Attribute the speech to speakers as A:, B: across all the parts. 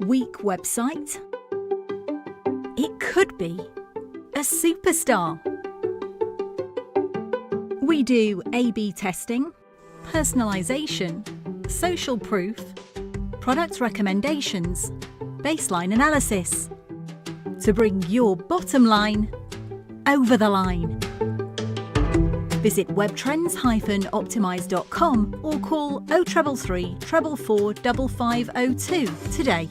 A: Weak website? It could be a superstar. We do A/B testing, personalisation, social proof, product recommendations, baseline analysis to bring your bottom line over the line. Visit webtrends-optimize.com or call 0333 444 5502 today.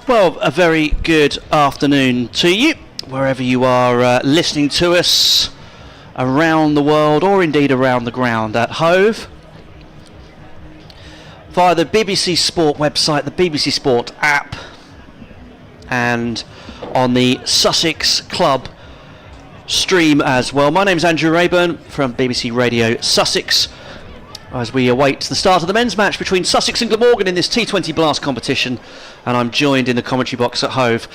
B: Well, a very good afternoon to you, wherever you are listening to us around the world or indeed around the ground at Hove. Via the BBC Sport website, the BBC Sport app, and on the Sussex Club stream as well. My name's Andrew Rayburn from BBC Radio Sussex, as we await the start of the men's match between Sussex and Glamorgan in this T20 Blast competition, and I'm joined in the commentary box at Hove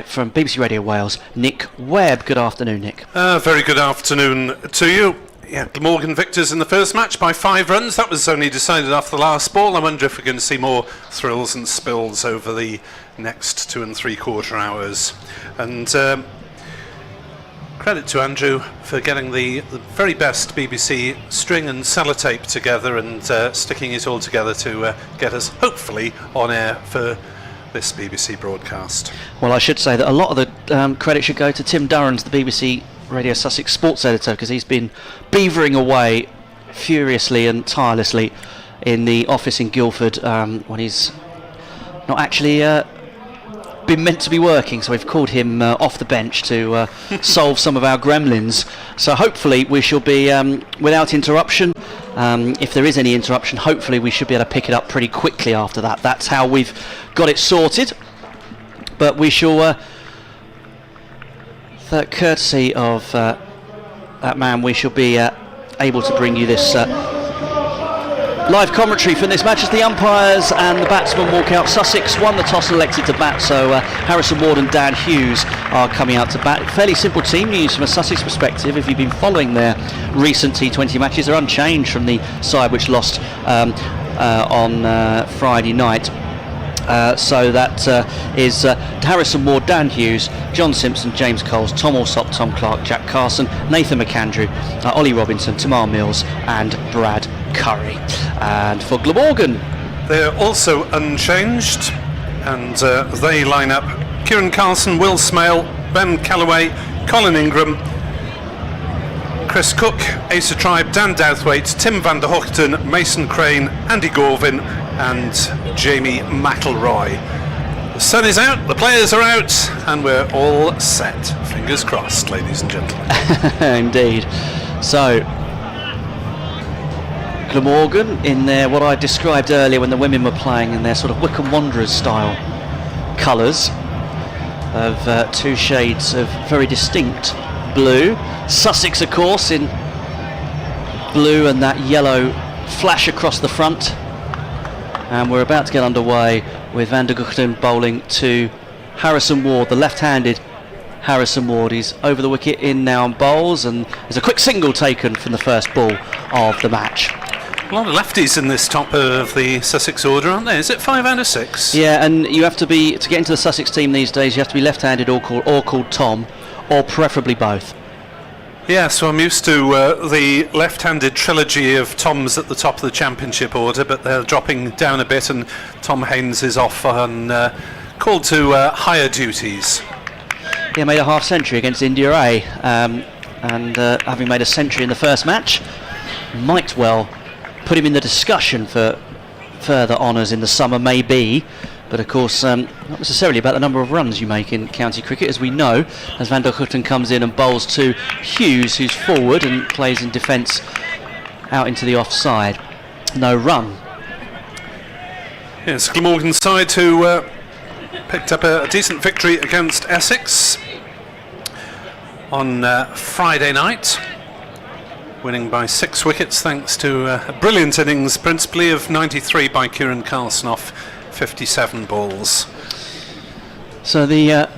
B: from BBC Radio Wales, Nick Webb. Good afternoon, Nick.
C: Very good afternoon to you. Yeah, Glamorgan victors in the first match by 5 runs. That was only decided after the last ball. I wonder if we're going to see more thrills and spills over the next 2 3/4 hours. And credit to Andrew for getting the very best BBC string and sellotape together and sticking it all together to get us hopefully on air for this BBC broadcast.
B: Well, I should say that a lot of the credit should go to Tim Durrans, the BBC Radio Sussex sports editor, because he's been beavering away furiously and tirelessly in the office in Guildford when he's not actually been meant to be working, so we've called him off the bench to solve some of our gremlins. So hopefully we shall be without interruption. If there is any interruption, hopefully we should be able to pick it up pretty quickly after that. That's how we've got it sorted. But we shall, courtesy of that man, we shall be able to bring you this live commentary from this match as the umpires and the batsmen walk out. Sussex won the toss and elected to bat, so Harrison Ward and Dan Hughes are coming out to bat. Fairly simple team news from a Sussex perspective. If you've been following their recent T20 matches, they're unchanged from the side which lost on Friday night. So that is Harrison Ward, Dan Hughes, John Simpson, James Coles, Tom Alsop, Tom Clark, Jack Carson, Nathan McAndrew, Ollie Robinson, Tamar Mills and Brad Curry. And for Glamorgan,
C: they're also unchanged, and they line up Kieran Carson, Will Smale, Ben Callaway, Colin Ingram, Chris Cook, Asa Tribe, Dan Douthwaite, Tim van der Hochten, Mason Crane, Andy Gorvin and Jamie McElroy. The sun is out, the players are out, and we're all set. Fingers crossed, ladies and gentlemen.
B: Indeed. So Glamorgan in their, what I described earlier when the women were playing, in their sort of Wycombe Wanderers style colours of 2 shades of very distinct blue. Sussex, of course, in blue and that yellow flash across the front. And we're about to get underway with Van der Guchten bowling to Harrison Ward, the left-handed Harrison Ward. He's over the wicket, in now and bowls, and there's a quick single taken from the first ball of the match.
C: A lot of lefties in this top of the Sussex order, aren't there? Is it 5 and a 6?
B: Yeah, and you have to be, to get into the Sussex team these days, you have to be left-handed or called Tom, or preferably both.
C: Yeah, so I'm used to the left-handed trilogy of Toms at the top of the championship order, but they're dropping down a bit, and Tom Haynes is off on called to higher duties.
B: He made a half century against India A, and having made a century in the first match, might well put him in the discussion for further honours in the summer, maybe. But of course, not necessarily about the number of runs you make in county cricket, as we know, as Van der Guchten comes in and bowls to Hughes, who's forward and plays in defence out into the offside. No run.
C: Yes, Glamorgan side who picked up a decent victory against Essex on Friday night, winning by 6 wickets thanks to a brilliant innings, principally of 93 by Kieran Carson off 57 balls.
B: So the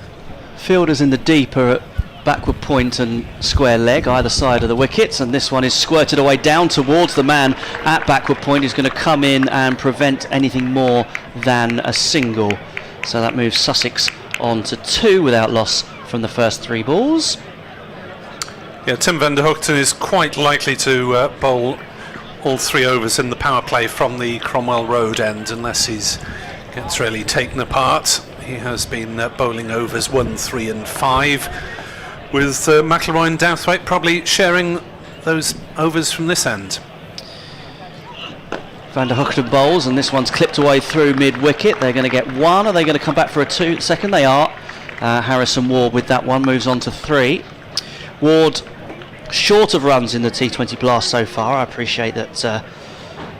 B: fielders in the deep are at backward point and square leg either side of the wickets, and this one is squirted away down towards the man at backward point, who's going to come in and prevent anything more than a single. So that moves Sussex on to 2 without loss from the first 3 balls.
C: Yeah, Tim van der Hochten is quite likely to bowl all 3 overs in the power play from the Cromwell Road end, unless he's gets really taken apart. He has been bowling overs 1, 3 and 5, with McElroy and Douthwaite probably sharing those overs from this end.
B: Van der Hoogten bowls, and this one's clipped away through mid-wicket. They're going to get one. Are they going to come back for a second? They are. Harrison Ward with that one moves on to 3. Ward short of runs in the T20 Blast so far. I appreciate that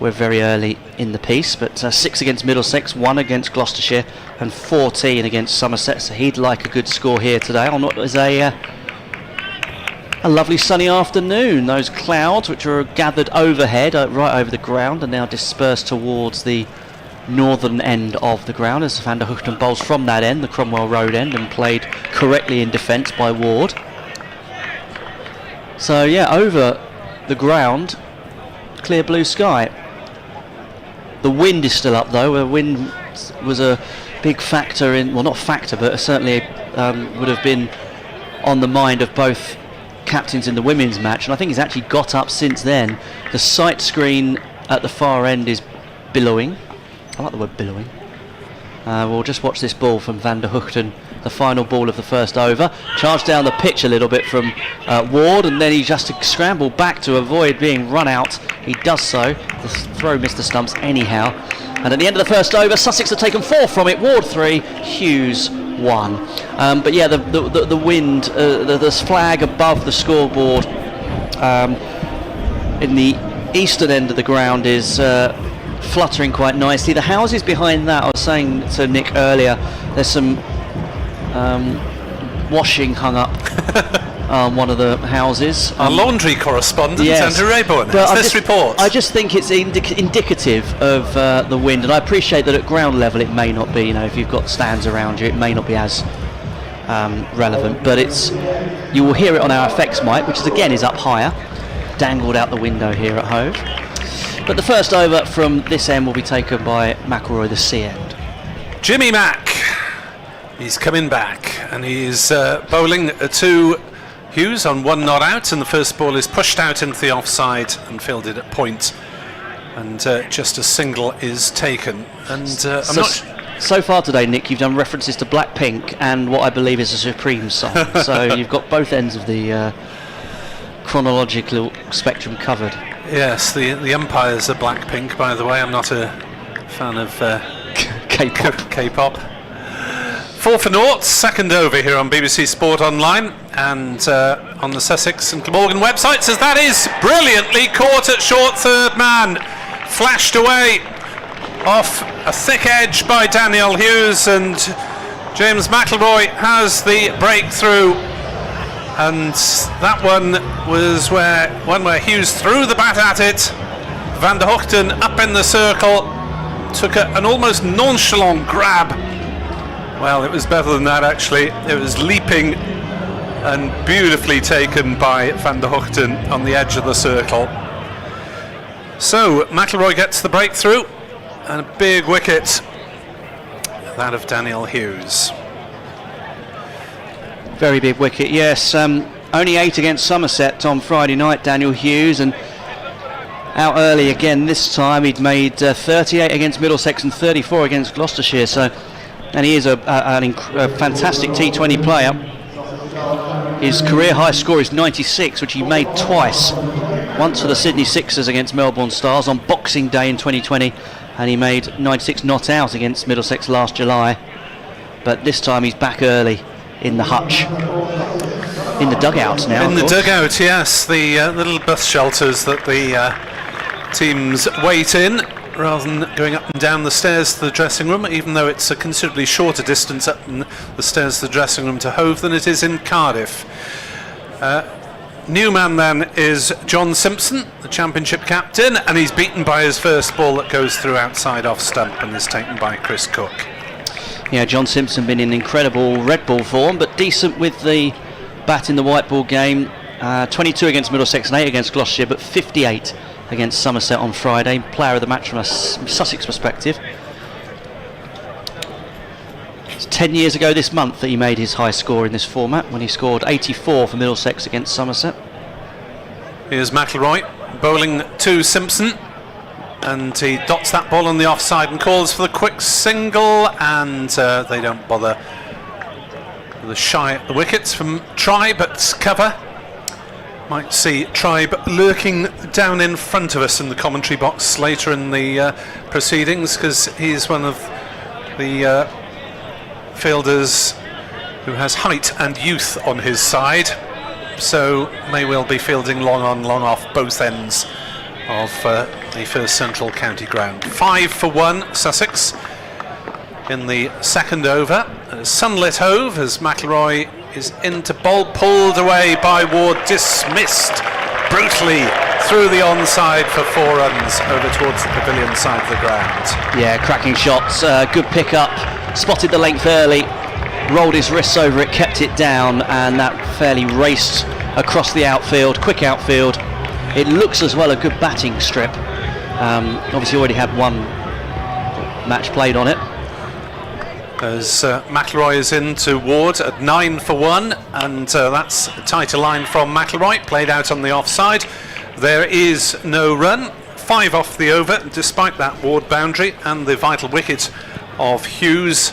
B: we're very early in the piece, but 6 against Middlesex, 1 against Gloucestershire, and 14 against Somerset. So he'd like a good score here today on what is a lovely sunny afternoon. Those clouds, which are gathered overhead, right over the ground, are now dispersed towards the northern end of the ground as Van der Hoogten bowls from that end, the Cromwell Road end, and played correctly in defence by Ward. So yeah, over the ground, clear blue sky. The wind is still up though. The wind was a big factor in, well, not factor, but certainly would have been on the mind of both captains in the women's match, and I think he's actually got up since then. The sight screen at the far end is billowing. I like the word billowing. We'll just watch this ball from Van der Hoogten, the final ball of the first over. Charged down the pitch a little bit from Ward, and then he just scramble back to avoid being run out. He does so. The throw missed the stumps anyhow. And at the end of the first over, Sussex have taken 4 from it. Ward 3, Hughes 1. But yeah, the wind, the flag above the scoreboard in the eastern end of the ground is fluttering quite nicely. The houses behind that, I was saying to Nick earlier, there's some washing hung up on one of the houses.
C: Our laundry correspondent,
B: yes.
C: Andrew Rayburn, has this report.
B: I just think it's indicative of the wind, and I appreciate that at ground level it may not be, you know, if you've got stands around you, it may not be as relevant, but you will hear it on our effects mic, which is up higher, dangled out the window here at Hove. But the first over from this end will be taken by McElroy, the C end.
C: Jimmy Mack, he's coming back, and he's bowling to Hughes on 1 not out, and the first ball is pushed out into the offside and fielded at point, and just a single is taken. And
B: so far today, Nick, you've done references to Blackpink and what I believe is a Supreme song, so you've got both ends of the chronological spectrum covered.
C: Yes, the umpires are Blackpink, by the way. I'm not a fan of K-pop. 4 for naught, second over here on BBC Sport Online and on the Sussex and Glamorgan websites, as that is brilliantly caught at short third man, flashed away off a thick edge by Daniel Hughes, and James McElroy has the breakthrough. And that one was where Hughes threw the bat at it. Van der Hoogten up in the circle, took an almost nonchalant grab. Well, it was better than that actually. It was leaping and beautifully taken by Van der Hoogten on the edge of the circle. So McElroy gets the breakthrough, and a big wicket, that of Daniel Hughes.
B: Very big wicket, yes. Only 8 against Somerset on Friday night, Daniel Hughes, and out early again this time. He'd made 38 against Middlesex and 34 against Gloucestershire, and he is a fantastic T20 player. His career high score is 96, which he made twice. Once for the Sydney Sixers against Melbourne Stars on Boxing Day in 2020, and he made 96 not out against Middlesex last July. But this time he's back early in the hutch, in the dugout now.
C: In the dugout, yes, the little bus shelters that the teams wait in, rather than going up and down the stairs to the dressing room, even though it's a considerably shorter distance up the stairs to the dressing room to Hove than it is in Cardiff. New man then is John Simpson, the championship captain, and he's beaten by his first ball that goes through outside off stump and is taken by Chris Cook.
B: Yeah, John Simpson been in incredible red ball form, but decent with the bat in the white ball game. 22 against Middlesex and 8 against Gloucestershire, but 58 against Somerset on Friday. Player of the match from a Sussex perspective. It's 10 years ago this month that he made his high score in this format, when he scored 84 for Middlesex against Somerset.
C: Here's McElroy bowling to Simpson, and he dots that ball on the offside and calls for the quick single, and they don't bother with the shy at the wickets from try but cover. Might see Tribe lurking down in front of us in the commentary box later in the proceedings, because he's one of the fielders who has height and youth on his side, so may well be fielding long on, long off both ends of the First Central County ground. 5 for 1 Sussex in the second over. A sunlit hove as McIlroy is into bowl, pulled away by Ward, dismissed brutally through the onside for 4 runs over towards the pavilion side of the ground.
B: Yeah, cracking shots, good pick up, spotted the length early, rolled his wrists over it, kept it down, and that fairly raced across the outfield, quick outfield. It looks as well a good batting strip. Obviously already had one match played on it.
C: As McIlroy is into Ward at 9 for 1, and that's a tighter line from McIlroy, played out on the offside. There is no run, 5 off the over, despite that Ward boundary and the vital wicket of Hughes.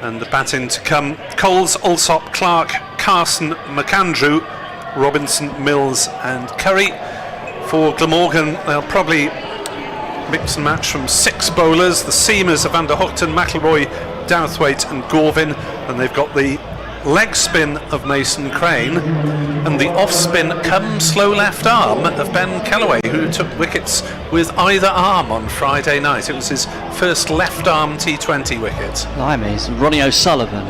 C: And the batting to come: Coles, Alsop, Clark, Carson, McAndrew, Robinson, Mills and Curry. For Glamorgan, they'll probably mix and match from 6 bowlers. The seamers are Van der Hoogten, McIlroy, Douthwaite and Gorvin, and they've got the leg spin of Mason Crane and the off spin come slow left arm of Ben Callaway, who took wickets with either arm on Friday night. It was his first left arm T20 wicket.
B: Blimey, it's Ronnie O'Sullivan.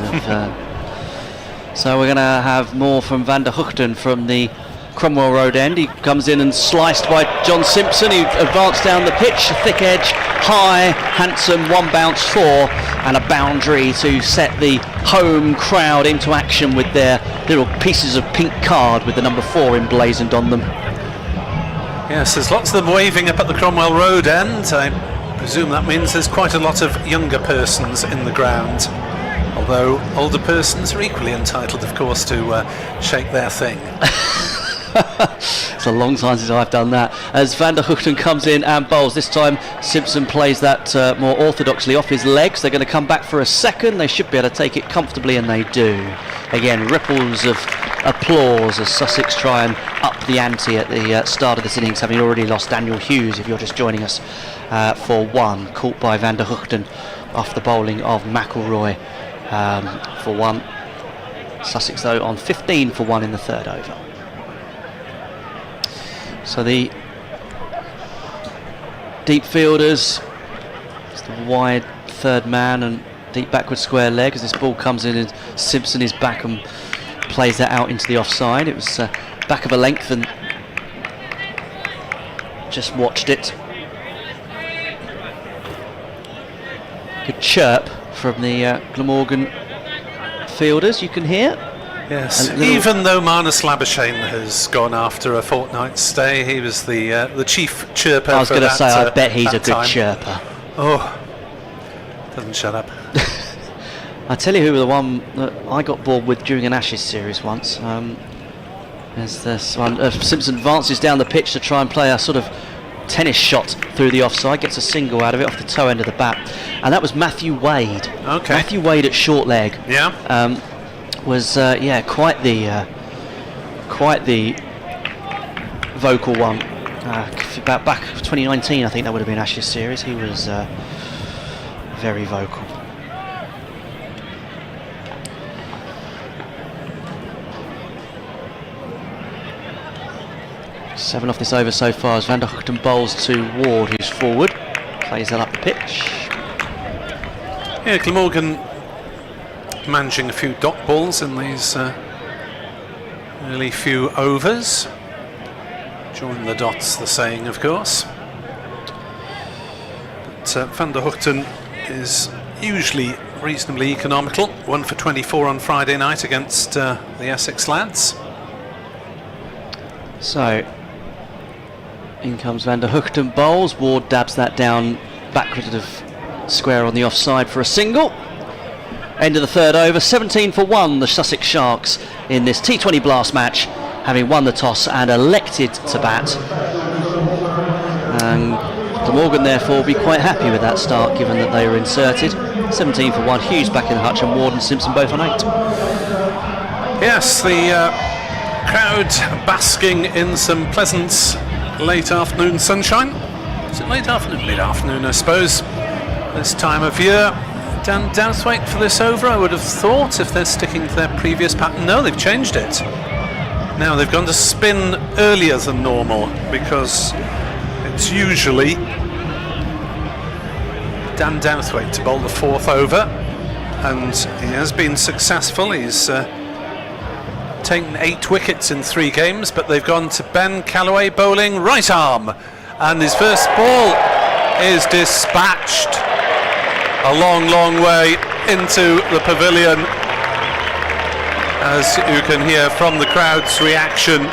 B: So we're going to have more from Van der Hoogten from the Cromwell Road end. He comes in and sliced by John Simpson. He advanced down the pitch, thick edge, high, handsome, 1 bounce 4, and a boundary to set the home crowd into action with their little pieces of pink card with the number 4 emblazoned on them.
C: Yes, there's lots of them waving up at the Cromwell Road end. I presume that means there's quite a lot of younger persons in the ground, although older persons are equally entitled, of course, to shake their thing.
B: It's a long time since I've done that. As Van der Hoogten comes in and bowls, this time Simpson plays that more orthodoxly off his legs. They're going to come back for a second. They should be able to take it comfortably, and they do. Again, ripples of applause as Sussex try and up the ante at the start of this innings, having already lost Daniel Hughes, if you're just joining us, for 1, caught by Van der Hoogten off the bowling of McIlroy for 1. Sussex though on 15 for 1 in the third over. So the deep fielders, it's the wide third man and deep backward square leg as this ball comes in, and Simpson is back and plays that out into the offside. It was back of a length and just watched it. Good chirp from the Glamorgan fielders, you can hear.
C: Yes, even though Marnus Labuschagne has gone after a fortnight's stay, he was the chief chirper.
B: I was going to say, I bet he's a good
C: time.
B: chirper.
C: Oh, doesn't shut up.
B: I tell you who the one that I got bored with during an Ashes series once. There's this one. Simpson advances down the pitch to try and play a sort of tennis shot through the offside, gets a single out of it off the toe end of the bat, and that was Matthew Wade.
C: Okay.
B: Matthew Wade at short leg.
C: Yeah.
B: Was quite the vocal one. About back 2019, I think that would have been Ashes series. He was very vocal. Seven off this over so far as Van der Hoogten bowls to Ward, who's forward, plays that up the pitch.
C: Yeah, Glamorgan managing a few dot balls in these early few overs. Join the dots, the saying, of course. But Van der Hoogten is usually reasonably economical. 1 for 24 on Friday night against the Essex lads.
B: So, in comes Van der Hoogten bowls. Ward dabs that down backwards of square on the offside for a single. End of the third over, 17 for 1, the Sussex Sharks in this T20 Blast match, having won the toss and elected to bat. And Glamorgan therefore will be quite happy with that start, given that they were inserted. 17 for 1, Hughes back in the hutch, and Ward and Simpson both on 8.
C: Yes, the crowd basking in some pleasant late afternoon sunshine. Is it late afternoon? Mid-afternoon, I suppose, this time of year. Dan Douthwaite for this over, I would have thought, if they're sticking to their previous pattern. No, they've changed it. Now they've gone to spin earlier than normal, because it's usually Dan Douthwaite to bowl the fourth over, and he has been successful. He's taken 8 wickets in 3 games, but they've gone to Ben Callaway bowling right arm, and his first ball is dispatched a long, long way into the pavilion, as you can hear from the crowd's reaction.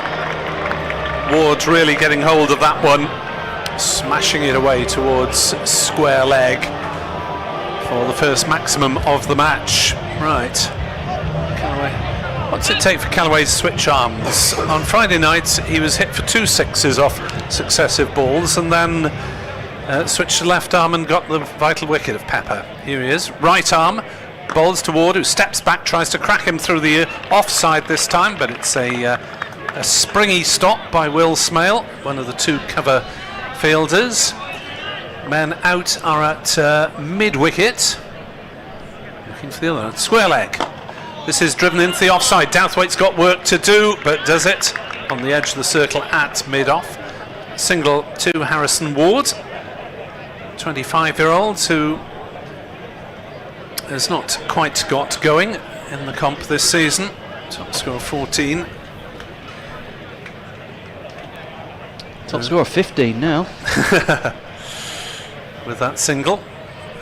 C: Ward's really getting hold of that one, smashing it away towards square leg for the first maximum of the match. Right, Callaway. What's it take for Callaway to switch arms? On Friday night he was hit for 2 sixes off successive balls, and then switched to left arm and got the vital wicket of Pepper. Here he is, right arm, bowls to Ward, who steps back, tries to crack him through the offside this time, but it's a springy stop by Will Smale, one of the 2 cover fielders. Men out are at mid-wicket, looking for the other, square leg. This is driven into the offside. Douthwaite's got work to do, but does it on the edge of the circle at mid-off. Single to Harrison Ward, 25-year-old who has not quite got going in the comp this season. Top score 14.
B: Top score of 15 now.
C: With that single,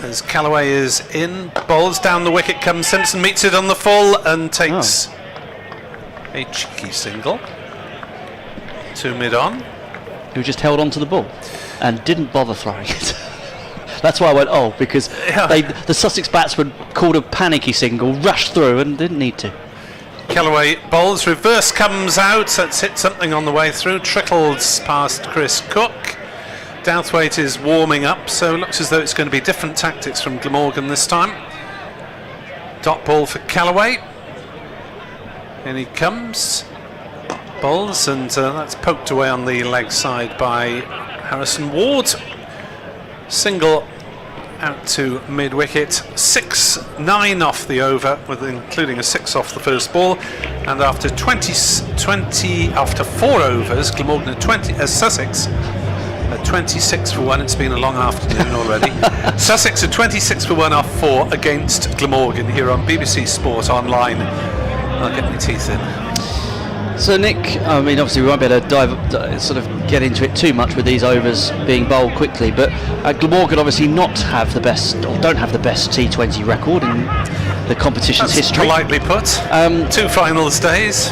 C: as Callaway is in, bowls down the wicket comes Simpson, meets it on the full and takes a cheeky single to mid-on.
B: Who just held on to the ball and didn't bother throwing it. That's why I went, because the Sussex batsman called a panicky single, rushed through and didn't need to.
C: Callaway bowls, reverse comes out, that's hit something on the way through, trickles past Chris Cook. Douthwaite is warming up, so it looks as though it's going to be different tactics from Glamorgan this time. Dot ball for Callaway. In he comes. Bowls, and that's poked away on the leg side by Harrison Ward. Single out to mid-wicket. 6-9 off the over, with including a 6 off the first ball. And after 4 overs, Glamorgan at 20, Sussex at 26 for 1. It's been a long afternoon already. Sussex at 26 for 1 off 4 against Glamorgan here on BBC Sport Online. I'll get my teeth in.
B: So Nick, I mean, obviously we won't be able to get into it too much with these overs being bowled quickly, but Glamorgan obviously don't have the best T20 record in the competition's history.
C: Politely put. 2 final days.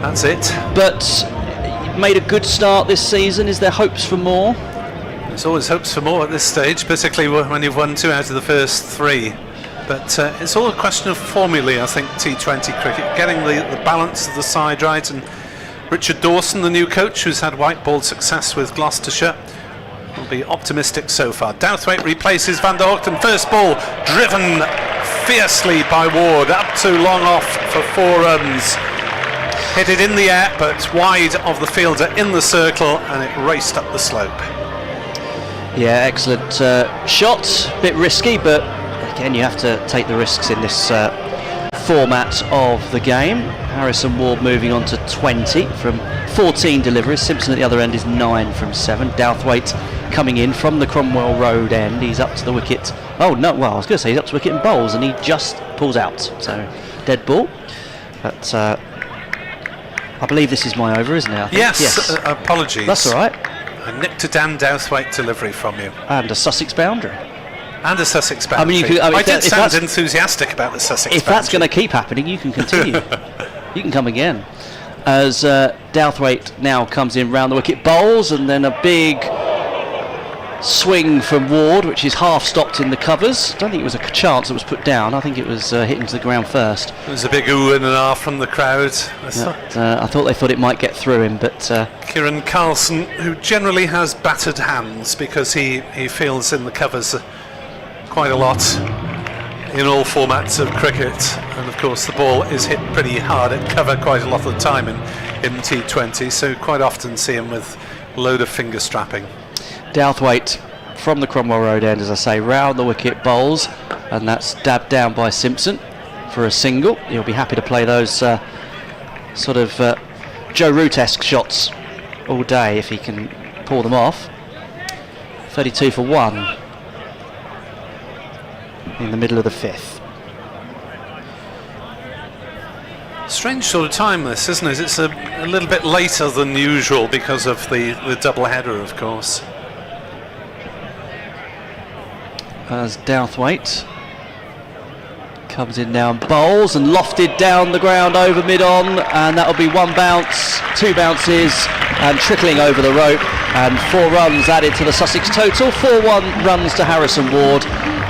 C: That's it.
B: But made a good start this season. Is there hopes for more?
C: There's always hopes for more at this stage, particularly when you've won 2 out of the first 3. But it's all a question of formulae, I think, T20 cricket, getting the balance of the side right. And Richard Dawson, the new coach, who's had white ball success with Gloucestershire, will be optimistic so far. Douthwaite replaces Van der Hoogten. First ball driven fiercely by Ward, up to long off for 4 runs. Hit it in the air, but wide of the fielder in the circle, and it raced up the slope.
B: Yeah, excellent shot. Bit risky, but again, you have to take the risks in this format of the game. Harrison Ward moving on to 20 from 14 deliveries. Simpson at the other end is 9 from 7. Douthwaite coming in from the Cromwell Road end. He's up to the wicket. Oh no, well, I was going to say he's up to wicket and bowls, and he just pulls out. So dead ball. But I believe this is my over, isn't it? I think?
C: Yes. Apologies.
B: That's all right.
C: I nicked a Dan Douthwaite delivery from you.
B: And a Sussex boundary.
C: And a Sussex boundary. I did sound enthusiastic about the Sussex boundary.
B: If that's going to keep happening, you can continue. You can come again. As Douthwaite now comes in round the wicket, bowls, and then a big swing from Ward, which is half stopped in the covers. I don't think it was a chance that was put down. I think it was hitting to the ground first.
C: There was a big ooh and an ah from the crowd.
B: I thought they thought it might get through him, but
C: Kieran Carlson, who generally has battered hands because he fields in the covers quite a lot in all formats of cricket, and of course the ball is hit pretty hard at cover quite a lot of the time, and in T20, so quite often see him with a load of finger strapping.
B: Douthwaite from the Cromwell Road end, as I say, round the wicket bowls, and that's dabbed down by Simpson for a single. He'll be happy to play those sort of Joe Root-esque shots all day if he can pull them off. 32 for 1 in the middle of the 5th.
C: Strange sort of time this, isn't it? It's a little bit later than usual because of the double header, of course.
B: As Douthwaite comes in now and bowls, and lofted down the ground over mid-on, and that'll be 1 bounce, 2 bounces, and trickling over the rope, and 4 runs added to the Sussex total. 4-1 runs to Harrison Ward.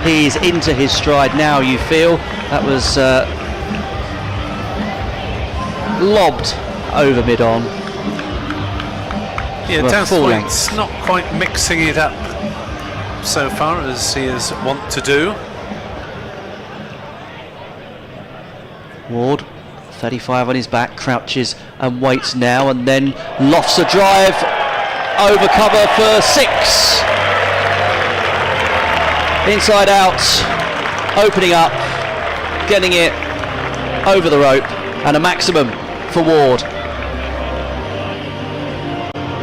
B: He's into his stride now, you feel. That was lobbed over mid-on.
C: Yeah, Douthwaite's not quite mixing it up so far as he is wont to do.
B: Ward, 35 on his back, crouches and waits now, and then lofts a drive over cover for 6. Inside out, opening up, getting it over the rope, and a maximum for Ward.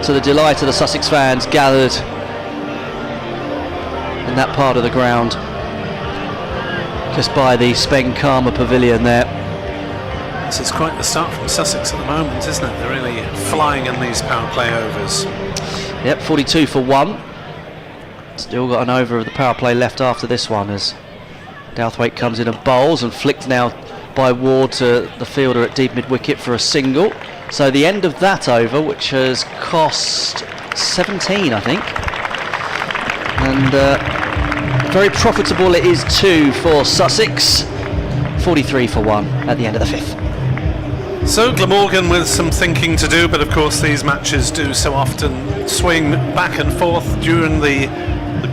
B: To the delight of the Sussex fans gathered in that part of the ground, just by the Speng Karma Pavilion there.
C: This is quite the start from Sussex at the moment, isn't it? They're really flying in these power play overs.
B: Yep, 42 for 1. Still got an over of the power play left after this one, as Douthwaite comes in and bowls, and flicked now by Ward to the fielder at deep mid-wicket for a single. So the end of that over, which has cost 17, I think. And very profitable it is too for Sussex. 43 for 1 at the end of the 5th.
C: So Glamorgan with some thinking to do, but of course these matches do so often swing back and forth during the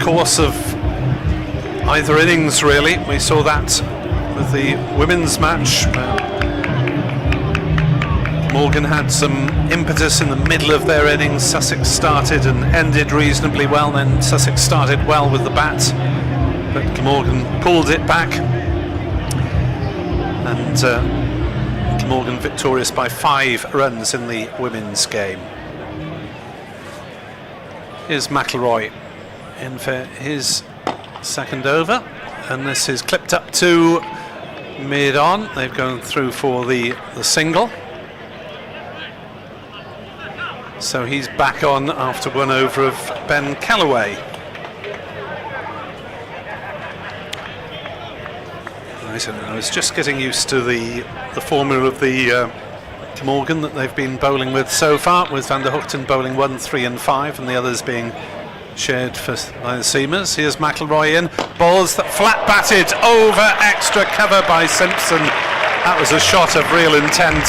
C: course of either innings, really. We saw that with the women's match. Morgan had some impetus in the middle of their innings. Sussex started and ended reasonably well, then Sussex started well with the bat, but Glamorgan pulled it back, and Glamorgan victorious by 5 runs in the women's game. Here's McIlroy in for his second over, and this is clipped up to mid-on. They've gone through for the single. So he's back on after 1 over of Ben Callaway. Right, and I was just getting used to the formula of the Morgan that they've been bowling with so far, with Van der Hoogten bowling 1, 3 and 5, and the others being shared by the seamers. Here's McIlroy in, balls that flat batted over extra cover by Simpson. That was a shot of real intent.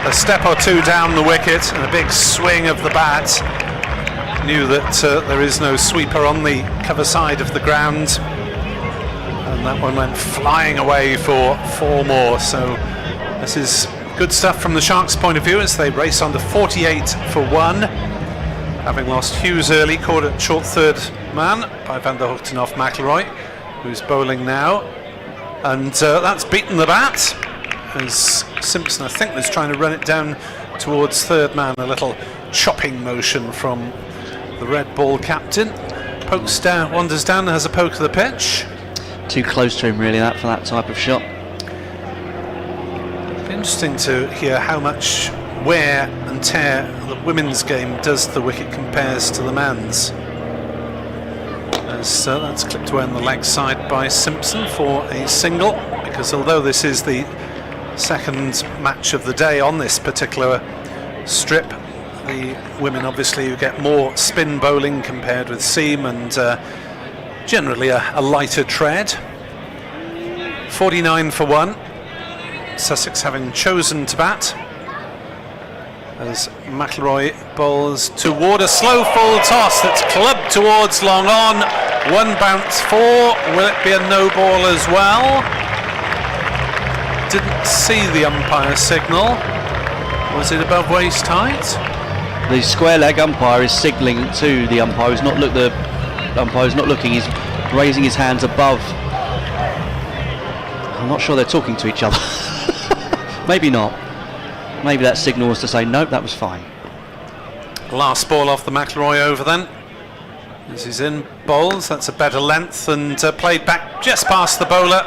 C: A step or two down the wicket and a big swing of the bat. Knew that there is no sweeper on the cover side of the ground, and that one went flying away for 4 more. So this is good stuff from the Sharks' point of view as they race on to 48 for 1, having lost Hughes early, caught at short third man by Van der Hoogten off McIlroy, who's bowling now, and that's beaten the bat, as Simpson, I think, was trying to run it down towards third man. A little chopping motion from the red ball captain. Pokes down, wanders down, has a poke of the pitch.
B: Too close to him, really, for that type of shot.
C: Be interesting to hear how much wear and tear the women's game does to the wicket compares to the men's. As that's clipped away on the leg side by Simpson for a single, because although this is the second match of the day on this particular strip, the women obviously get more spin bowling compared with seam, and generally a lighter tread. 49 for 1, Sussex having chosen to bat, as McIlroy bowls toward a slow full toss that's clubbed towards long on. 1 bounce 4, will it be a no ball as well? Didn't see the umpire signal. Was it above waist height?
B: The square leg umpire is signalling to the umpire who's not the umpire's not looking, he's raising his hands above. I'm not sure they're talking to each other. Maybe not. Maybe that signal was to say nope, that was fine.
C: Last ball off the McIlroy over then. As he's in bowls, that's a better length and played back just past the bowler.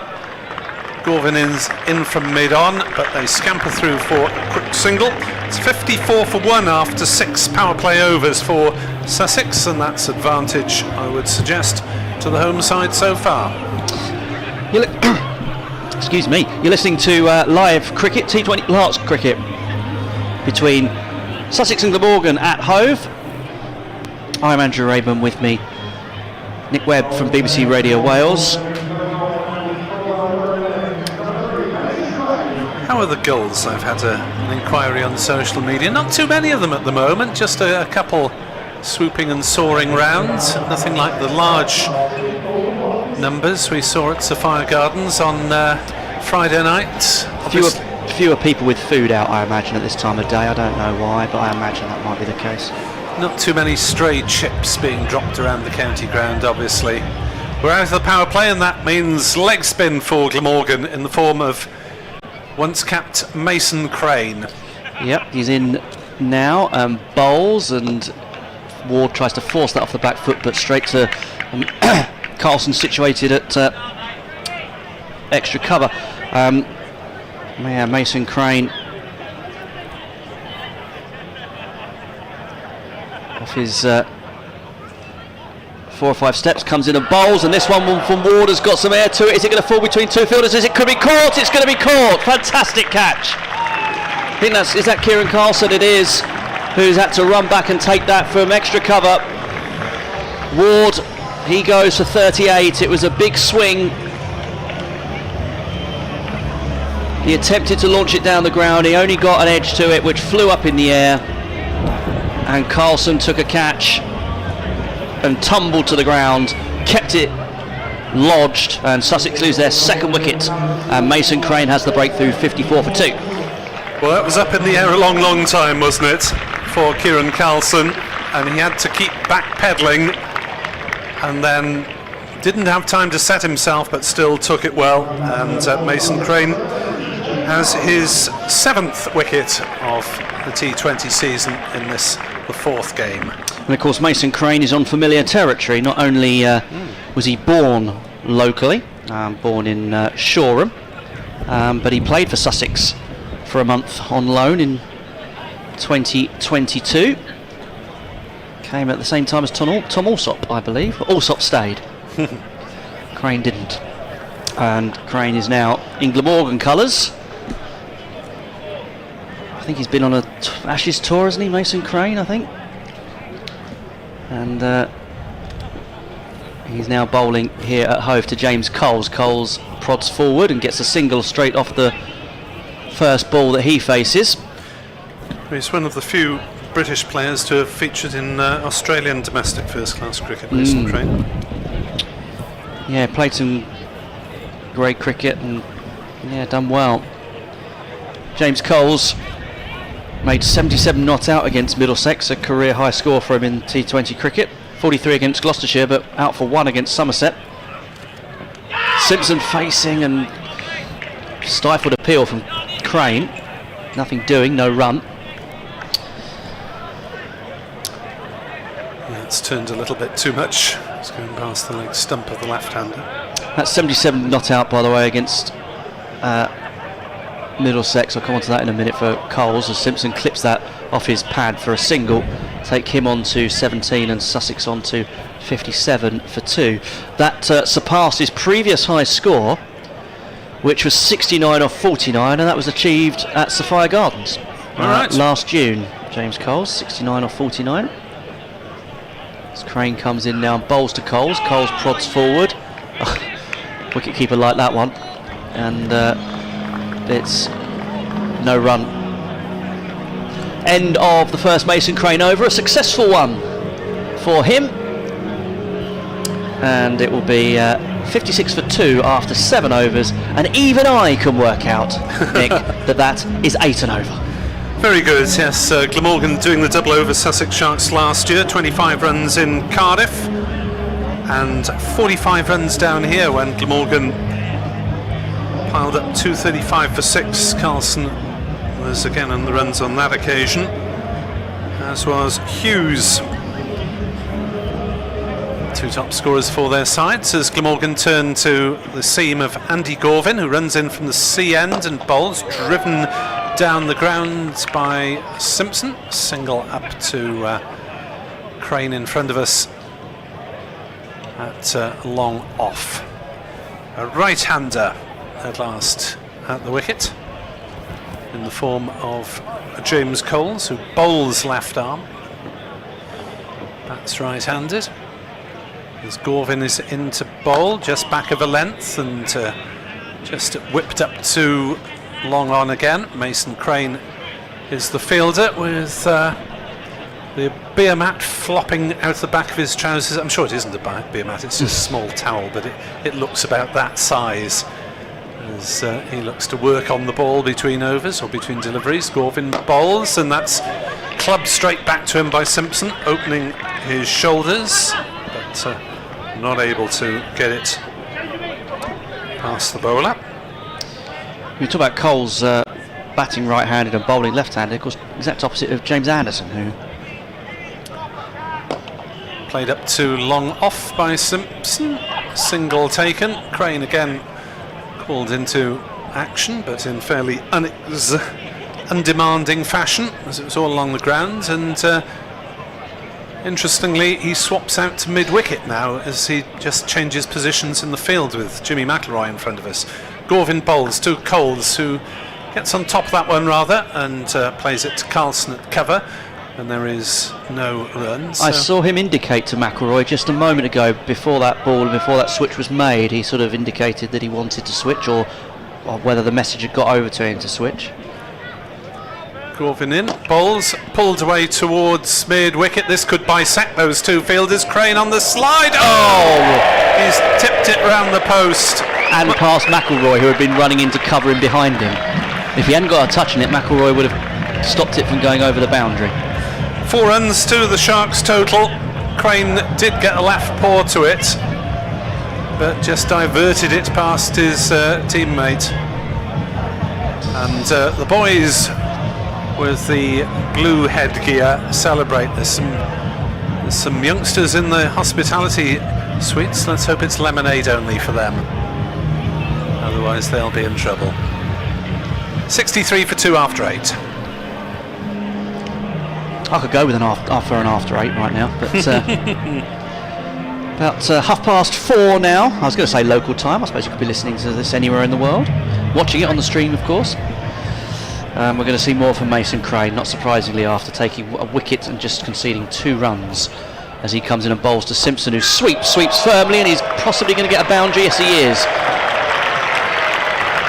C: Gorvin is in from mid-on, but they scamper through for a quick single. It's 54 for 1 after 6 power play overs for Sussex, and that's advantage, I would suggest, to the home side so far.
B: Excuse me, you're listening to live cricket, T20 Hearts cricket, between Sussex and Glamorgan at Hove. I'm Andrew Raeburn, with me Nick Webb from BBC Radio Wales.
C: How are the gulls? I've had an inquiry on social media. Not too many of them at the moment, just a couple swooping and soaring round. Nothing like the large numbers we saw at Sapphire Gardens on Friday night.
B: Fewer people with food out, I imagine, at this time of day. I don't know why, but I imagine that might be the case.
C: Not too many stray chips being dropped around the county ground, obviously. We're out of the power play, and that means leg spin for Glamorgan in the form of once capped Mason Crane.
B: Yep, he's in now, bowls, and Ward tries to force that off the back foot, but straight to Carlson, situated at extra cover. Mason Crane off his 4 or 5 steps, comes in and bowls, and this one from Ward has got some air to it. Is it going to fall between 2 fielders? It could be caught. It's going to be caught. Fantastic catch. I think is that Kieran Carlson? It is, who's had to run back and take that from extra cover. Ward, he goes for 38. It was a big swing. He attempted to launch it down the ground. He only got an edge to it, which flew up in the air, and Carlson took a catch and tumbled to the ground, kept it lodged, and Sussex lose their second wicket, and Mason Crane has the breakthrough, 54 for 2.
C: Well, that was up in the air a long time, wasn't it, for Kieran Carlson, and he had to keep backpedaling, and then didn't have time to set himself, but still took it well, and Mason Crane has his 7th wicket of the T20 season in this, the 4th game.
B: And of course Mason Crane is on familiar territory. Not only was he born locally, born in Shoreham, but he played for Sussex for a month on loan in 2022. Came at the same time as Tom Alsop, I believe. Alsop stayed. Crane didn't. And Crane is now in Glamorgan colours. I think he's been on a Ashes tour, hasn't he, Mason Crane, I think? And he's now bowling here at Hove to James Coles. Coles prods forward and gets a single straight off the first ball that he faces.
C: He's one of the few British players to have featured in Australian domestic first-class cricket, Mason Crane.
B: Yeah, played some great cricket and done well. James Coles made 77 not out against Middlesex, a career high score for him in T20 cricket. 43 against Gloucestershire, but out for 1 against Somerset. Simpson facing, and stifled appeal from Crane. Nothing doing, no run.
C: Yeah, it's turned a little bit too much. It's going past the leg stump of the left-hander.
B: That's 77 not out, by the way, against Middlesex. I'll come on to that in a minute for Coles, as Simpson clips that off his pad for a single, take him on to 17 and Sussex on to 57 for 2. That surpassed his previous high score, which was 69 off 49, and that was achieved at Sapphire Gardens last June. James Coles, 69 off 49. As Crane comes in now and bowls to Coles. Coles prods forward. Wicket keeper like that one, and it's no run. End of the first Mason Crane over, a successful one for him, and it will be 56 for 2 after 7 overs, and even I can work out, Nick, that is 8 and over.
C: Very good, yes. Glamorgan doing the double over Sussex Sharks last year, 25 runs in Cardiff and 45 runs down here when Glamorgan piled up 235 for 6. Carlson was again on the runs on that occasion, as was Hughes. 2 top scorers for their sides as Glamorgan turn to the seam of Andy Gorvin, who runs in from the C end and bowls, driven down the ground by Simpson. Single up to Crane in front of us at long off. A right-hander at last at the wicket in the form of James Coles, who bowls left arm. That's right-handed. As Gorvin is into bowl, just back of a length and just whipped up to long on again. Mason Crane is the fielder with the beer mat flopping out the back of his trousers. I'm sure it isn't a beer mat, it's just a small towel, but it looks about that size as he looks to work on the ball between overs or between deliveries. Gorvin bowls, and that's clubbed straight back to him by Simpson, opening his shoulders, but not able to get it past the bowler.
B: We talk about Coles batting right-handed and bowling left-handed, of course, exact opposite of James Anderson, who
C: played up to long off by Simpson. Single taken. Crane again called into action, but in fairly undemanding fashion, as it was all along the ground. And interestingly, he swaps out to mid-wicket now as he just changes positions in the field with Jimmy McIlroy in front of us. Gorvin bowls to Coles, who gets on top of that one rather and plays it to Carlson at cover, and there is no run.
B: I saw him indicate to McIlroy just a moment ago, before that ball and before that switch was made. He sort of indicated that he wanted to switch, or whether the message had got over to him to switch.
C: Gorvin in, bowls, pulled away towards mid-wicket. This could bisect those two fielders. Crane on the slide. Oh! He's tipped it round the post.
B: And past McIlroy, who had been running into cover in behind him. If he hadn't got a touch in it, McIlroy would have stopped it from going over the boundary.
C: 4 runs to the Sharks total. Crane did get a left paw to it, but just diverted it past his teammate. And the boys with the blue headgear celebrate. There's some youngsters in the hospitality suites. Let's hope it's lemonade only for them, otherwise they'll be in trouble. 63 for 2 after 8.
B: I could go with an after 8 right now, but about 4:30 now. I was going to say local time. I suppose you could be listening to this anywhere in the world, watching it on the stream, of course. We're going to see more from Mason Crane, not surprisingly, after taking a wicket and just conceding 2 runs, as he comes in and bowls to Simpson, who sweeps firmly, and he's possibly going to get a boundary. Yes, he is.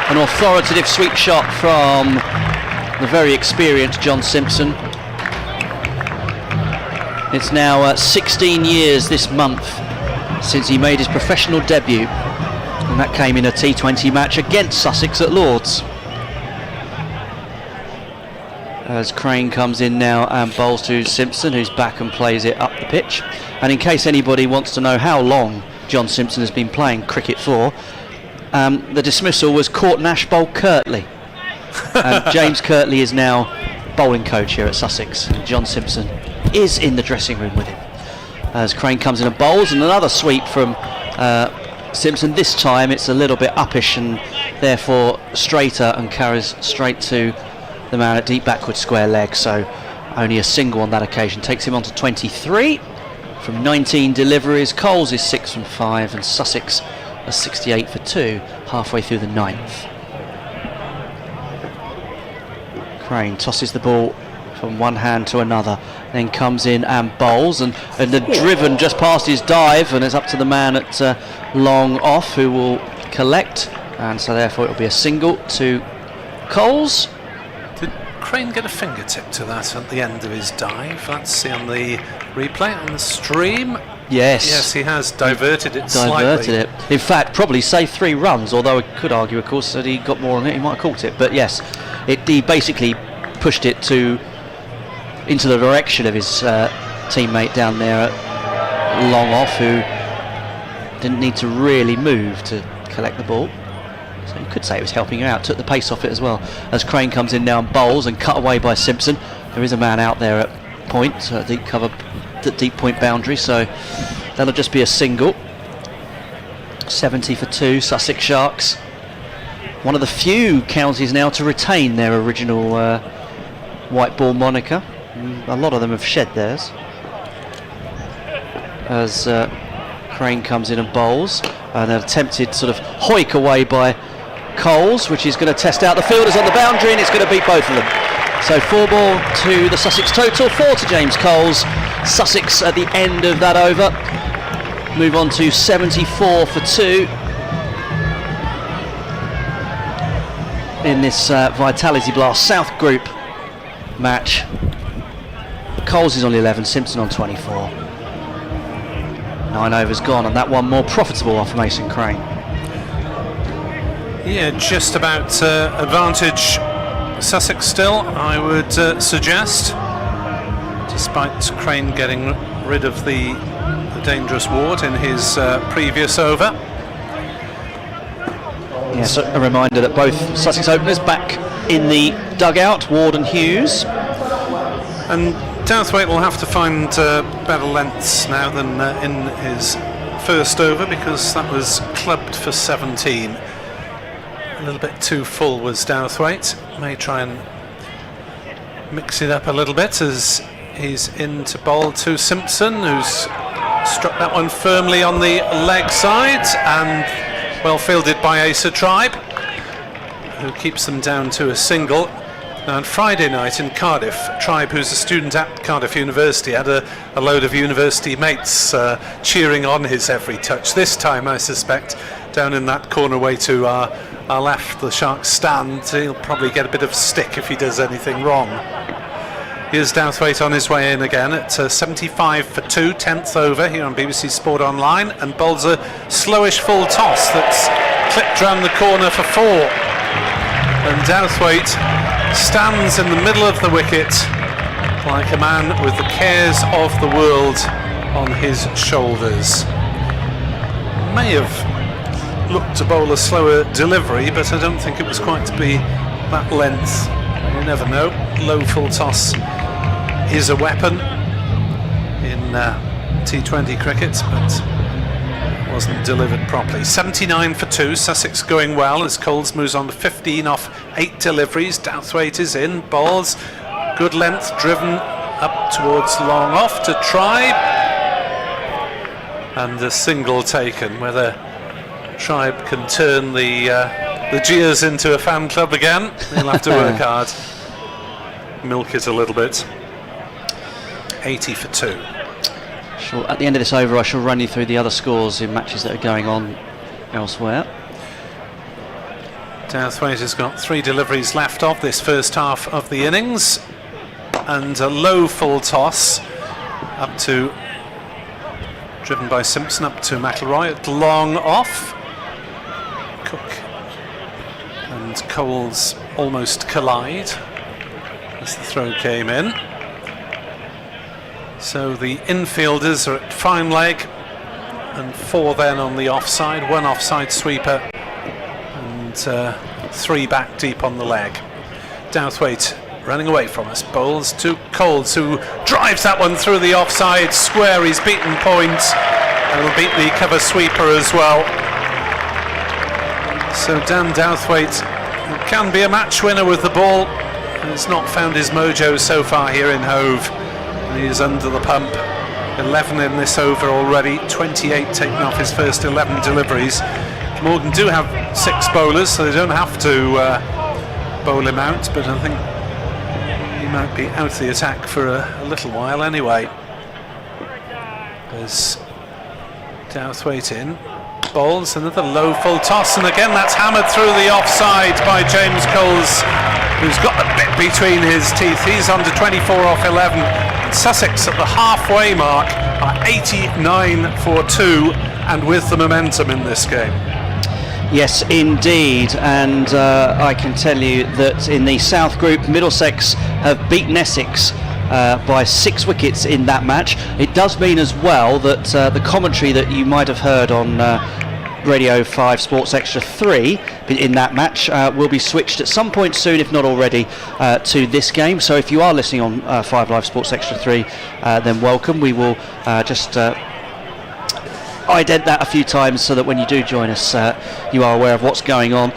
B: An authoritative sweep shot from the very experienced John Simpson. It's now 16 years this month since he made his professional debut, and that came in a T20 match against Sussex at Lord's. As Crane comes in now and bowls to Simpson, who's back and plays it up the pitch. And in case anybody wants to know how long John Simpson has been playing cricket for, the dismissal was Court Nash bowled Kirtley. And James Kirtley is now bowling coach here at Sussex. John Simpson is in the dressing room with him. As Crane comes in and bowls, and another sweep from Simpson. This time it's a little bit uppish and therefore straighter, and carries straight to the man at deep backward square leg. So only a single on that occasion takes him on to 23 from 19 deliveries. Coles is 6 from 5, and Sussex are 68 for 2 halfway through the 9th. Crane tosses the ball from one hand to another, then comes in and bowls, and driven just past his dive, and it's up to the man at long off, who will collect, and so therefore it will be a single to Coles.
C: Did Crane get a fingertip to that at the end of his dive? Let's see on the replay on the stream. Yes, he has diverted it slightly.
B: In fact, probably saved 3 runs, although I could argue, of course, that he got more on it, he might have caught it. But yes, he basically pushed it into the direction of his teammate down there at long off, who didn't need to really move to collect the ball. So you could say it was helping him out, took the pace off it as well. As Crane comes in now and bowls and cut away by Simpson. There is a man out there at point, so deep cover, the deep point boundary, so that'll just be a single. 70 for 2, Sussex Sharks. One of the few counties now to retain their original white ball moniker. A lot of them have shed theirs. As Crane comes in and bowls, and an attempted sort of hoik away by Coles, which is going to test out the fielders on the boundary, and it's going to beat both of them. So 4 ball to the Sussex total, 4 to James Coles. Sussex at the end of that over move on to 74 for 2 in this Vitality Blast South Group match. Coles is on 11, Simpson on 24. 9 overs gone, and that one more profitable off Mason Crane.
C: Yeah, just about advantage Sussex still, I would suggest, despite Crane getting rid of the dangerous ward in his previous over.
B: Yes, a reminder that both Sussex openers back in the dugout, Ward and Hughes.
C: And Douthwaite will have to find better lengths now than in his first over, because that was clubbed for 17. A little bit too full was Douthwaite. May try and mix it up a little bit as he's in to bowl to Simpson, who's struck that one firmly on the leg side, and well fielded by Asa Tribe, who keeps them down to a single. Now on Friday night in Cardiff, Tribe, who's a student at Cardiff University, had a load of university mates cheering on his every touch. This time, I suspect, down in that corner way to our left, the Sharks stand, he'll probably get a bit of stick if he does anything wrong. Here's Douthwaite on his way in again at 75 for 2, 10th over here on BBC Sport Online, and bowls a slowish full toss that's clipped round the corner for 4. And Douthwaite stands in the middle of the wicket like a man with the cares of the world on his shoulders. May have looked to bowl a slower delivery, but I don't think it was quite to be that length. You never know. Low full toss is a weapon in T20 cricket, but wasn't delivered properly. 79 for 2, Sussex going well as Coles moves on to 15 off 8 deliveries. Douthwaite is in, bowls, good length, driven up towards long off to Tribe, and a single taken. Whether Tribe can turn the jeers into a fan club again, he'll have to work hard, milk it a little bit. 80 for 2.
B: At the end of this over, I shall run you through the other scores in matches that are going on elsewhere.
C: Douthwaite has got 3 deliveries left of this first half of the innings, and a low full toss up to, driven by Simpson, up to McIlroy at long off. Cook and Coles almost collide as the throw came in. So the infielders are at fine leg, and 4 then on the offside, 1 offside sweeper, and 3 back deep on the leg. Douthwaite running away from us, bowls to Coles, who drives that one through the offside square. He's beaten point, and will beat the cover sweeper as well. So Dan Douthwaite can be a match winner with the ball, and has not found his mojo so far here in Hove. He is under the pump. 11 in this over already, 28 taken off his first 11 deliveries. Glamorgan do have 6 bowlers, so they don't have to bowl him out, but I think he might be out of the attack for a little while anyway. There's Douthwaite in, bowls another low full toss, and again that's hammered through the offside by James Coles, who's got a bit between his teeth. He's under 24 off 11. Sussex at the halfway mark are 89 for 2, and with the momentum in this game.
B: Yes, indeed, and I can tell you that in the South Group, Middlesex have beaten Essex by 6 wickets in that match. It does mean as well that the commentary that you might have heard on Radio 5 Sports Extra 3 in that match will be switched at some point soon, if not already, to this game. So if you are listening on 5 Live Sports Extra 3, then welcome. We will just ident that a few times so that when you do join us, you are aware of what's going on.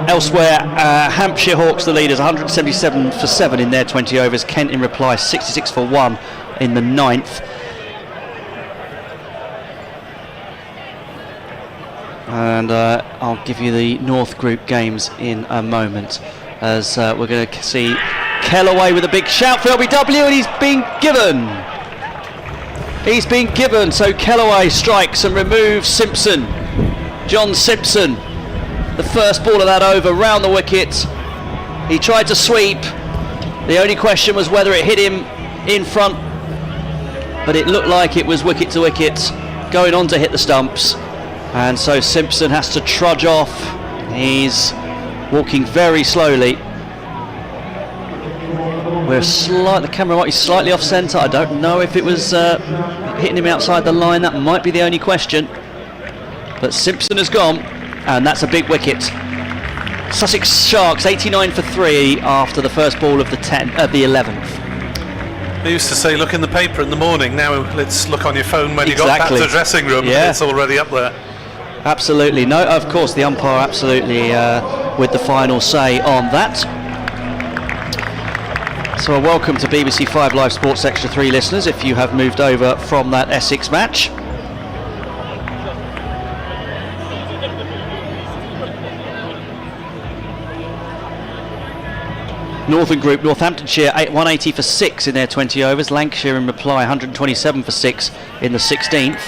B: Elsewhere, Hampshire Hawks, the leaders, 177 for 7 in their 20 overs. Kent in reply, 66 for 1 in the 9th. And I'll give you the North Group games in a moment, as we're going to see Kellaway with a big shout for LBW, and he's been given. He's been given, so Kellaway strikes and removes Simpson. John Simpson, the first ball of that over, round the wicket. He tried to sweep. The only question was whether it hit him in front, but it looked like it was wicket to wicket, going on to hit the stumps. And so Simpson has to trudge off. He's walking very slowly. The camera might be slightly off centre. I don't know if it was hitting him outside the line. That might be the only question. But Simpson has gone, and that's a big wicket. Sussex Sharks 89 for 3 after the first ball of the 11th.
C: They used to say, look in the paper in the morning. Now let's look on your phone when you got back to the dressing room. Yeah. It's already up there.
B: Absolutely. No, of course, the umpire absolutely with the final say on that. So a welcome to BBC 5 Live Sports Extra 3 listeners if you have moved over from that Essex match. Northern Group, Northamptonshire 180 for 6 in their 20 overs. Lancashire in reply 127 for 6 in the 16th.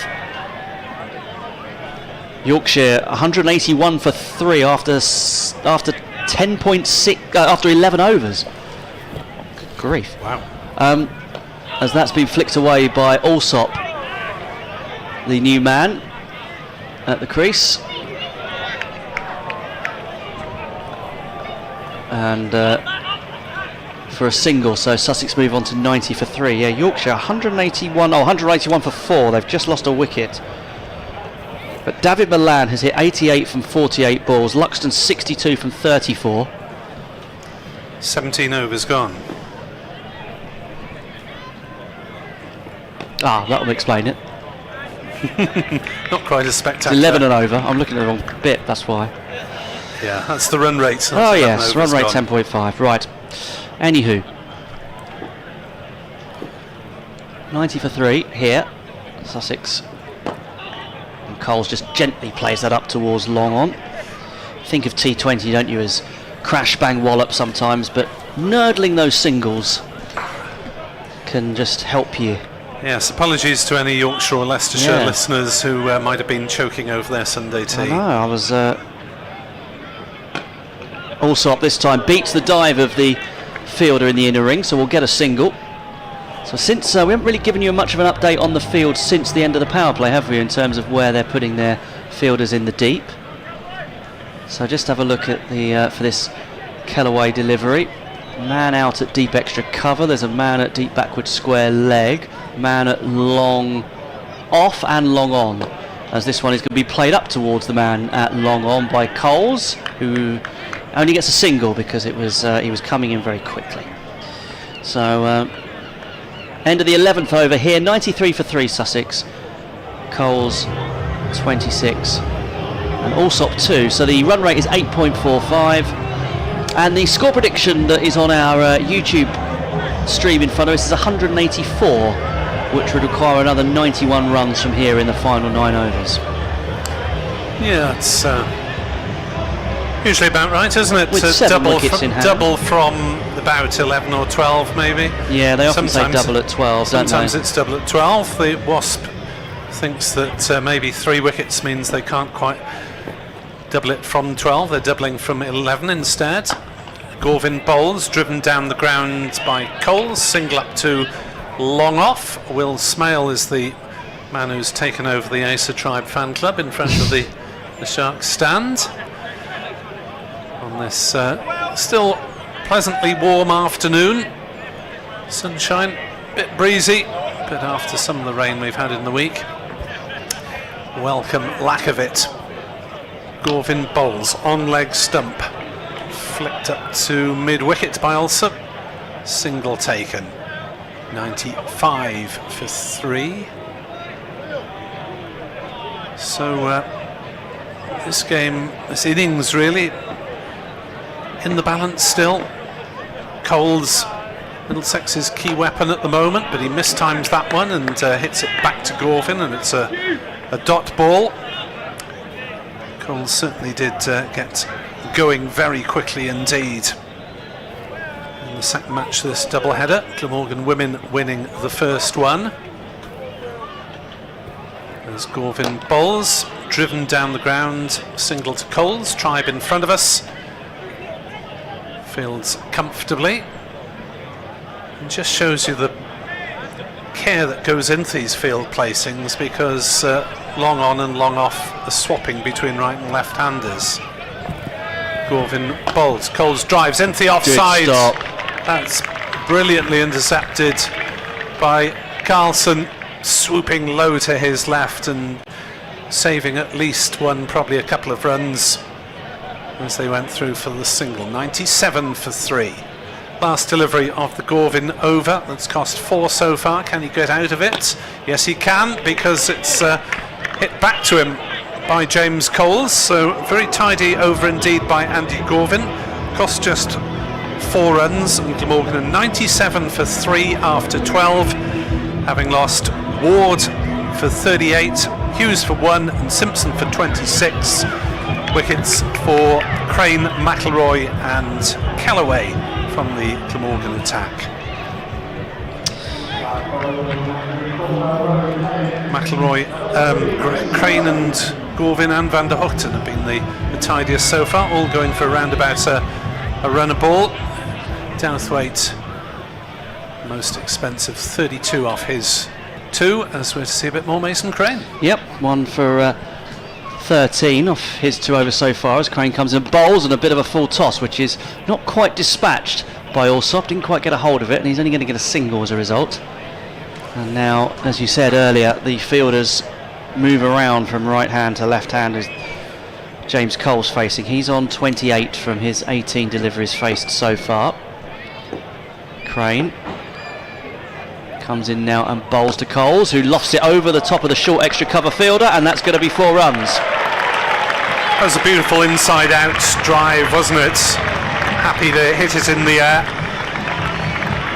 B: Yorkshire 181 for 3 after 10.6 after 11 overs. Good grief!
C: Wow.
B: As that's been flicked away by Alsop, the new man at the crease, and for a single, so Sussex move on to 90 for 3. Yeah, Yorkshire 181 for 4. They've just lost a wicket. But David Milan has hit 88 from 48 balls. Luxton 62 from 34.
C: 17 overs gone.
B: That'll explain it.
C: Not quite as spectacular.
B: 11 and over. I'm looking at the wrong bit, that's why.
C: Yeah, that's the run rate.
B: Oh yes, run rate 10.5. Right. Anywho, 90 for 3 here. Sussex. And Coles just gently plays that up towards long on. Think of T20, don't you, as crash bang wallop sometimes, but nurdling those singles can just help you.
C: Yes, apologies to any Yorkshire or Leicestershire listeners who might have been choking over their Sunday tea.
B: I was Alsop this time beats the dive of the fielder in the inner ring, so we'll get a single. So since we haven't really given you much of an update on the field since the end of the power play, have we, in terms of where they're putting their fielders in the deep? So just have a look at the for this Kellaway delivery. Man out at deep extra cover. There's a man at deep backward square leg. Man at long off and long on, as this one is going to be played up towards the man at long on by Coles, who only gets a single because it was he was coming in very quickly. So end of the 11th over here, 93 for 3 Sussex. Coles 26 and Alsop 2, so the run rate is 8.45, and the score prediction that is on our YouTube stream in front of us is 184, which would require another 91 runs from here in the final 9 overs.
C: Yeah, it's usually about right, isn't it?
B: With 7 wickets in hand.
C: Double from about 11 or 12 maybe.
B: Yeah, they often say double at 12, don't they?
C: Sometimes it's double at 12. The Wasp thinks that maybe 3 wickets means they can't quite double it from 12. They're doubling from 11 instead. Gorvin bowls, driven down the ground by Coles, single up to long off. Will Smale is the man who's taken over the Acer Tribe fan club in front of the the Sharks stand on this still pleasantly warm afternoon. Sunshine, a bit breezy, but after some of the rain we've had in the week, welcome lack of it. Gorvin bowls on leg stump, flicked up to mid-wicket by Alsop, single taken, 95 for 3. So this game, this innings really in the balance still. Coles, Middlesex's key weapon at the moment, but he mistimes that one and hits it back to Gorvin, and it's a dot ball. Coles certainly did get going very quickly indeed in the second match of this doubleheader. Glamorgan women winning the first one. As Gorvin bowls, driven down the ground, single to Coles, Tribe in front of us. Fields comfortably. It just shows you the care that goes into these field placings, because long on and long off the swapping between right and left-handers. Gorvin bowls, Coles drives into the offside. That's brilliantly intercepted by Carlson, swooping low to his left and saving at least one, probably a couple of runs as they went through for the single. 97 for 3. Last delivery of the Gorvin over, that's cost 4 so far. Can he get out of it? Yes, he can, because it's hit back to him by James Coles. So very tidy over indeed by Andy Gorvin. Cost just 4 runs, and Glamorgan 97 for 3 after 12, having lost Ward for 38, Hughes for 1 and Simpson for 26. Wickets for Crane, McIlroy and Callaway from the Glamorgan attack. McIlroy, Crane and Gorvin and Van der Hoogten have been the tidiest so far, all going for around about a run a ball. Douthwaite, most expensive, 32 off his 2, as we're to see a bit more Mason Crane.
B: Yep, 1 for 13 off his 2 overs so far, as Crane comes in and bowls, and a bit of a full toss, which is not quite dispatched by Alsop. Didn't quite get a hold of it, and he's only going to get a single as a result. And now, as you said earlier, the fielders move around from right hand to left hand as James Coles facing. He's on 28 from his 18 deliveries faced so far. Crane comes in now and bowls to Coles, who lofts it over the top of the short extra cover fielder, and that's going to be 4 runs.
C: That was a beautiful inside out drive, wasn't it? Happy to hit it in the air,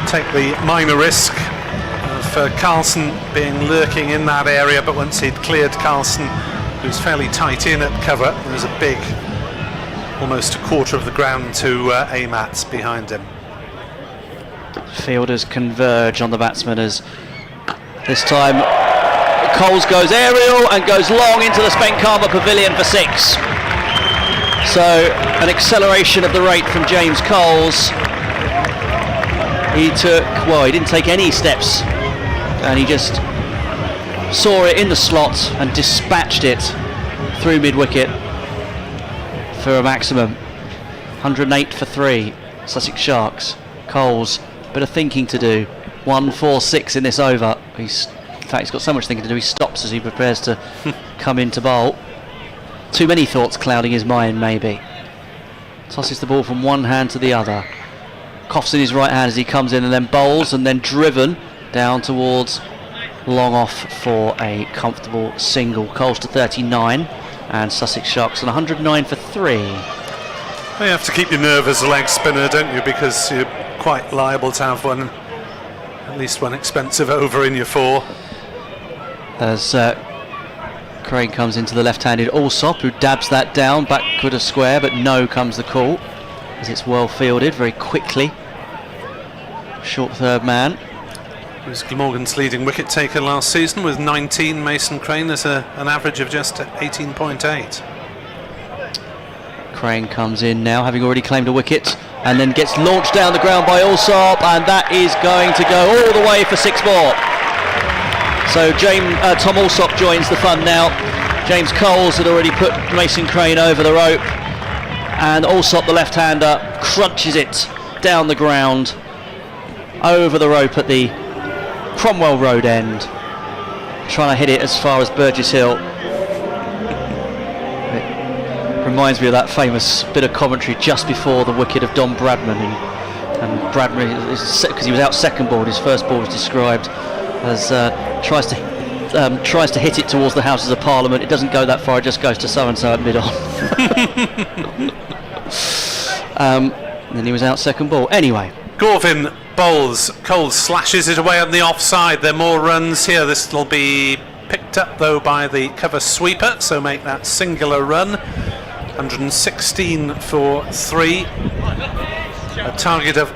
C: take the minor risk of Carlson being lurking in that area, but once he'd cleared Carlson, who's fairly tight in at cover, there was a big, almost a quarter of the ground to aim at behind him.
B: Fielders converge on the batsman as this time Coles goes aerial and goes long into the Spenkama Pavilion for 6. So an acceleration of the rate from James Coles. He didn't take any steps, and he just saw it in the slot and dispatched it through mid-wicket for a maximum. 108 for 3, Sussex Sharks. Coles, bit of thinking to do. 1-4-6 in this over. In fact, he's got so much thinking to do, he stops as he prepares to come in to bowl. Too many thoughts clouding his mind, maybe. Tosses the ball from one hand to the other. Coughs in his right hand as he comes in and then bowls, and then driven down towards long off for a comfortable single. Coles to 39 and Sussex Sharks on 109 for 3.
C: Well, you have to keep your nerve as a leg spinner, don't you, because you're quite liable to have at least one expensive over in your 4.
B: As Crane comes into the left-handed Alsop, who dabs that down backward a square, but no comes the call as it's well fielded very quickly. Short third man.
C: He was Glamorgan's leading wicket taker last season with 19. Mason Crane is an average of just 18.8.
B: Crane comes in now, having already claimed a wicket, and then gets launched down the ground by Alsop, and that is going to go all the way for 6 more. So Tom Alsop joins the fun now. James Coles had already put Mason Crane over the rope, and Allsop, the left-hander, crunches it down the ground over the rope at the Cromwell Road end, trying to hit it as far as Burgess Hill. It reminds me of that famous bit of commentary just before the wicket of Don Bradman, and Bradman, because he was out second ball, his first ball was described as tries to hit it towards the Houses of Parliament. It doesn't go that far, it just goes to so-and-so at mid-on. And then he was out second ball. Anyway.
C: Gorvin bowls, Coles slashes it away on the offside. There are more runs here. This will be picked up though by the cover sweeper, so make that singular run. 116 for 3. A target of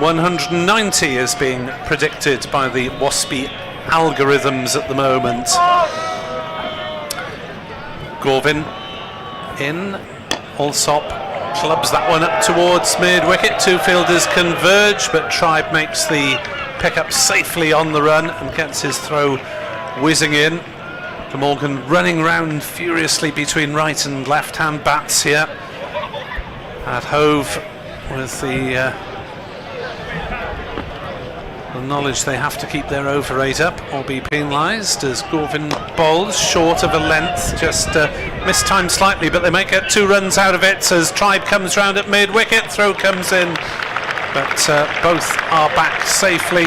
C: 190 is being predicted by the waspy algorithms at the moment. Gorvin in, Allsop clubs that one up towards mid-wicket. Two fielders converge, but Tribe makes the pick-up safely on the run and gets his throw whizzing in. Glamorgan running round furiously between right and left-hand bats here at Hove, with the knowledge they have to keep their over 8 up or be penalised, as Gorvin bowls short of a length, just mistimed slightly, but they might get 2 runs out of it as Tribe comes round at mid-wicket. Throw comes in, but both are back safely.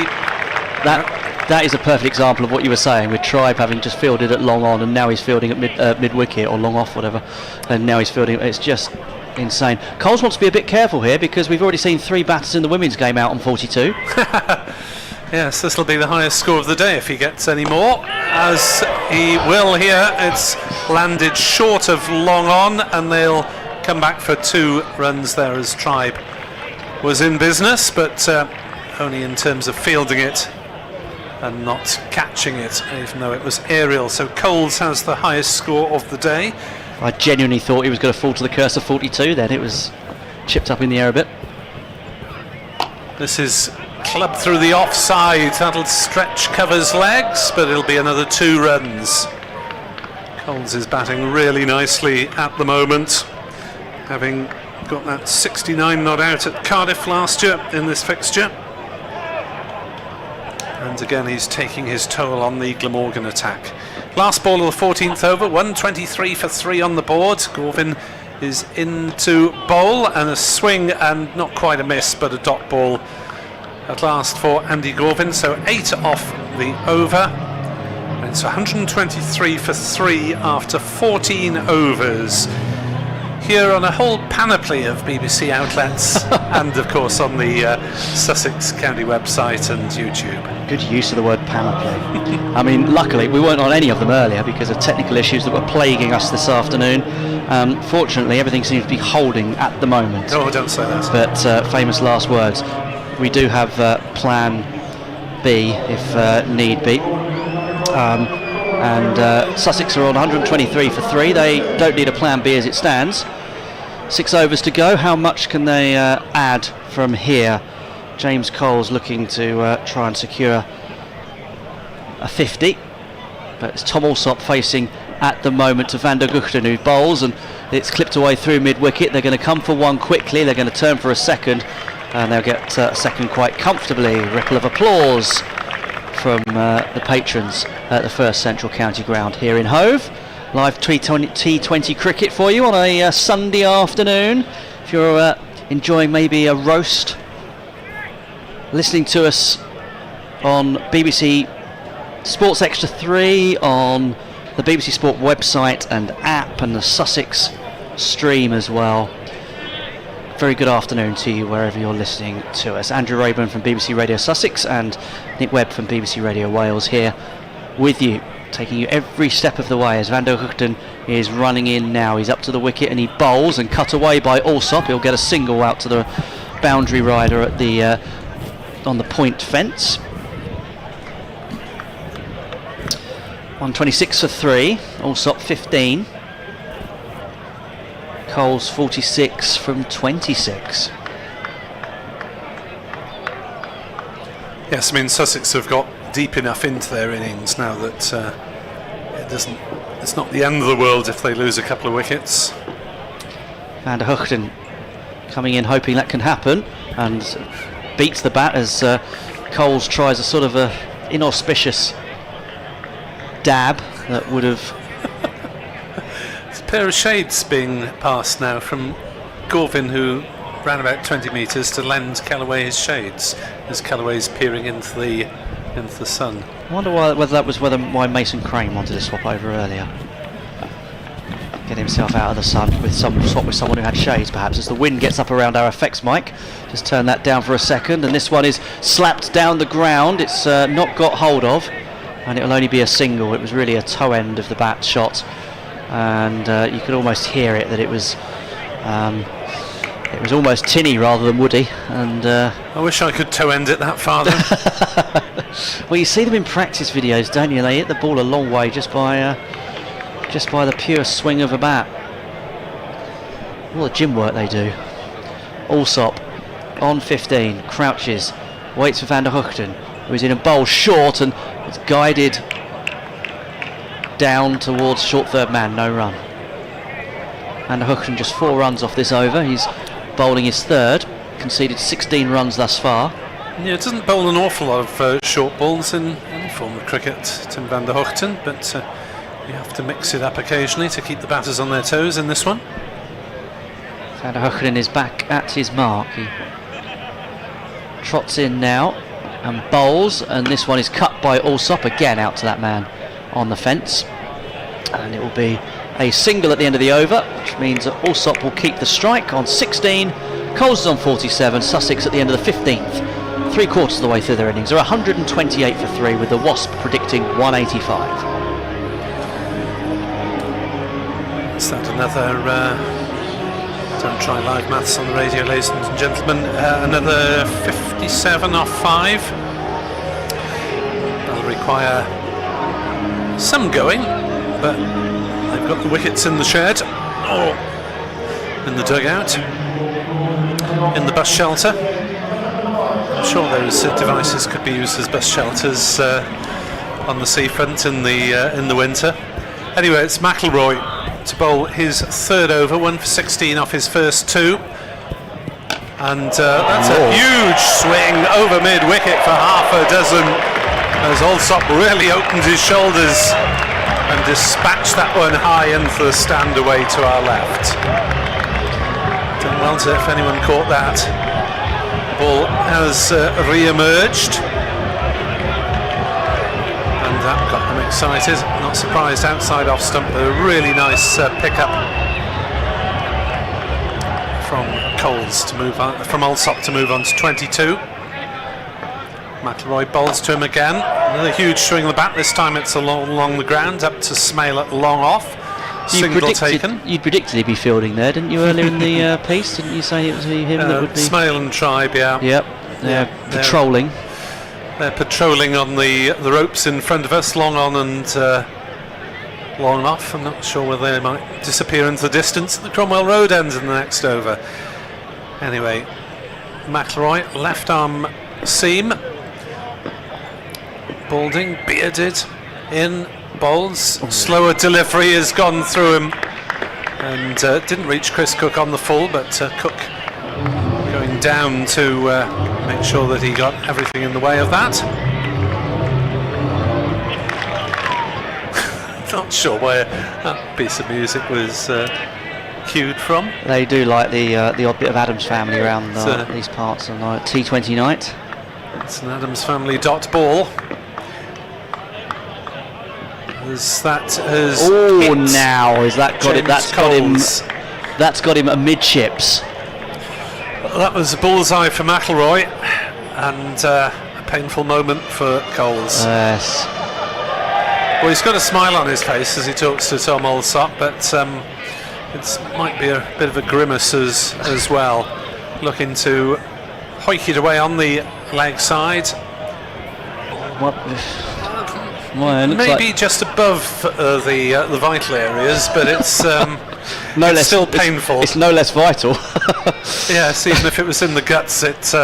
B: That is a perfect example of what you were saying, with Tribe having just fielded at long on and now he's fielding at mid-wicket or long off, whatever, and now he's fielding. It's just insane. Coles wants to be a bit careful here because we've already seen 3 batters in the women's game out on 42.
C: Yes, this will be the highest score of the day if he gets any more, as he will here. It's landed short of long on, and they'll come back for 2 runs there, as Tribe was in business, but only in terms of fielding it and not catching it, even though it was aerial. So Coles has the highest score of the day.
B: I genuinely thought he was going to fall to the curse of 42 then. It was chipped up in the air a bit.
C: This is clubbed through the offside. That'll stretch Cover's legs, but it'll be another 2 runs. Coles is batting really nicely at the moment, having got that 69 not out at Cardiff last year in this fixture. And again he's taking his toll on the Glamorgan attack. Last ball of the 14th over, 123 for 3 on the board. Gorvin is into bowl, and a swing and not quite a miss, but a dot ball at last for Andy Gorvin. So 8 off the over, and it's 123 for 3 after 14 overs. Here on a whole panoply of BBC outlets and of course on the Sussex County website and YouTube.
B: Good use of the word panoply. I mean, luckily we weren't on any of them earlier because of technical issues that were plaguing us this afternoon. Fortunately everything seems to be holding at the moment.
C: Oh, don't say that.
B: But famous last words. We do have plan B if need be. Sussex are on 123 for 3. They don't need a plan B as it stands. 6 overs to go. How much can they add from here? James Coles looking to try and secure a 50, but it's Tom Allsop facing at the moment to Van der Guchten, who bowls, and it's clipped away through mid-wicket. They're going to come for 1 quickly. They're going to turn for a second, and they'll get a second quite comfortably. Ripple of applause from the patrons at the First Central County Ground here in Hove. Live T20 cricket for you on a Sunday afternoon. If you're enjoying maybe a roast, listening to us on BBC Sports Extra 3, on the BBC Sport website and app, and the Sussex stream as well. Very good afternoon to you wherever you're listening to us. Andrew Rayburn from BBC Radio Sussex and Nick Webb from BBC Radio Wales here with you, taking you every step of the way as Van der Guchten is running in now. He's up to the wicket and he bowls, and cut away by Allsop. He'll get a single out to the boundary rider at the on the point fence. 126 for 3. Allsop 15. Coles 46 from 26.
C: Yes, I mean Sussex have got deep enough into their innings now that it doesn't it's not the end of the world if they lose a couple of wickets.
B: Van der Hugten coming in hoping that can happen, and beats the bat as Coles tries a sort of a inauspicious dab that would have...
C: It's a pair of shades being passed now from Gorvin, who ran about 20 metres, to lend Callaway his shades as Callaway's peering into the sun.
B: I wonder whether that was why Mason Crane wanted to swap over earlier. Get himself out of the sun with swap with someone who had shades, perhaps, as the wind gets up around our effects mic. Just turn that down for a second, and this one is slapped down the ground. It's not got hold of, and it'll only be a single. It was really a toe end of the bat shot, and you could almost hear it, that it was almost tinny rather than woody. And
C: I wish I could toe end it that far though.
B: Well, you see them in practice videos, don't you? They hit the ball a long way just by the pure swing of a bat. All the gym work they do. Allsop on 15, crouches, waits for Van der Hugten, who's in a bowl short and it's guided down towards short third man, no run. Van der Hugten just 4 runs off this over. He's bowling his third, conceded 16 runs thus far.
C: Yeah, it doesn't bowl an awful lot of short balls in any form of cricket, Tim Van der Hugten, but you have to mix it up occasionally to keep the batters on their toes in this one.
B: Van der Hugten is back at his mark. He trots in now and bowls, and this one is cut by Allsop, again out to that man on the fence, and it will be a single at the end of the over, which means that Allsop will keep the strike on 16. Coles is on 47. Sussex at the end of the 15th, 3/4 of the way through their innings, are 128 for 3, with the Wasp predicting 185.
C: Is that another, don't try live maths on the radio, ladies and gentlemen, another 57 off 5. That'll require some going, but they've got the wickets in the shed, or in the dugout, in the bus shelter. I'm sure those devices could be used as bus shelters on the seafront in the winter. Anyway, it's McIlroy to bowl his third over, 1 for 16 off his first 2, and that's a huge swing over mid-wicket for half a dozen, as Allsop really opened his shoulders and dispatched that one high into the stand away to our left. Done well to, if anyone caught that. The ball has re-emerged, and that got them excited. Not surprised, outside off stump, but a really nice pick-up from Coles to move on, from Allsop to move on to 22. McIlroy bowls to him again. Another huge swing of the bat. This time it's along the ground, up to Smail at long off. Single taken.
B: You'd predicted he'd be fielding there, didn't you, earlier in the piece? Didn't you say it was him that would be?
C: Smail and Tribe, yeah.
B: Yep, they're patrolling.
C: They're patrolling on the ropes in front of us, long on and long off. I'm not sure whether they might disappear into the distance at the Cromwell Road end in the next over. Anyway, McIlroy, left arm seam. Balding, bearded, in, bowls, slower delivery has gone through him, and didn't reach Chris Cook on the full, but Cook going down to make sure that he got everything in the way of that. Not sure where that piece of music was cued from.
B: They do like the odd bit of Adams Family around these parts on T20 night.
C: It's an Adams Family dot ball.
B: Now is that got it? That's got him amidships.
C: That was a bullseye for McIlroy, and a painful moment for Coles.
B: Yes.
C: Well, he's got a smile on his face as he talks to Tom Allsop, but it might be a bit of a grimace as well. Looking to hoik it away on the leg side.
B: What? Well,
C: maybe like just above the vital areas, but it's still painful.
B: It's no less vital.
C: Yes, even if it was in the guts, it's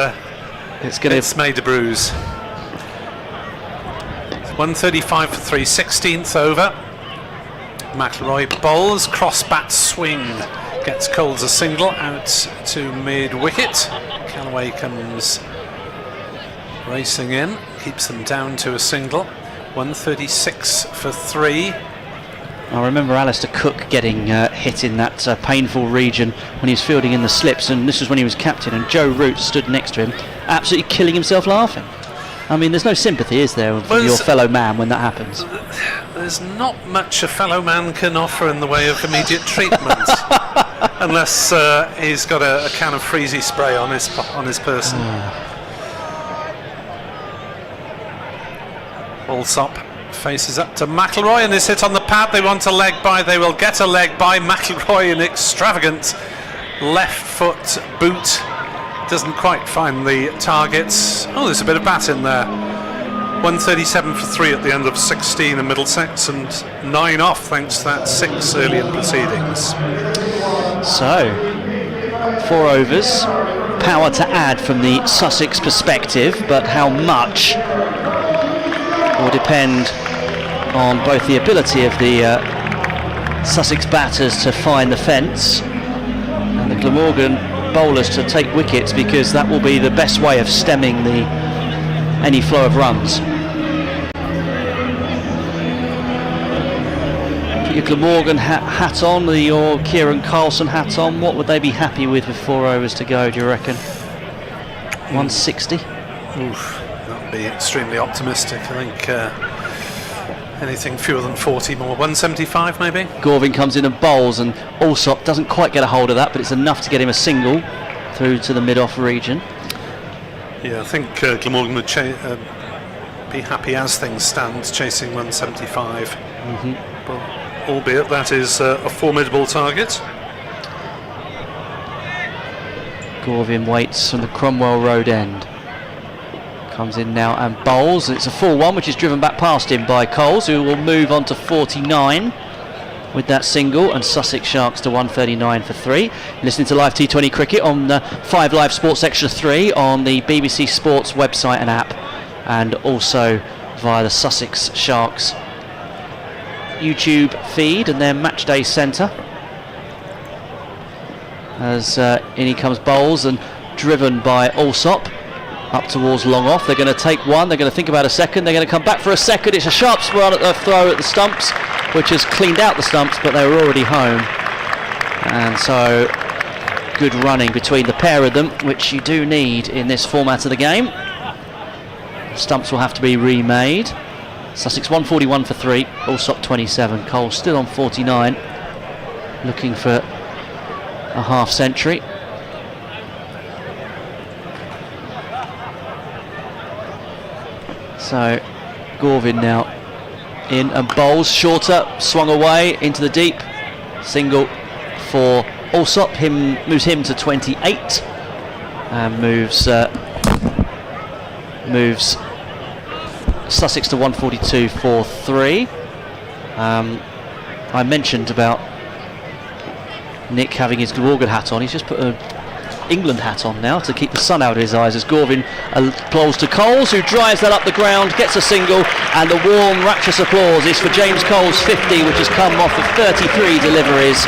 C: made a bruise. 135 for 3, 16th over. McIlroy bowls, cross bat swing, gets Coles a single out to mid wicket. Callaway comes racing in, keeps them down to a single. 136 for 3.
B: I remember Alistair Cook getting hit in that painful region when he was fielding in the slips, and this was when he was captain, and Joe Root stood next to him, absolutely killing himself laughing. I mean, there's no sympathy, is there, for your fellow man when that happens?
C: There's not much a fellow man can offer in the way of immediate treatment, unless he's got a can of freezy spray on his person. Allsop faces up to McIlroy and is hit on the pad. They want a leg by. They will get a leg by. McIlroy, an extravagant left foot boot, doesn't quite find the targets. Oh, there's a bit of bat in there. 137 for 3 at the end of 16 in Middlesex, and 9 off thanks to that 6 early in proceedings.
B: So 4 overs, power to add from the Sussex perspective, but how much will depend on both the ability of the Sussex batters to find the fence and the Glamorgan bowlers to take wickets, because that will be the best way of stemming any flow of runs. Put your Glamorgan hat on, your Kieran Carlson hat on. What would they be happy with 4 overs to go, do you reckon? 160?
C: Oof. That would be extremely optimistic. I think anything fewer than 40 more. 175 maybe?
B: Gorvin comes in and bowls, and Allsop doesn't quite get a hold of that, but it's enough to get him a single through to the mid-off region.
C: Yeah, I think Glamorgan would be happy as things stand, chasing 175. But albeit that is a formidable target.
B: Gorvin waits from the Cromwell Road end. Comes in now and bowls. It's a full one, which is driven back past him by Coles, who will move on to 49 with that single, and Sussex Sharks to 139 for 3. Listening to live T20 cricket on 5 Live Sports Extra 3 on the BBC Sports website and app, and also via the Sussex Sharks YouTube feed and their Matchday Centre. As in he comes bowls, and driven by Allsop up towards long off. They're going to take one, they're going to think about a second, they're going to come back for a second. It's a sharp throw at the stumps, which has cleaned out the stumps, but they were already home. And so good running between the pair of them, which you do need in this format of the game. The stumps will have to be remade. Sussex 141 for 3, Allsop 27. Cole still on 49, looking for a half century. So Gorvin now in and bowls shorter, swung away into the deep, single for Allsop. Moves him to 28 and moves Sussex to 142 for 3. I mentioned about Nick having his Glamorgan hat on. He's just put an England hat on now to keep the sun out of his eyes, as Gorvin applauds to Coles, who drives that up the ground, gets a single, and the warm, rapturous applause is for James Coles' 50, which has come off of 33 deliveries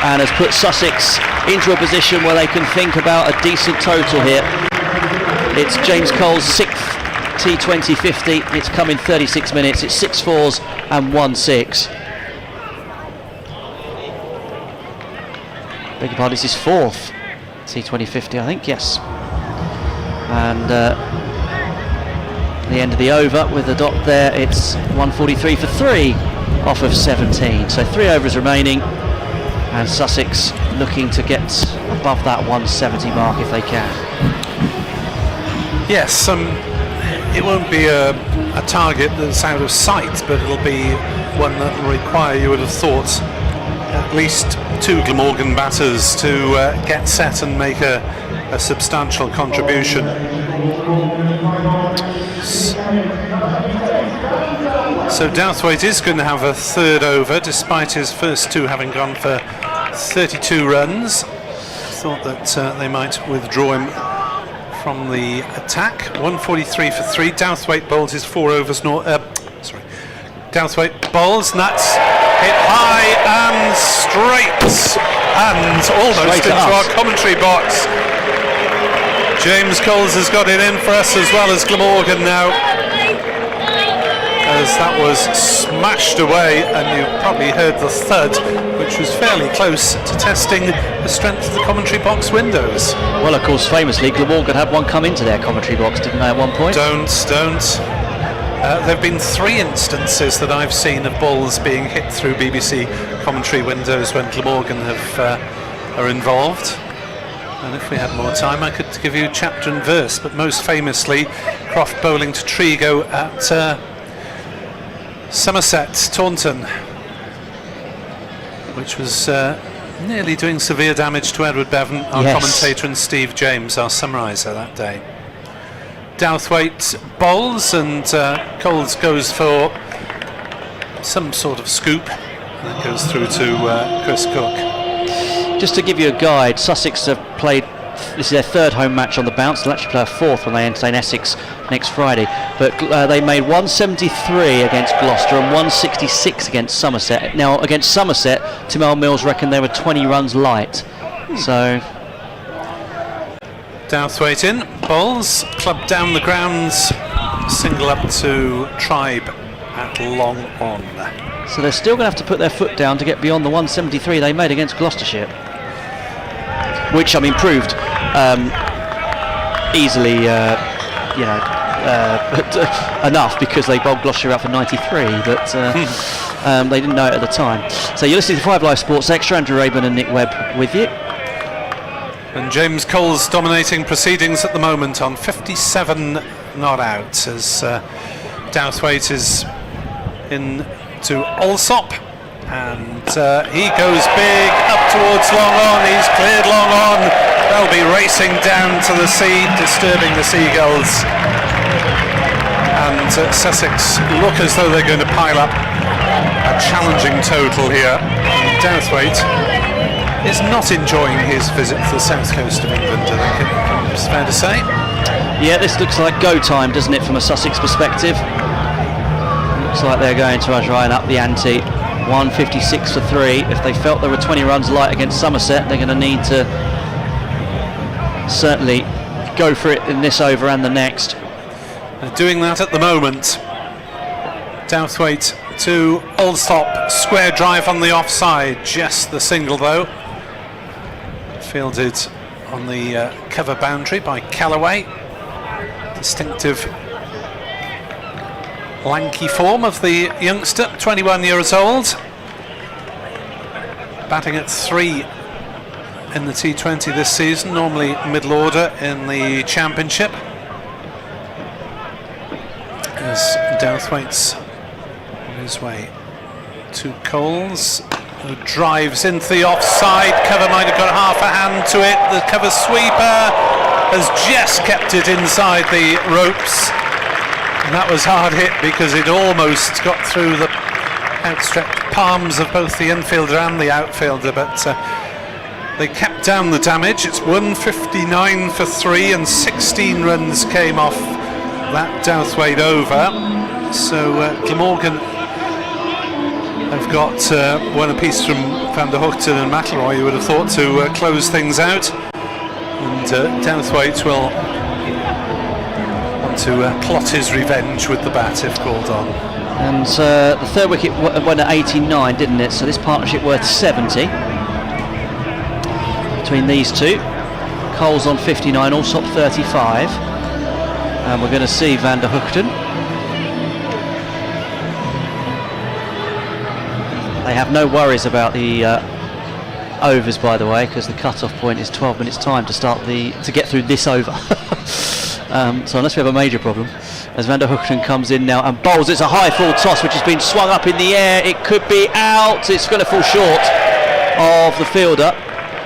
B: and has put Sussex into a position where they can think about a decent total here. It's James Coles' 6th T20 50. It's come in 36 minutes. It's 6 fours and 1 6. Beg your pardon, it's his 4th T20 50, I think, yes. And the end of the over with the dot there, it's 143 for 3 off of 17. So 3 overs remaining, and Sussex looking to get above that 170 mark if they can.
C: Yes, it won't be a target that's out of sight, but it'll be one that will require, you would have thought, at least 2 Glamorgan batters to get set and make a substantial contribution. So Douthwaite is going to have a 3rd over, despite his first 2 having gone for 32 runs. Thought that they might withdraw him from the attack. 143 for 3. Douthwaite bowls his 4 overs. Douthwaite bowls, and that's hit high and straight and almost
B: Straight to
C: into
B: us.
C: our commentary box. James Coles has got it in for us as well as Glamorgan now, as that was smashed away, and you probably heard the thud, which was fairly close to testing the strength of the commentary box windows.
B: Well, of course, famously, Glamorgan had one come into their commentary box, didn't they, at one point?
C: Don't. There have been 3 instances that I've seen of balls being hit through BBC commentary windows when Glamorgan are involved. And if we had more time, I could give you chapter and verse, but most famously, Croft bowling to Trigo at Somerset, Taunton, which was nearly doing severe damage to Edward Bevan, our commentator, and Steve James, our summariser that day. Douthwaite bowls, and Coles goes for some sort of scoop, and that goes through to Chris Cook.
B: Just to give you a guide, Sussex have played, this is their 3rd home match on the bounce. They'll actually play a 4th when they entertain Essex next Friday. But they made 173 against Gloucester and 166 against Somerset. Now, against Somerset, Tim Mills reckoned they were 20 runs light. So,
C: Douthwaite in, bowls, club down the grounds, single up to Tribe at long on.
B: so they're still going to have to put their foot down to get beyond the 173 they made against Gloucestershire. Which, I mean, proved easily, enough, because they bowled Gloucestershire out for 93, but they didn't know it at the time. So you're listening to 5 Live Sports Extra. Andrew Rayburn and Nick Webb with you.
C: And James Coles dominating proceedings at the moment on 57 not out, as Douthwaite is in to Allsop, and he goes big up towards long on. He's cleared long on. They'll be racing down to the sea, disturbing the seagulls, and Sussex look as though they're going to pile up a challenging total here. Douthwaite is not enjoying his visit to the south coast of England, I think it's fair to say.
B: Yeah, this looks like go time, doesn't it, from a Sussex perspective? Looks like they're going to try and up the ante. 156 for 3. If they felt there were 20 runs light against Somerset, they're going to need to certainly go for it in this over and the next.
C: They're doing that at the moment. Douthwaite to Allsop, square drive on the offside, just the single though. Fielded on the cover boundary by Callaway. Distinctive lanky form of the youngster, 21 years old. Batting at 3 in the T20 this season, normally middle order in the Championship. As Douthwaite's on his way to Coles, who drives into the offside. Cover might have got half a hand to it. The cover sweeper has just kept it inside the ropes, and that was hard hit because it almost got through the outstretched palms of both the infielder and the outfielder, but they kept down the damage. It's 159 for 3, and 16 runs came off that Douthwaite over. So Glamorgan have got one apiece from Van der Hoogten and McIlroy, you would have thought, to close things out, and Douthwaite will want to plot his revenge with the bat if called on.
B: And the 3rd wicket went at 89, didn't it? So this partnership worth 70 between these two. Coles on 59, Allsop 35, and we're going to see Van der Hoogten. They have no worries about the overs, by the way, because the cut-off point is 12 minutes time to get through this over. So unless we have a major problem, as Van der Hoogten comes in now and bowls, it's a high full toss which has been swung up in the air. It could be out. It's going to fall short of the fielder,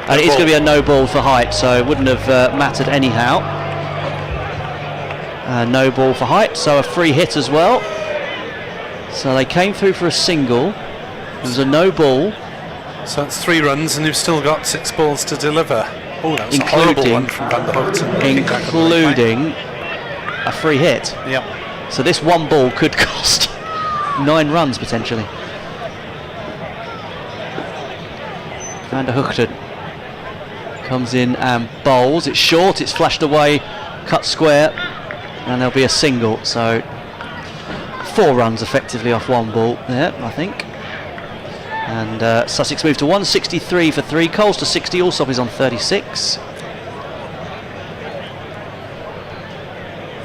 B: and it is going to be a no ball for height, so it wouldn't have mattered anyhow. No ball for height, so a free hit as well. So they came through for a single. It was a no ball.
C: So that's 3 runs, and you've still got 6 balls to deliver. Oh, that was a horrible one from Van der Hoogten.
B: Including a free hit.
C: Yep.
B: So this one ball could cost 9 runs potentially. Van der Hoogten comes in and bowls. It's short, it's flashed away, cut square, and there'll be a single. So 4 runs effectively off 1 ball there, I think. And Sussex move to 163 for 3. Coles to 60. Allsop is on 36.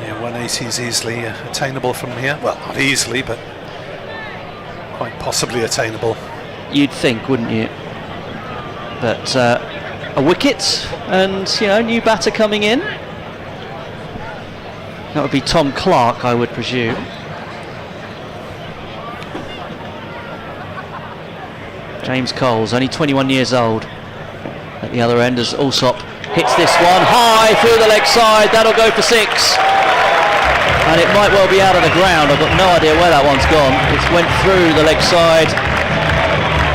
C: Yeah, 180 is easily attainable from here. Well, not easily, but quite possibly attainable.
B: You'd think, wouldn't you? But a wicket, and new batter coming in. That would be Tom Clark, I would presume. James Coles, only 21 years old, at the other end as Allsop hits this one high through the leg side. That'll go for 6, and it might well be out of the ground. I've got no idea where that one's gone. It went through the leg side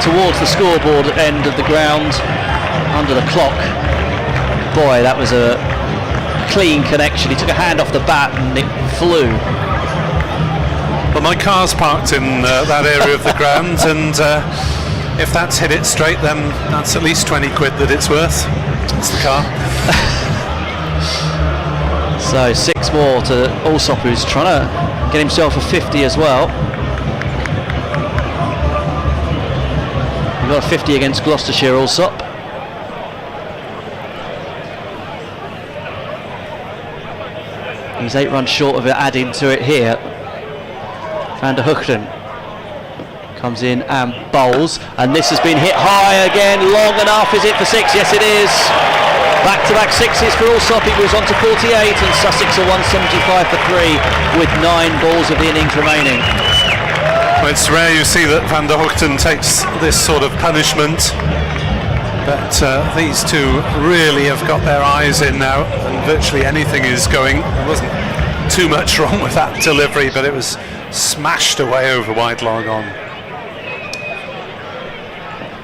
B: towards the scoreboard end of the ground, under the clock. Boy, that was a clean connection. He took a hand off the bat and it flew.
C: Well, my car's parked in that area of the ground, and if that's hit it straight, then that's at least 20 quid that it's worth. It's the car.
B: So 6 more to Allsop, who's trying to get himself a 50 as well. He got a 50 against Gloucestershire, Allsop. He's 8 runs short of it, adding to it here. Van der Hoogten comes in and bowls, and this has been hit high again. Long enough, is it for 6? Yes, it is. Back-to-back 6s for Allsop. He moves on to 48, and Sussex are 175 for 3 with 9 balls of the innings remaining.
C: Well, it's rare you see that Van der Hoogten takes this sort of punishment, but these two really have got their eyes in now, and virtually anything is going. There wasn't too much wrong with that delivery, but it was smashed away over wide long on.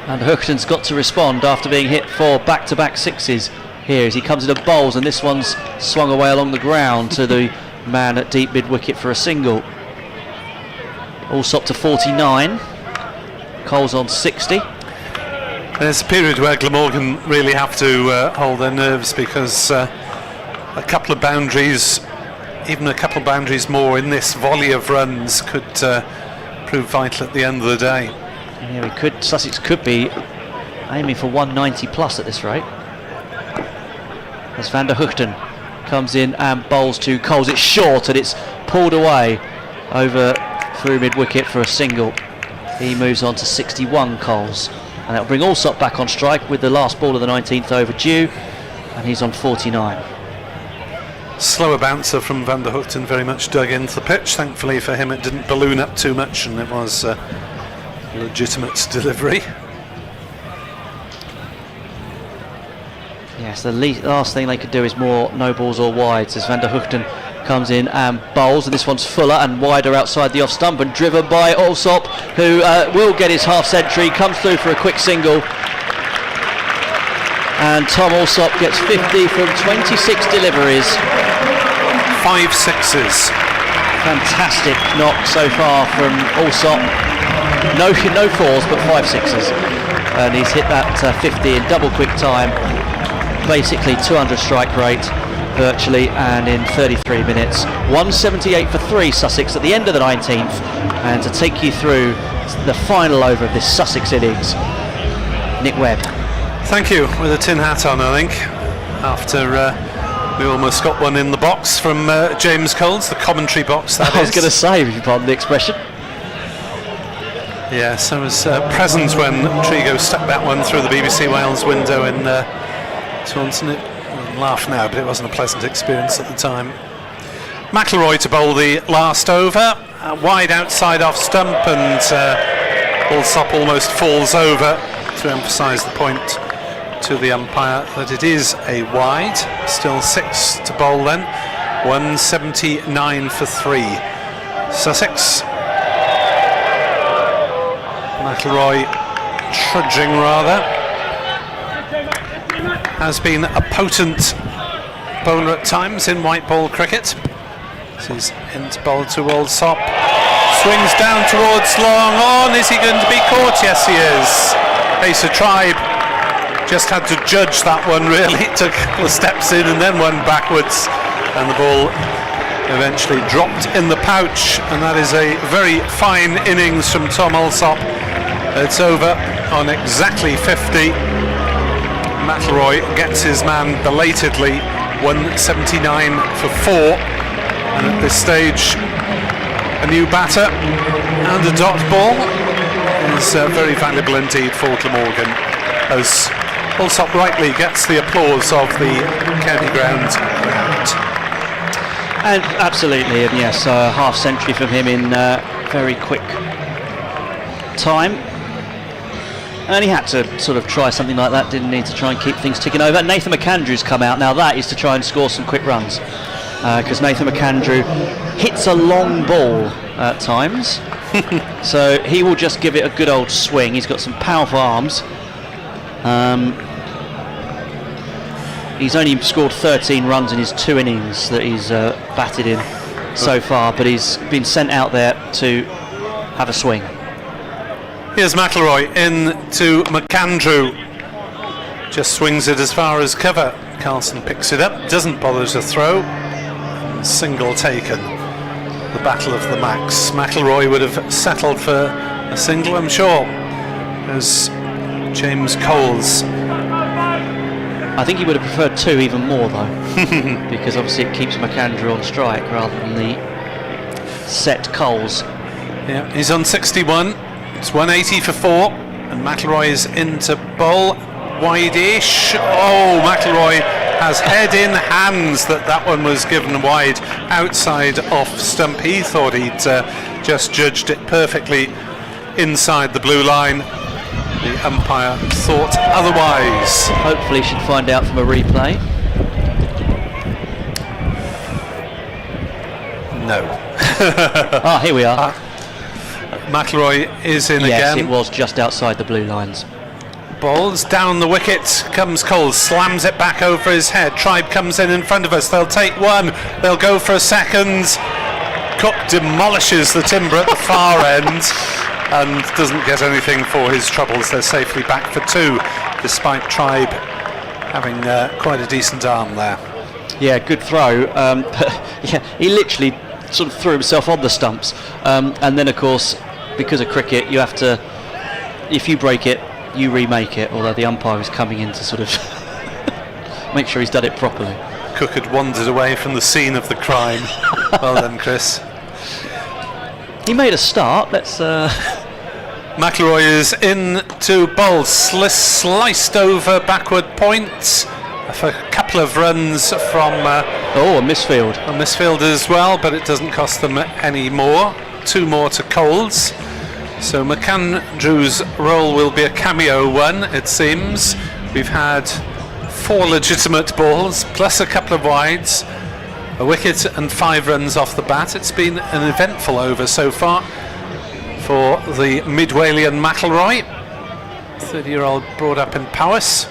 B: And Hoogten's got to respond after being hit for back-to-back 6s here as he comes into bowls, and this one's swung away along the ground to the man at deep mid-wicket for a single. Allsop to 49, Coles on 60.
C: There's a period where Glamorgan really have to hold their nerves, because a couple of boundaries, even a couple of boundaries more in this volley of runs could prove vital at the end of the day.
B: Yeah, Sussex could be aiming for 190 plus at this rate. As Van der Hoogten comes in and bowls to Coles. It's short and it's pulled away over through mid-wicket for a single. He moves on to 61, Coles. And that'll bring Allsop back on strike with the last ball of the 19th over due, and he's on 49.
C: Slower bouncer from Van der Hoogten, very much dug into the pitch. Thankfully for him, it didn't balloon up too much, and it was legitimate delivery.
B: Yes, the last thing they could do is more no balls or wides as Van der Hoogten comes in and bowls, and this one's fuller and wider outside the off stump and driven by Allsop, who will get his half century, comes through for a quick single, and Tom Allsop gets 50 from 26 deliveries.
C: 5 6s.
B: Fantastic knock so far from Allsop. No 4s, but 5 6s, and he's hit that 50 in double quick time, basically 200 strike rate virtually, and in 33 minutes. 178 for 3 Sussex at the end of the 19th, and to take you through the final over of this Sussex innings, Nick Webb.
C: Thank you, with a tin hat on, I think, after we almost got one in the box from James Coles, the commentary box, that
B: I was going to say, if you pardon the expression.
C: Yes, I was present when Trigo stuck that one through the BBC Wales window in Taunton. Laugh now, but it wasn't a pleasant experience at the time. McIlroy to bowl the last over, wide outside off stump, and Allsop almost falls over, to emphasise the point to the umpire that it is a wide. Still 6 to bowl then. 179 for 3 Sussex. McIlroy trudging rather. Has been a potent bowler at times in white ball cricket. This is into bowl to Allsop. Swings down towards long on. Is he going to be caught? Yes, he is. Ace of Tribe just had to judge that one really. Took a couple of steps in and then one backwards, and the ball eventually dropped in the pouch, and that is a very fine innings from Tom Alsop. It's over on exactly 50. McIlroy gets his man belatedly, 179 for 4, and at this stage a new batter and a dot ball is very valuable indeed for Glamorgan, as Alsop rightly gets the applause of the county ground crowd.
B: And absolutely, and yes, half century from him in very quick time. And he had to sort of try something like that, didn't he, to try and keep things ticking over. Nathan McAndrew's come out. Now that is to try and score some quick runs, because Nathan McAndrew hits a long ball at times. So he will just give it a good old swing. He's got some powerful arms. He's only scored 13 runs in his 2 innings that he's batted in so far, but he's been sent out there to have a swing.
C: Here's McIlroy in to McAndrew. Just swings it as far as cover. Carlson picks it up, doesn't bother to throw. Single taken. The battle of the Max. McIlroy would have settled for a single, I'm sure, as James Coles.
B: I think he would have preferred 2 even more though, because obviously it keeps McAndrew on strike rather than the set Coles.
C: Yeah, he's on 61. It's 180 for 4, and McIlroy is into bowl, wide-ish. Oh, McIlroy has head in hands that one was given wide outside off stump. He thought he'd just judged it perfectly inside the blue line. The umpire thought otherwise.
B: Hopefully should find out from a replay.
C: No.
B: Here we are.
C: McIlroy is in
B: yes,
C: again.
B: Yes, it was just outside the blue lines.
C: Balls down the wicket, comes Cole, slams it back over his head. Tribe comes in front of us, they'll take one, they'll go for a second. Cook demolishes the timber at the far end and doesn't get anything for his troubles. They're safely back for 2, despite Tribe having quite a decent arm there.
B: Yeah, good throw. Yeah, he literally sort of threw himself on the stumps, and then of course, because of cricket, you have to, if you break it, you remake it, although the umpire is coming in to sort of make sure he's done it properly.
C: Cook had wandered away from the scene of the crime. Well done, Chris.
B: He made a start. Let's
C: McIlroy is in to bowl, sliced over backward point for a couple of runs from
B: a misfield.
C: A misfield as well, but it doesn't cost them any more. 2 more to Coles. So McAndrew's role will be a cameo one, it seems. We've had 4 legitimate balls, plus a couple of wides, a wicket and 5 runs off the bat. It's been an eventful over so far for the Midwalian McIlroy, 30-year-old brought up in Powys,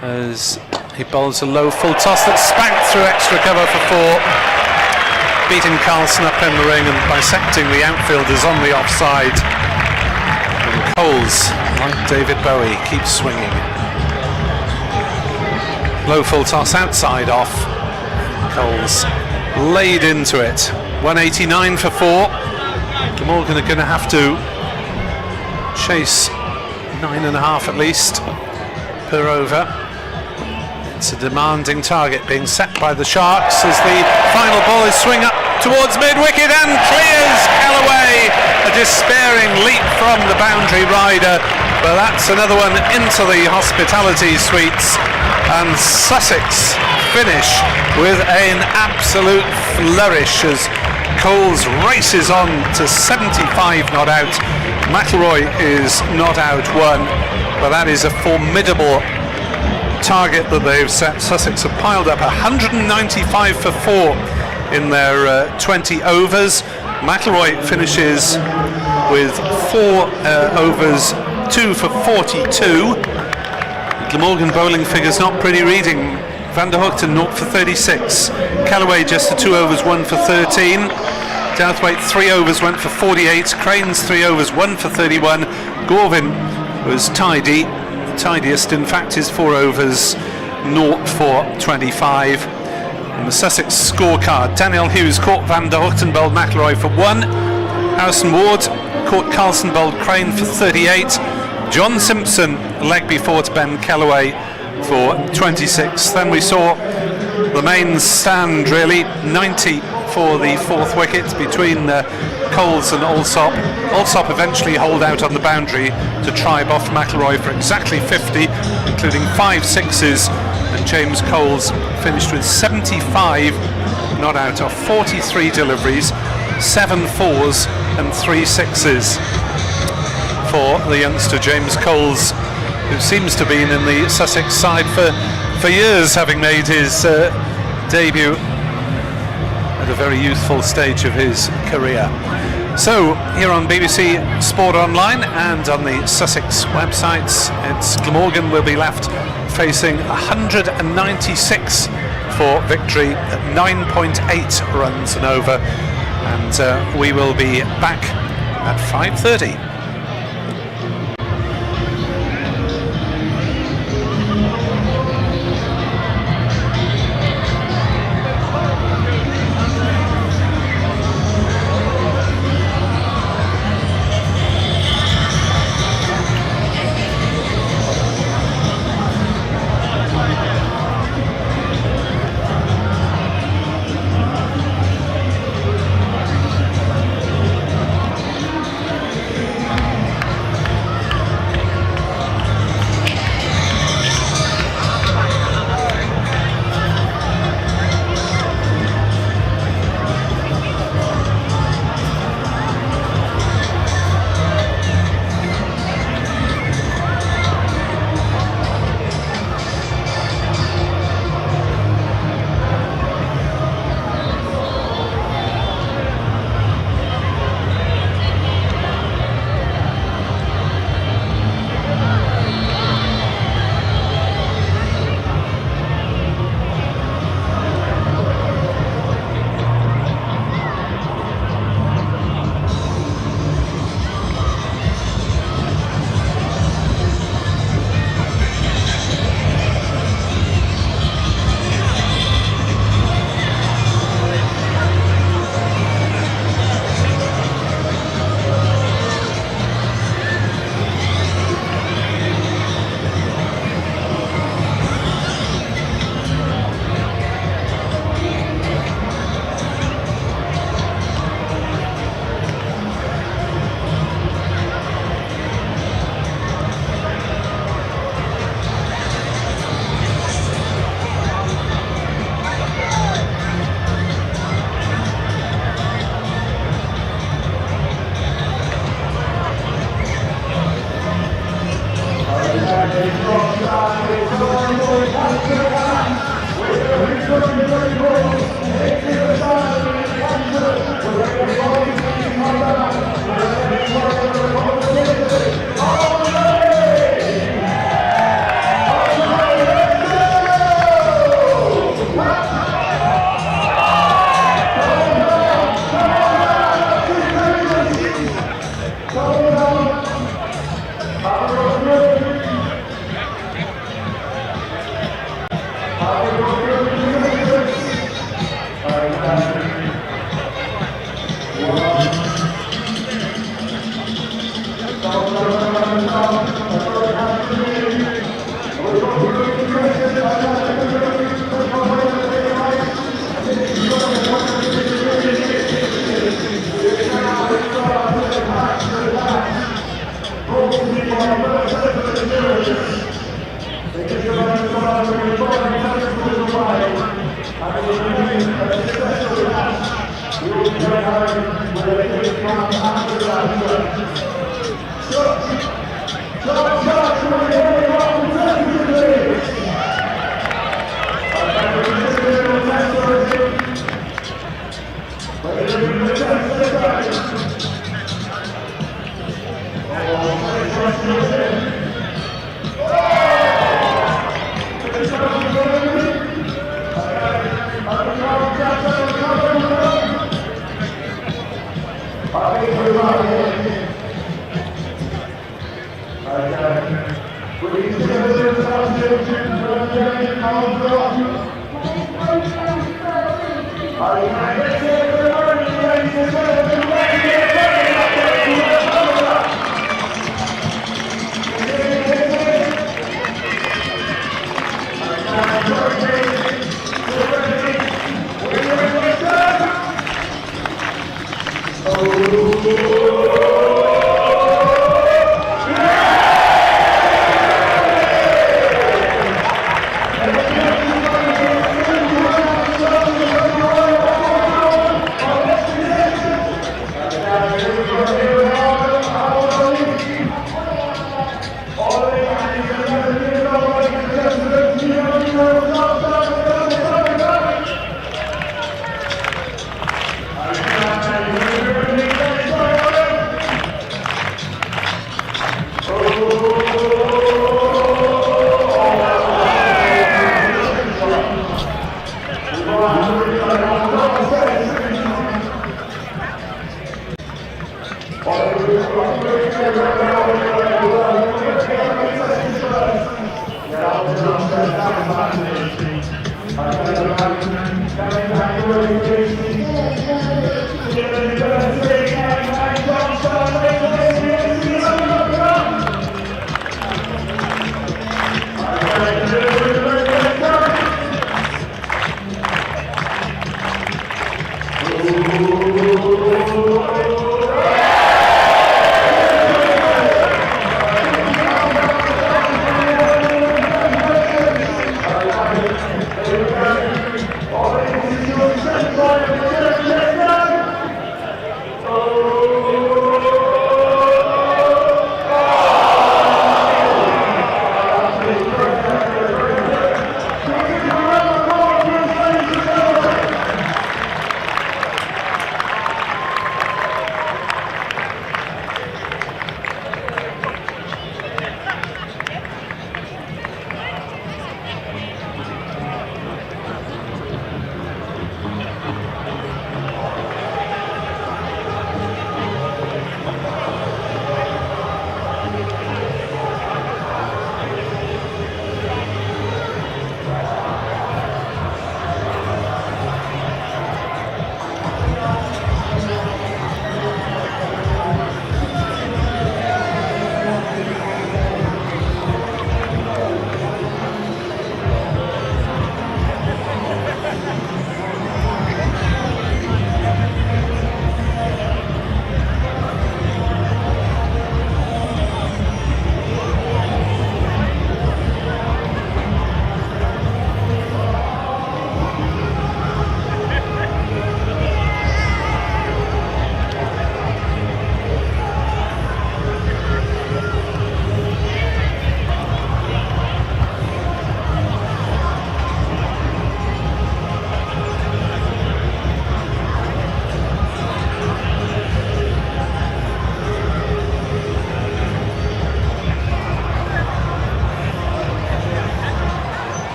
C: as he bowls a low full toss that's spanked through extra cover for 4, beating Carlson up in the ring and bisecting the outfielders on the offside. And Coles, like David Bowie, keeps swinging. Low full toss outside off. Coles laid into it. 189 for 4. Glamorgan are going to have to chase 9.5 at least per over. It's a demanding target being set by the Sharks as the final ball is swing up towards mid-wicket and clears Callaway. A despairing leap from the boundary rider, but that's another one into the hospitality suites, and Sussex finish with an absolute flourish as Coles races on to 75 not out. McIlroy is not out 1, but that is a formidable target that they've set. Sussex have piled up 195 for 4 in their 20 overs. McIlroy finishes with 4 overs, 2 for 42. Glamorgan bowling figures not pretty reading. Van der Hoogten 0 for 36. Callaway just the 2 overs, 1 for 13. Douthwaite 3 overs, went for 48. Cranes 3 overs, 1 for 31. Gorvin was tidy, tidiest. In fact, his 4 overs 0 for 25. And the Sussex scorecard: Daniel Hughes caught Van der Hortenbeld McIlroy for 1. Harrison Ward caught Carlson-Bold Crane for 38. John Simpson leg before to Ben Callaway for 26. Then we saw the main stand, really. 90 for the 4th wicket between Coles and Alsop. Alsop eventually holed out on the boundary to tribe off McIlroy for exactly 50, including 5 sixes, and James Coles finished with 75 not out of 43 deliveries, 7 fours and 3 sixes for the youngster James Coles, who seems to have been in the Sussex side for years, having made his debut at a very youthful stage of his career. So here on BBC Sport Online and on the Sussex websites, it's Glamorgan will be left facing 196 for victory at 9.8 runs and over, and we will be back at 5:30.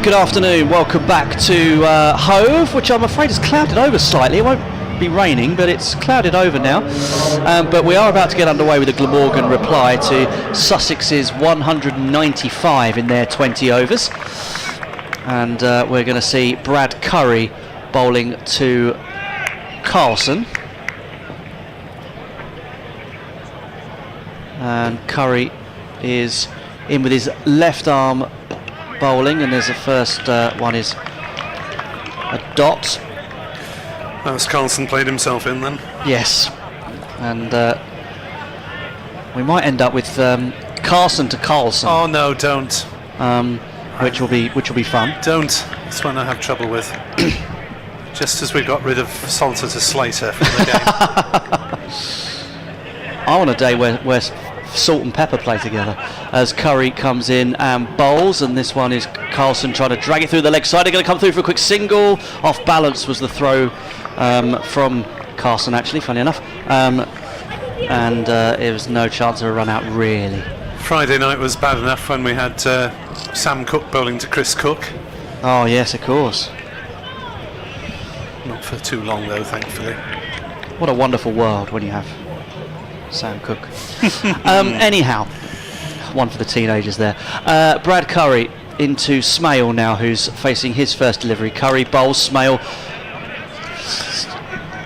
B: Good afternoon, welcome back to Hove, which I'm afraid is clouded over slightly. It won't be raining, but it's clouded over now. But we are about to get underway with a Glamorgan reply to Sussex's 195 in their 20 overs. And we're going to see Brad Curry bowling to Carlson. And Curry is in with his left arm bowling, and there's the first one is a dot.
C: As Carlson played himself in then.
B: Yes, and we might end up with Carson to Carlson.
C: Oh no, don't.
B: Which will be fun.
C: Don't. That's one I have trouble with. Just as we got rid of Salter to Slater from the game.
B: I want a day where Salt and Pepper play together. As Curry comes in and bowls, and this one is Carlson trying to drag it through the leg side. They're going to come through for a quick single. Off balance was the throw from Carlson, actually, funny enough. And it was no chance of a run out, really.
C: Friday night was bad enough when we had Sam Cook bowling to Chris Cook.
B: Oh yes, of course.
C: Not for too long though, thankfully.
B: What a wonderful world when you have Sam Cook. Anyhow, one for the teenagers there. Brad Curry into Smale now, who's facing his first delivery. Curry bowls, Smale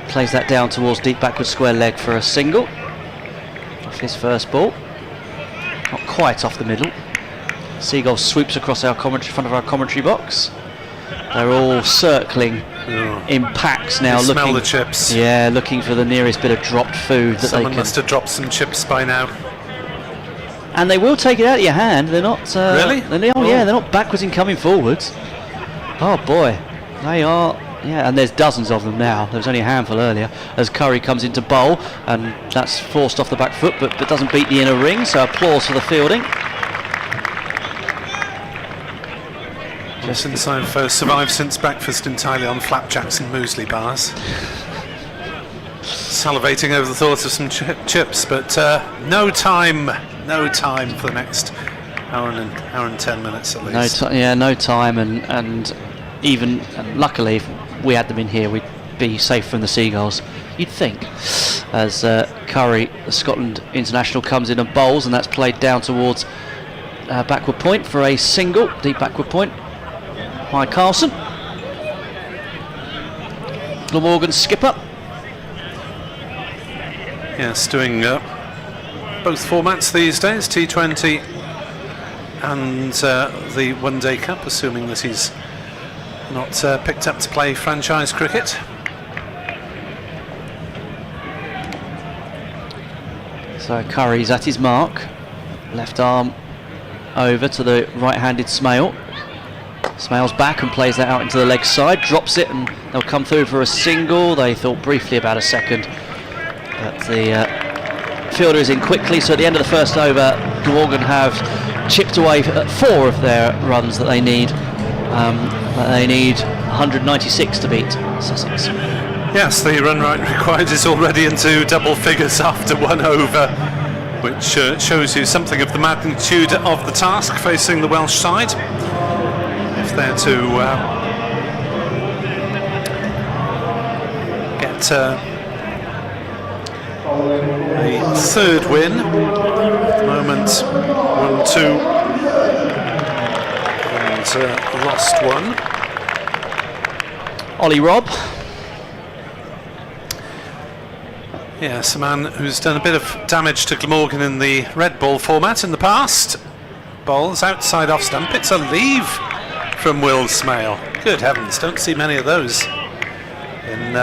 B: plays that down towards deep backward square leg for a single off his first ball. Not quite off the middle. Seagull swoops across our commentary, front of our commentary box. They're all circling in packs now, looking.
C: Smell the chips.
B: Yeah, looking for the nearest bit of dropped food that
C: Someone
B: they can.
C: must have dropped some chips by now.
B: And they will take it out of your hand. They're not.
C: Really?
B: Yeah, they're not backwards in coming forwards. Oh boy, they are. Yeah, and there's dozens of them now. There was only a handful earlier. As Curry comes into bowl, and that's forced off the back foot, but doesn't beat the inner ring. So applause for the fielding.
C: Since I've survived since breakfast entirely on flapjacks and muesli bars. Salivating over the thought of some chips, but no time for the next hour and 10 minutes at least.
B: No time, and even luckily if we had them in here, we'd be safe from the seagulls, you'd think. As Curry, the Scotland international, comes in and bowls, and that's played down towards backward point for a single, deep backward point by Carlson. Glamorgan skipper.
C: Yes, doing both formats these days, T20 and the One Day Cup, assuming that he's not picked up to play franchise cricket.
B: So Curry's at his mark. Left arm over to the right-handed Smale. Smale's back and plays that out into the leg side, drops it, and they'll come through for a single. They thought briefly about a second, but the fielder is in quickly. So at the end of the first over, Glamorgan have chipped away 4 of their runs that they need. They need 196 to beat Sussex.
C: Yes, the run rate required is already into double figures after 1 over, which shows you something of the magnitude of the task facing the Welsh side. If they're to get a 3rd win, at the moment 1-2 and lost 1.
B: Ollie Robb.
C: Yes, a man who's done a bit of damage to Glamorgan in the red ball format in the past. Bowls outside off stump. It's a leave from Will Smale. Good heavens, don't see many of those in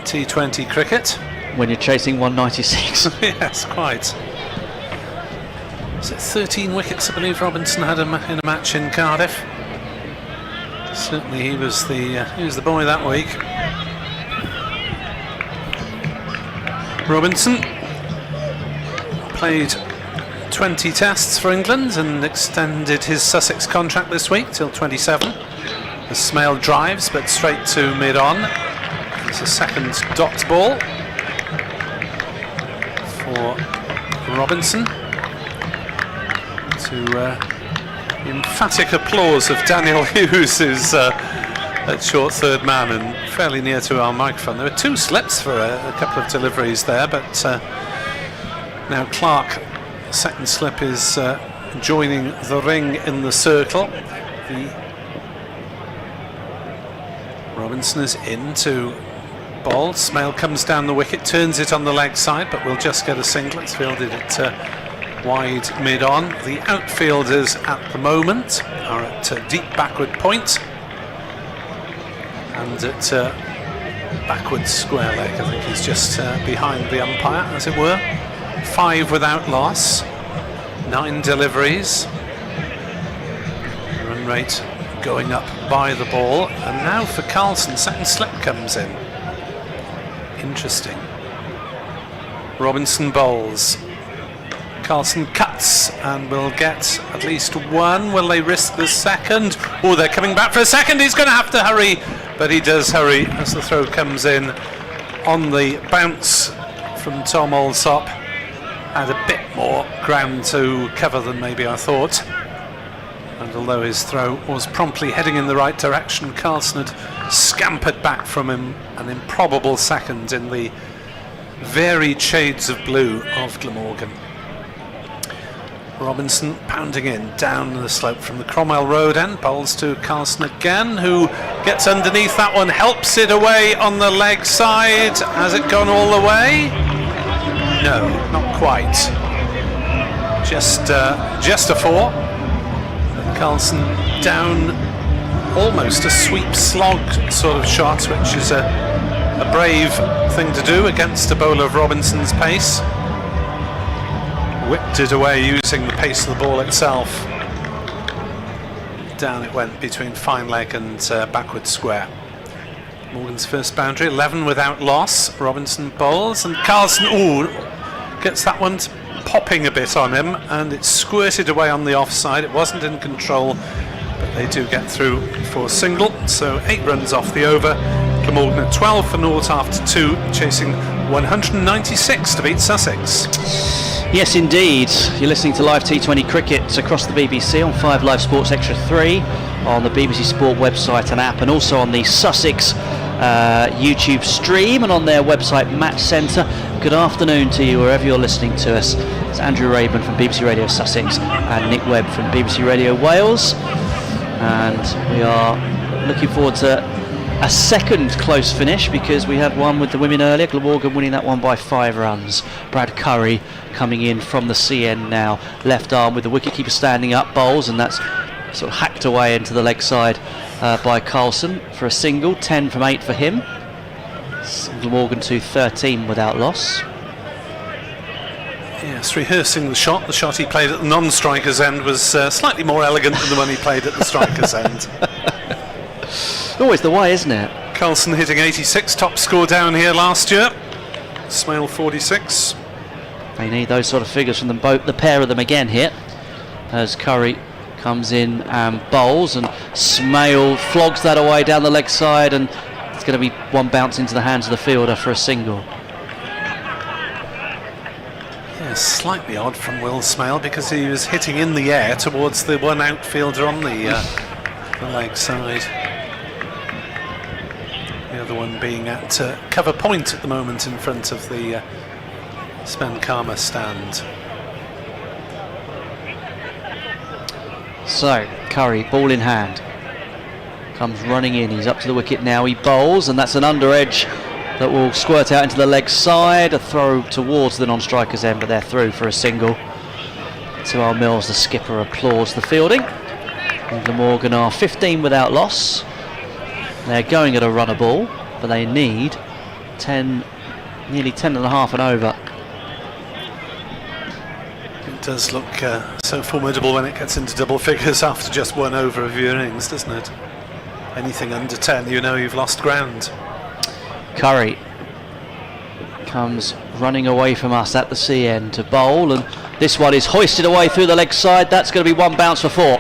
C: T20 cricket.
B: When you're chasing 196.
C: Yes, quite. is it 13 wickets I believe Robinson had in a match in Cardiff. Certainly he was the boy that week. Robinson played 20 tests for England and extended his Sussex contract this week till 27. The Smale drives but straight to mid-on. It's a second dot ball for Robinson, to emphatic applause of Daniel Hughes, who's at short third man and fairly near to our microphone. There were two slips for a couple of deliveries there, but now Clark, second slip, is joining the ring in the circle. Robinson is into ball. Smale comes down the wicket, turns it on the leg side, but will just get a single. It's fielded at wide mid-on. The outfielders at the moment are at deep backward point and at backward square leg. I think he's just behind the umpire, as it were. 5 without loss, 9 deliveries. Run rate going up by the ball, and now for Carlson, second slip comes in. Interesting. Robinson bowls. Carlson cuts and will get at least one. Will they risk the second? Oh, they're coming back for a second. He's going to have to hurry, but he does hurry as the throw comes in on the bounce from Tom Alsop. Had a bit more ground to cover than maybe I thought. And although his throw was promptly heading in the right direction, Carlson had scampered back from him, an improbable second in the varied shades of blue of Glamorgan. Robinson pounding in down the slope from the Cromwell Road end, bowls to Carlson again, who gets underneath that one, helps it away on the leg side. Has it gone all the way? No, not quite. Just a 4. Carlson down almost a sweep slog sort of shot, which is a brave thing to do against a bowler of Robinson's pace. Whipped it away using the pace of the ball itself. Down it went between fine leg and backward square. Morgan's first boundary, 11 without loss. Robinson bowls and Carlson gets that one popping a bit on him, and it's squirted away on the offside. It wasn't in control, but they do get through for a single. So 8 runs off the over. Glamorgan at 12 for naught after 2, chasing 196 to beat Sussex.
B: Yes, indeed. You're listening to live T20 cricket across the BBC on 5 Live Sports Extra 3, on the BBC Sport website and app, and also on the Sussex YouTube stream and on their website Match Centre. Good afternoon to you wherever you're listening to us. It's Andrew Raeburn from BBC Radio Sussex and Nick Webb from BBC Radio Wales, and we are looking forward to a second close finish, because we had one with the women earlier, Glamorgan winning that one by 5 runs. Brad Curry coming in from the CN now, left arm with the wicketkeeper standing up, bowls, and that's sort of hacked away into the leg side by Carlson for a single. 10 from 8 for him. Glamorgan to 13 without loss.
C: Yes, rehearsing the shot he played at the non-striker's end was slightly more elegant than the one he played at the striker's end.
B: Always the way, isn't it?
C: Carlson hitting 86, top score down here last year. Smale 46.
B: They need those sort of figures from them both, the pair of them again here, as Curry comes in and bowls, and Smale flogs that away down the leg side, and it's going to be one bounce into the hands of the fielder for a single.
C: Yeah, slightly odd from Will Smale, because he was hitting in the air towards the one outfielder on the leg side. The other one being at cover point at the moment in front of the Spen-Karma stand.
B: So Curry, ball in hand, comes running in. He's up to the wicket now. He bowls, and that's an under edge that will squirt out into the leg side. A throw towards the non-striker's end, but they're through for a single. To our Mills, the skipper applauds the fielding. And Glamorgan are 15 without loss. They're going at a runner ball, but they need 10, nearly 10 and a half and over.
C: does look so formidable when it gets into double figures after just 1 over of your innings, doesn't it? Anything under 10, you know you've lost ground.
B: Curry comes running away from us at the C end to bowl, and this one is hoisted away through the leg side. That's going to be 1 bounce for 4.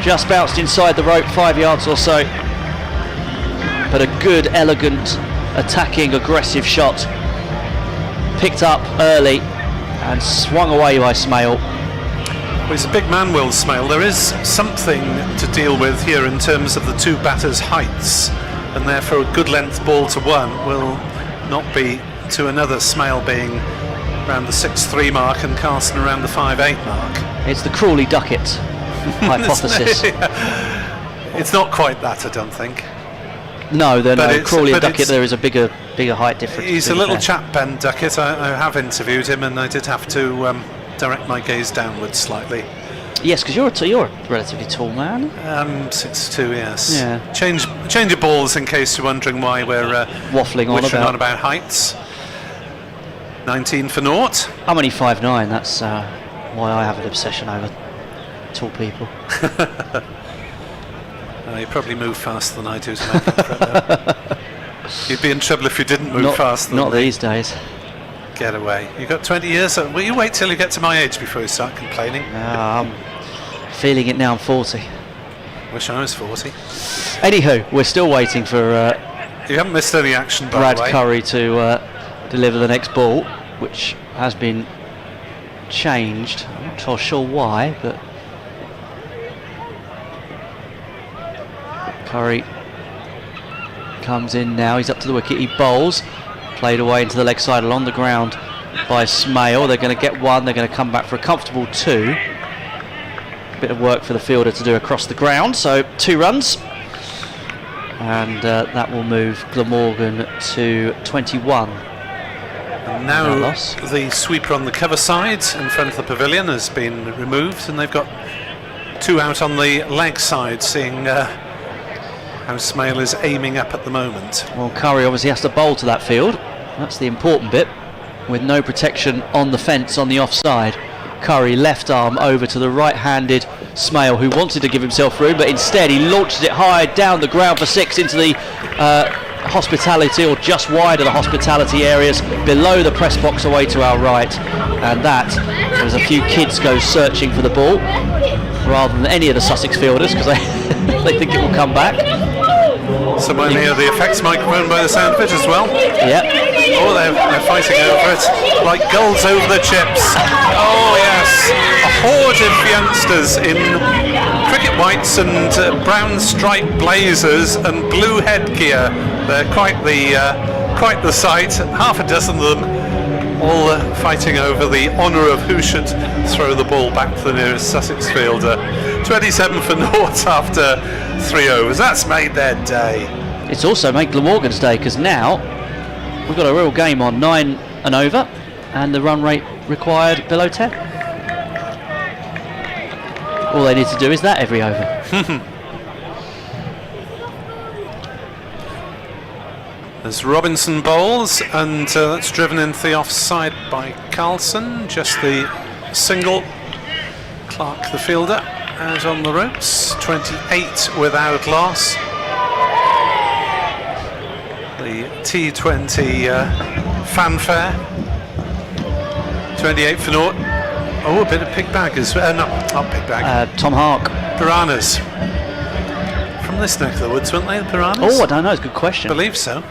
B: Just bounced inside the rope 5 yards or so, but a good, elegant, attacking, aggressive shot, picked up early and swung away by Smale.
C: Well, he's a big man, Will Smale. There is something to deal with here in terms of the 2 batters' heights, and therefore a good length ball to one will not be to another, Smale being around the 6'3" mark and Carson around the 5'8" mark.
B: It's the Crawley Duckett hypothesis.
C: It's not quite that, I don't think.
B: No, Crawley and Duckett, there is a bigger height difference.
C: He's a little chap, Ben Duckett. I have interviewed him, and I did have to direct my gaze downwards slightly.
B: Yes, because you're a relatively tall man.
C: 6'2", yes.
B: Yeah.
C: Change your balls in case you're wondering why we're
B: waffling on
C: about heights. 19 for naught.
B: I'm only 5'9". That's why I have an obsession over tall people.
C: You probably move faster than I do to make up for it, though. You'd be in trouble if you didn't move faster.
B: Not these days.
C: Get away. You've got 20 years. Will you wait till you get to my age before you start complaining?
B: I'm feeling it now. I'm 40.
C: Wish I was 40.
B: Anywho, we're still waiting for
C: you haven't missed any action, by
B: Brad
C: the way.
B: Curry to deliver the next ball, which has been changed. I'm not sure why, but Curry comes in now. He's up to the wicket. He bowls. Played away into the leg side along the ground by Smale. They're going to get 1. They're going to come back for a comfortable 2. Bit of work for the fielder to do across the ground. So 2 runs. And that will move Glamorgan to 21.
C: And now the sweeper on the cover side in front of the pavilion has been removed, and they've got 2 out on the leg side, seeing how Smale is aiming up at the moment.
B: Well, Curry obviously has to bowl to that field. That's the important bit, with no protection on the fence on the offside. Curry left arm over to the right-handed Smale, who wanted to give himself room, but instead he launches it high down the ground for 6 into the hospitality, or just wide of the hospitality areas, below the press box away to our right. And that, as a few kids go searching for the ball rather than any of the Sussex fielders, because they think it will come back.
C: Someone near the effects microphone by the sound of it as well.
B: Yep.
C: Oh, they're fighting over it like gulls over the chips. Oh yes, a horde of youngsters in cricket whites and brown striped blazers and blue headgear. They're quite the sight. Half a dozen of them, all fighting over the honour of who should throw the ball back to the nearest Sussex fielder. 27 for naught after 3 overs. That's made their day.
B: It's also made Glamorgan's day, because now we've got a real game on 9 and over, and the run rate required below 10. All they need to do is that every over.
C: As Robinson bowls, and that's driven into the offside by Carlson. Just the single. Clark, the fielder, out on the ropes. 28 without loss. The T20 fanfare. 28 for naught. Oh, a bit of pig bag as well. Not pig bag.
B: Tom Hark.
C: Piranhas. From this neck of the woods, weren't they, the piranhas?
B: Oh, I don't know. It's a good question.
C: I believe so.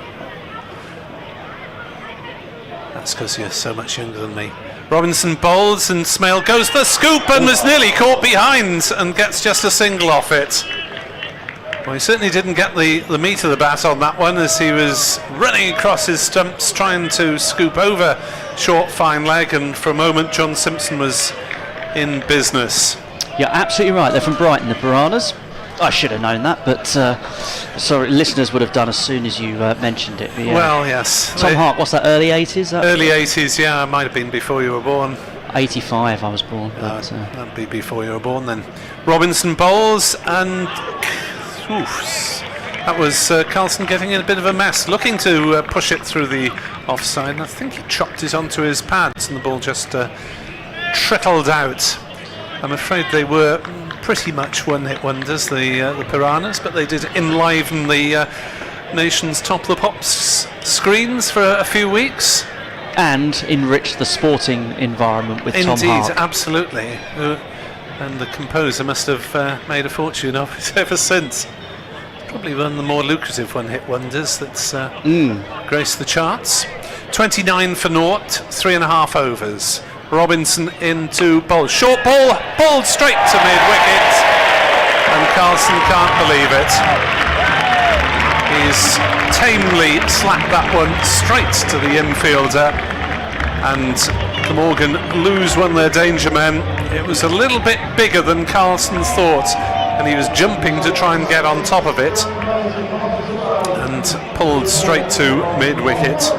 C: That's because you're so much younger than me. Robinson bowls, and Smale goes the scoop and was nearly caught behind and gets just a single off it. Well, he certainly didn't get the meat of the bat on that one, as he was running across his stumps trying to scoop over short fine leg, and for a moment John Simpson was in business.
B: You're absolutely right. They're from Brighton, the Piranhas. I should have known that, but sorry, listeners would have done as soon as you mentioned it. Yeah.
C: Well, yes.
B: Tom Hart, what's that, early 80s?
C: Early 80s, yeah, it might have been before you were born.
B: 85 I was born.
C: That'd be before you were born then. Robinson bowls, and that was Carlson getting in a bit of a mess, looking to push it through the offside, and I think he chopped it onto his pads, and the ball just trickled out. I'm afraid they were pretty much one-hit wonders, the Piranhas, but they did enliven the nation's Top of the Pops screens for a few weeks.
B: And enrich the sporting environment with Tom Hart.
C: Indeed, absolutely. And the composer must have made a fortune of it ever since. Probably one of the more lucrative one-hit wonders that's graced the charts. 29 for naught, 3.5 overs. Robinson into bowl. Short ball, balled straight to mid-wicket. And Carlson can't believe it. He's tamely slapped that one straight to the infielder, and Glamorgan lose one of their danger men. It was a little bit bigger than Carlson thought, and he was jumping to try and get on top of it, and pulled straight to mid-wicket.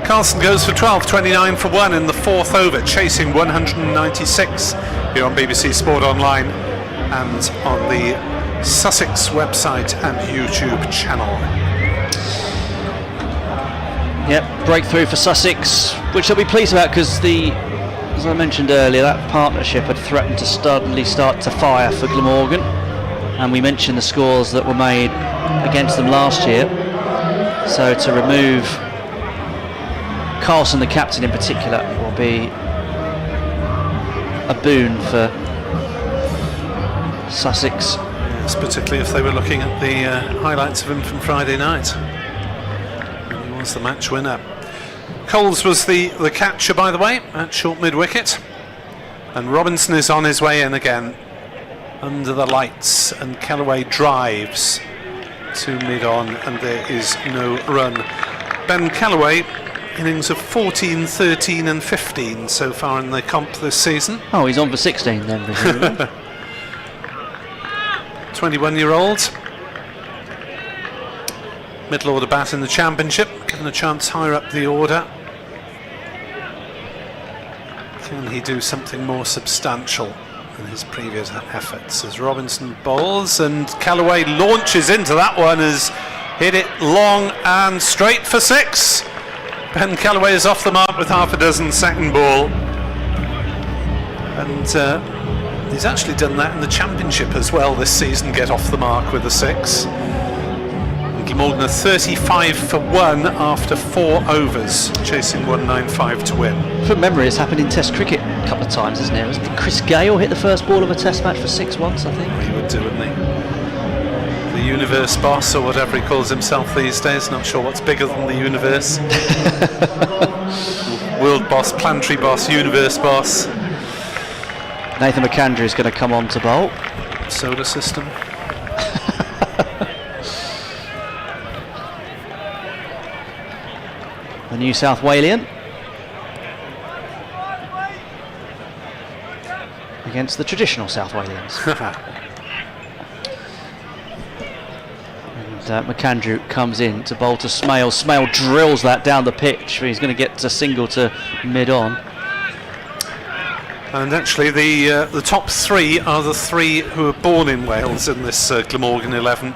C: Carlson goes for 12, 29 for 1 in the 4th over, chasing 196 here on BBC Sport Online and on the Sussex website and YouTube channel.
B: Yep, breakthrough for Sussex, which they'll be pleased about because as I mentioned earlier, that partnership had threatened to suddenly start to fire for Glamorgan, and we mentioned the scores that were made against them last year. So to remove Carlson, the captain in particular, will be a boon for Sussex.
C: Particularly if they were looking at the highlights of him from Friday night. He was the match winner. Coles was the catcher, by the way, at short mid-wicket. And Robinson is on his way in again, under the lights, and Kellaway drives to mid-on, and there is no run. Ben Kellaway, innings of 14, 13 and 15 so far in the comp this season.
B: Oh, he's on for 16 then, presumably.
C: 21-year-old, middle order bat in the Championship, given a chance higher up the order. Can he do something more substantial than his previous efforts? As Robinson bowls, and Kellaway launches into that one, has hit it long and straight for 6. Ben Kellaway is off the mark with half a dozen second ball, and he's actually done that in the Championship as well this season, get off the mark with a 6. And Glamorgan are 35 for 1 after 4 overs, chasing 195 to win.
B: From memory, it's happened in Test cricket a couple of times, isn't it? Wasn't it Chris Gale hit the first ball of a Test match for 6 once, I think?
C: He would do, wouldn't he? The universe boss, or whatever he calls himself these days, not sure what's bigger than the universe. World boss, planetary boss, universe boss.
B: Nathan McAndrew is going to come on to bowl.
C: Solar system.
B: The New South Walian against the traditional South Walians. And McAndrew comes in to bowl to Smale. Smale drills that down the pitch. He's going to get a single to mid-on.
C: And actually the top 3 are the 3 who are born in Wales in this Glamorgan 11.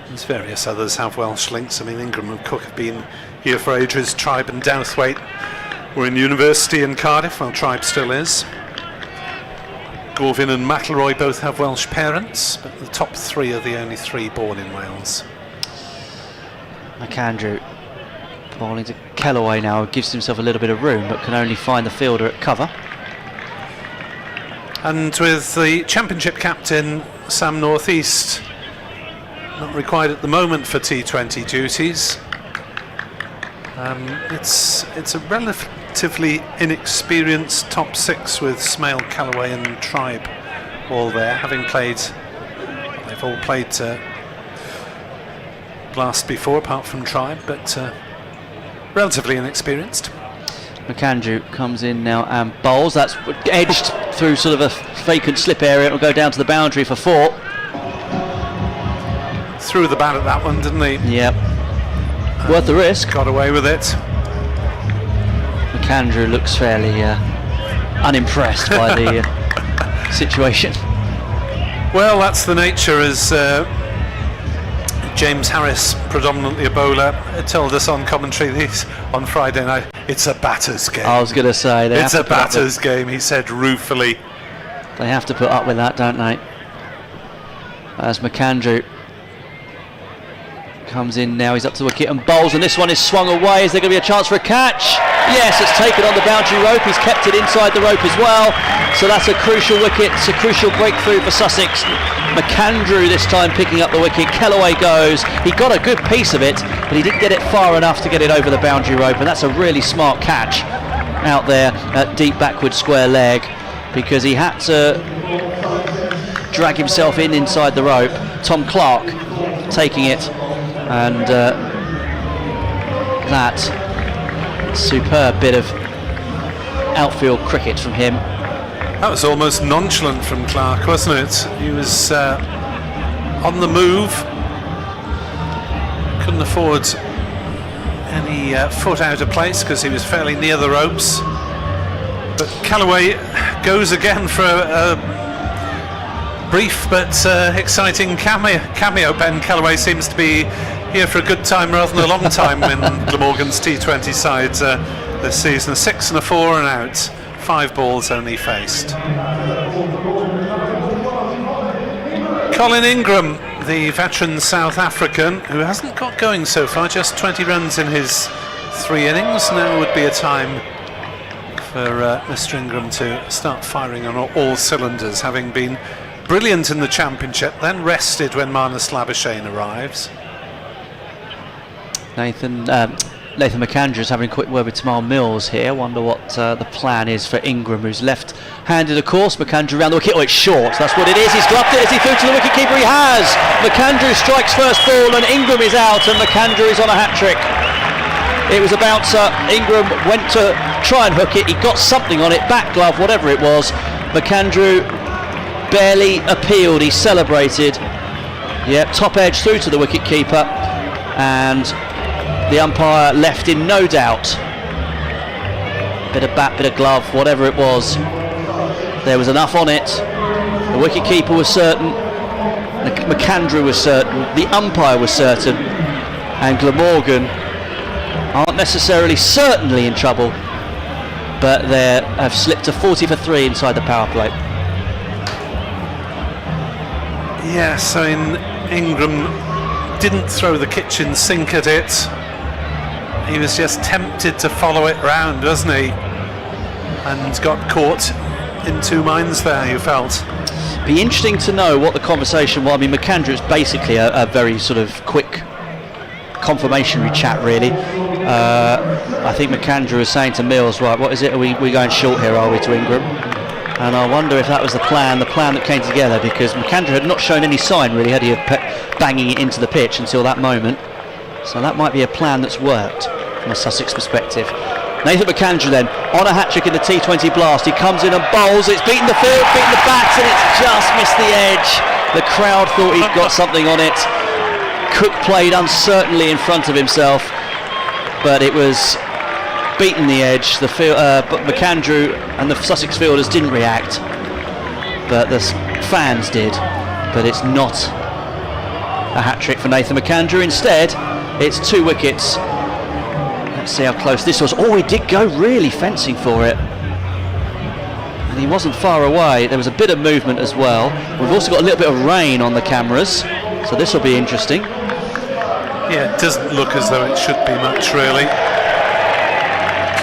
C: There's various others have Welsh links. I mean, Ingram and Cook have been here for ages. Tribe and Douthwaite were in university in Cardiff, well, Tribe still is. Gorvin and McElroy both have Welsh parents, but the top 3 are the only 3 born in Wales.
B: McAndrew bowling to Kellaway now, gives himself a little bit of room, but can only find the fielder at cover.
C: And with the Championship captain Sam Northeast not required at the moment for T20 duties, it's a relatively inexperienced top 6 with Smale, Kellaway and Tribe all there, having played, they've all played Blast before apart from Tribe, but relatively inexperienced.
B: McAndrew comes in now and bowls. That's edged through sort of a vacant slip area. It'll go down to the boundary for 4.
C: Threw the bat at that one, didn't he?
B: Yep. Worth the risk.
C: Got away with it.
B: McAndrew looks fairly unimpressed by the situation.
C: Well, that's the nature as James Harris, predominantly a bowler, told us on commentary on Friday night, it's a batter's game.
B: I was going to say,
C: it's a batter's game, he said ruefully.
B: They have to put up with that, don't they? As McAndrew comes in now, he's up to the wicket and bowls, and this one is swung away. Is there going to be a chance for a catch? Yes, it's taken on the boundary rope. He's kept it inside the rope as well. So that's a crucial wicket. It's a crucial breakthrough for Sussex. McAndrew this time picking up the wicket. Kellaway goes. He got a good piece of it, but he didn't get it far enough to get it over the boundary rope, and that's a really smart catch out there at deep backward square leg, because he had to drag himself inside the rope. Tom Clark taking it, and that superb bit of outfield cricket from him.
C: That was almost nonchalant from Clark, wasn't it? He was on the move, couldn't afford any foot out of place because he was fairly near the ropes. But Kellaway goes again for a brief but exciting cameo. Ben Kellaway seems to be here for a good time rather than a long time in Glamorgan's T20 side this season. 6 and a 4 and out, 5 balls only faced. Colin Ingram, the veteran South African, who hasn't got going so far, just 20 runs in his 3 innings. Now would be a time for Mr. Ingram to start firing on all cylinders, having been brilliant in the championship, then rested when Marnus Labuschagne arrives.
B: Nathan McAndrew is having a quick word with Tamal Mills here. Wonder what the plan is for Ingram, who's left-handed, of course. McAndrew round the wicket. Oh, it's short. That's what it is. He's gloved it as he threw to the wicket-keeper. He has. McAndrew strikes first ball, and Ingram is out, and McAndrew is on a hat-trick. It was a bouncer. Ingram went to try and hook it. He got something on it, back glove, whatever it was. McAndrew barely appealed. He celebrated. Yep, top edge through to the wicket-keeper, and the umpire left in no doubt. Bit of bat, bit of glove, whatever it was. There was enough on it. The wicket-keeper was certain. McAndrew was certain. The umpire was certain. And Glamorgan aren't necessarily certainly in trouble, but they have slipped to 40 for 3 inside the power play.
C: Yes, I mean, Ingram didn't throw the kitchen sink at it. He was just tempted to follow it round, wasn't he? And got caught in two minds there, you felt.
B: Be interesting to know what the conversation was. I mean, McAndrew is basically a very sort of quick confirmation chat, really. I think McAndrew was saying to Mills, right, what is it? Are we going short here, are we, to Ingram? And I wonder if that was the plan that came together, because McAndrew had not shown any sign, really, had he, of banging it into the pitch until that moment. So that might be a plan that's worked from a Sussex perspective. Nathan McAndrew then, on a hat-trick in the T20 blast. He comes in and bowls. It's beaten the field, beaten the bats, and it's just missed the edge. The crowd thought he'd got something on it. Cook played uncertainly in front of himself, but it was beaten the edge. But McAndrew and the Sussex fielders didn't react, but the fans did. But it's not a hat-trick for Nathan McAndrew. Instead, it's 2 wickets. Let's see how close this was. Oh, he did go really fencing for it, and he wasn't far away. There was a bit of movement as well. We've also got a little bit of rain on the cameras, so this will be interesting.
C: Yeah, it doesn't look as though it should be much, really.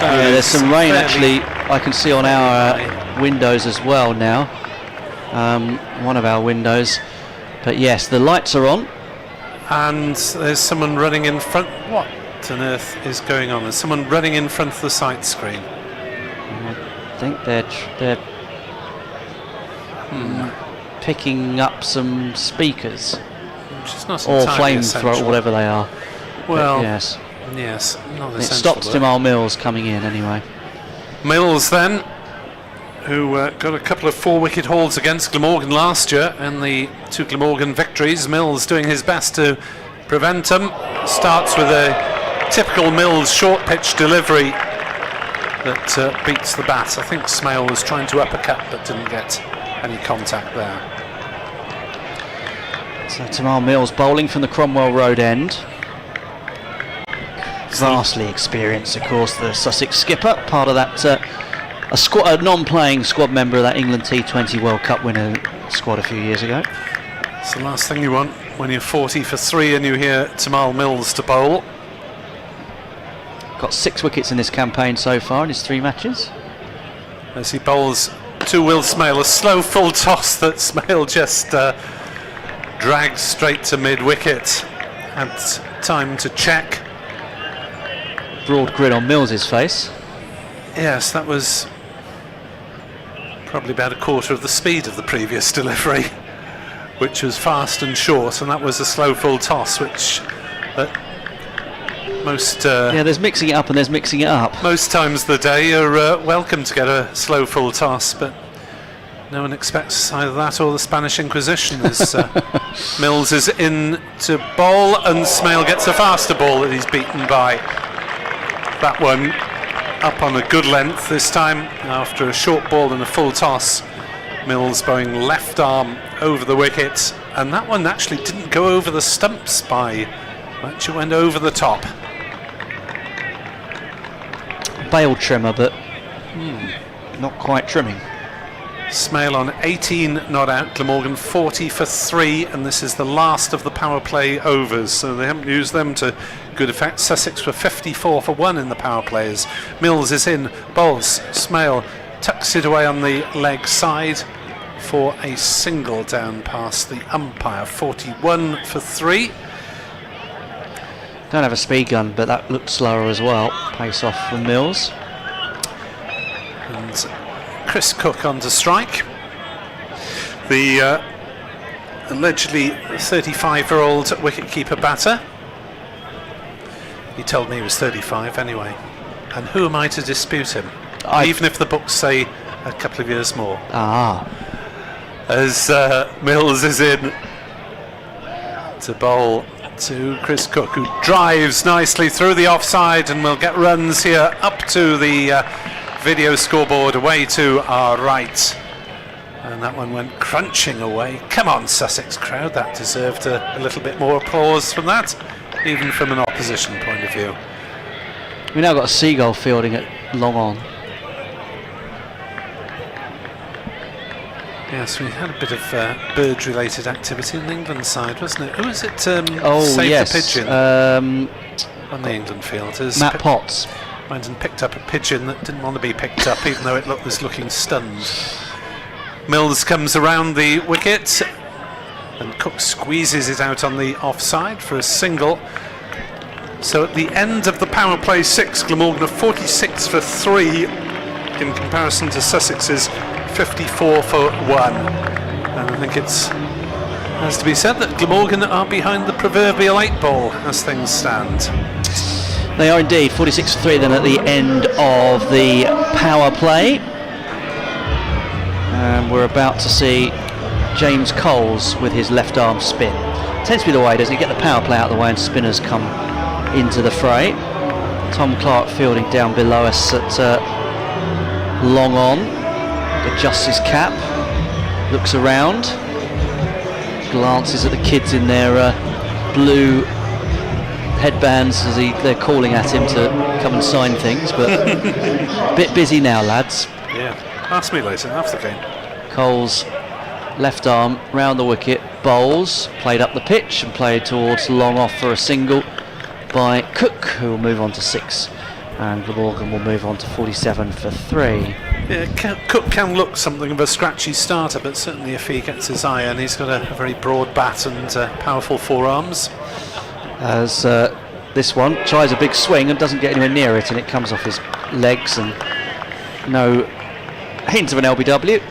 B: Yeah, there's some rain actually. I can see on our windows as well now. One of our windows. But yes, the lights are on.
C: And there's someone running in front. What on earth is going on? There's someone running in front of the sight screen.
B: I think they're picking up some speakers.
C: Which is not
B: or
C: entirely
B: flamethrower,
C: essential.
B: whatever they are.
C: Well,
B: but yes.
C: Yes, not
B: It
C: essential.
B: stops Tamal Mills coming in anyway.
C: Mills then, who got a couple of 4-wicket hauls against Glamorgan last year in the 2 Glamorgan victories. Mills doing his best to prevent them. Starts with a typical Mills short pitch delivery that beats the bat. I think Smale was trying to uppercut but didn't get any contact there.
B: So Tamal Mills bowling from the Cromwell Road end. Vastly experienced, of course, the Sussex skipper, part of that a non-playing squad member of that England T20 World Cup winner squad a few years ago.
C: It's the last thing you want when you're 40 for 3 and you hear Tamal Mills to bowl.
B: Got 6 wickets in this campaign so far in his 3 matches.
C: As he bowls to Will Smale, a slow full toss that Smale just dragged straight to mid-wicket. Had time to check.
B: Broad grin on Mills's face.
C: Yes, that was probably about a quarter of the speed of the previous delivery, which was fast and short, and that was a slow full toss, which most
B: yeah, there's mixing it up and there's mixing it up.
C: Most times of the day you're welcome to get a slow full toss, but no one expects either that or the Spanish Inquisition. As Mills is in to bowl, and Smale gets a faster ball that he's beaten by. That one up on a good length this time after a short ball and a full toss. Mills bowling left arm over the wicket, and that one actually didn't go over the stumps by much, it went over the top.
B: Bail trimmer, but not quite trimming.
C: Smale on 18 not out, Glamorgan 40 for 3, and this is the last of the power play overs, so they haven't used them to good effect. Sussex were 54 for 1 in the power plays. Mills is in, bowls, Smale tucks it away on the leg side for a single down past the umpire. 41 for 3.
B: Don't have a speed gun, but that looked slower as well. Pace off from Mills.
C: And Chris Cook on to strike. The allegedly 35-year-old wicketkeeper batter. He told me he was 35 anyway. And who am I to dispute him? Even if the books say a couple of years more. As Mills is in to bowl to Chris Cook, who drives nicely through the offside and will get runs here up to the video scoreboard away to our right. And that one went crunching away. Come on, Sussex crowd, that deserved a little bit more applause from that, even from an opposition point of view.
B: We now got a seagull fielding at long on.
C: Yes, we had a bit of bird-related activity on the England side, wasn't it? Who was it? Saved
B: yes,
C: the pigeon on the England field.
B: Matt Potts.
C: Went and picked up a pigeon that didn't want to be picked up, even though it was looking stunned. Mills comes around the wicket, and Cook squeezes it out on the offside for a single. So at the end of the power play 6, Glamorgan are 46 for 3 in comparison to Sussex's 54 for 1. And I think it's has to be said that Glamorgan are behind the proverbial 8 ball as things stand.
B: They are indeed 46 for 3 then at the end of the power play. And we're about to see James Coles with his left arm spin. Tends to be the way, doesn't he? Get the power play out of the way and spinners come into the fray. Tom Clark fielding down below us at long on. Adjusts his cap, looks around, glances at the kids in their blue headbands as they're calling at him to come and sign things, but a bit busy now, lads.
C: Yeah, ask me later after the game.
B: Coles, left arm round the wicket, bowls, played up the pitch and played towards long off for a single by Cook, who will move on to 6, and Glamorgan will move on to 47 for 3.
C: Yeah, Cook can look something of a scratchy starter, but certainly if he gets his iron, he's got a very broad bat and powerful forearms.
B: As this one tries a big swing and doesn't get anywhere near it, and it comes off his legs, and no hint of an LBW.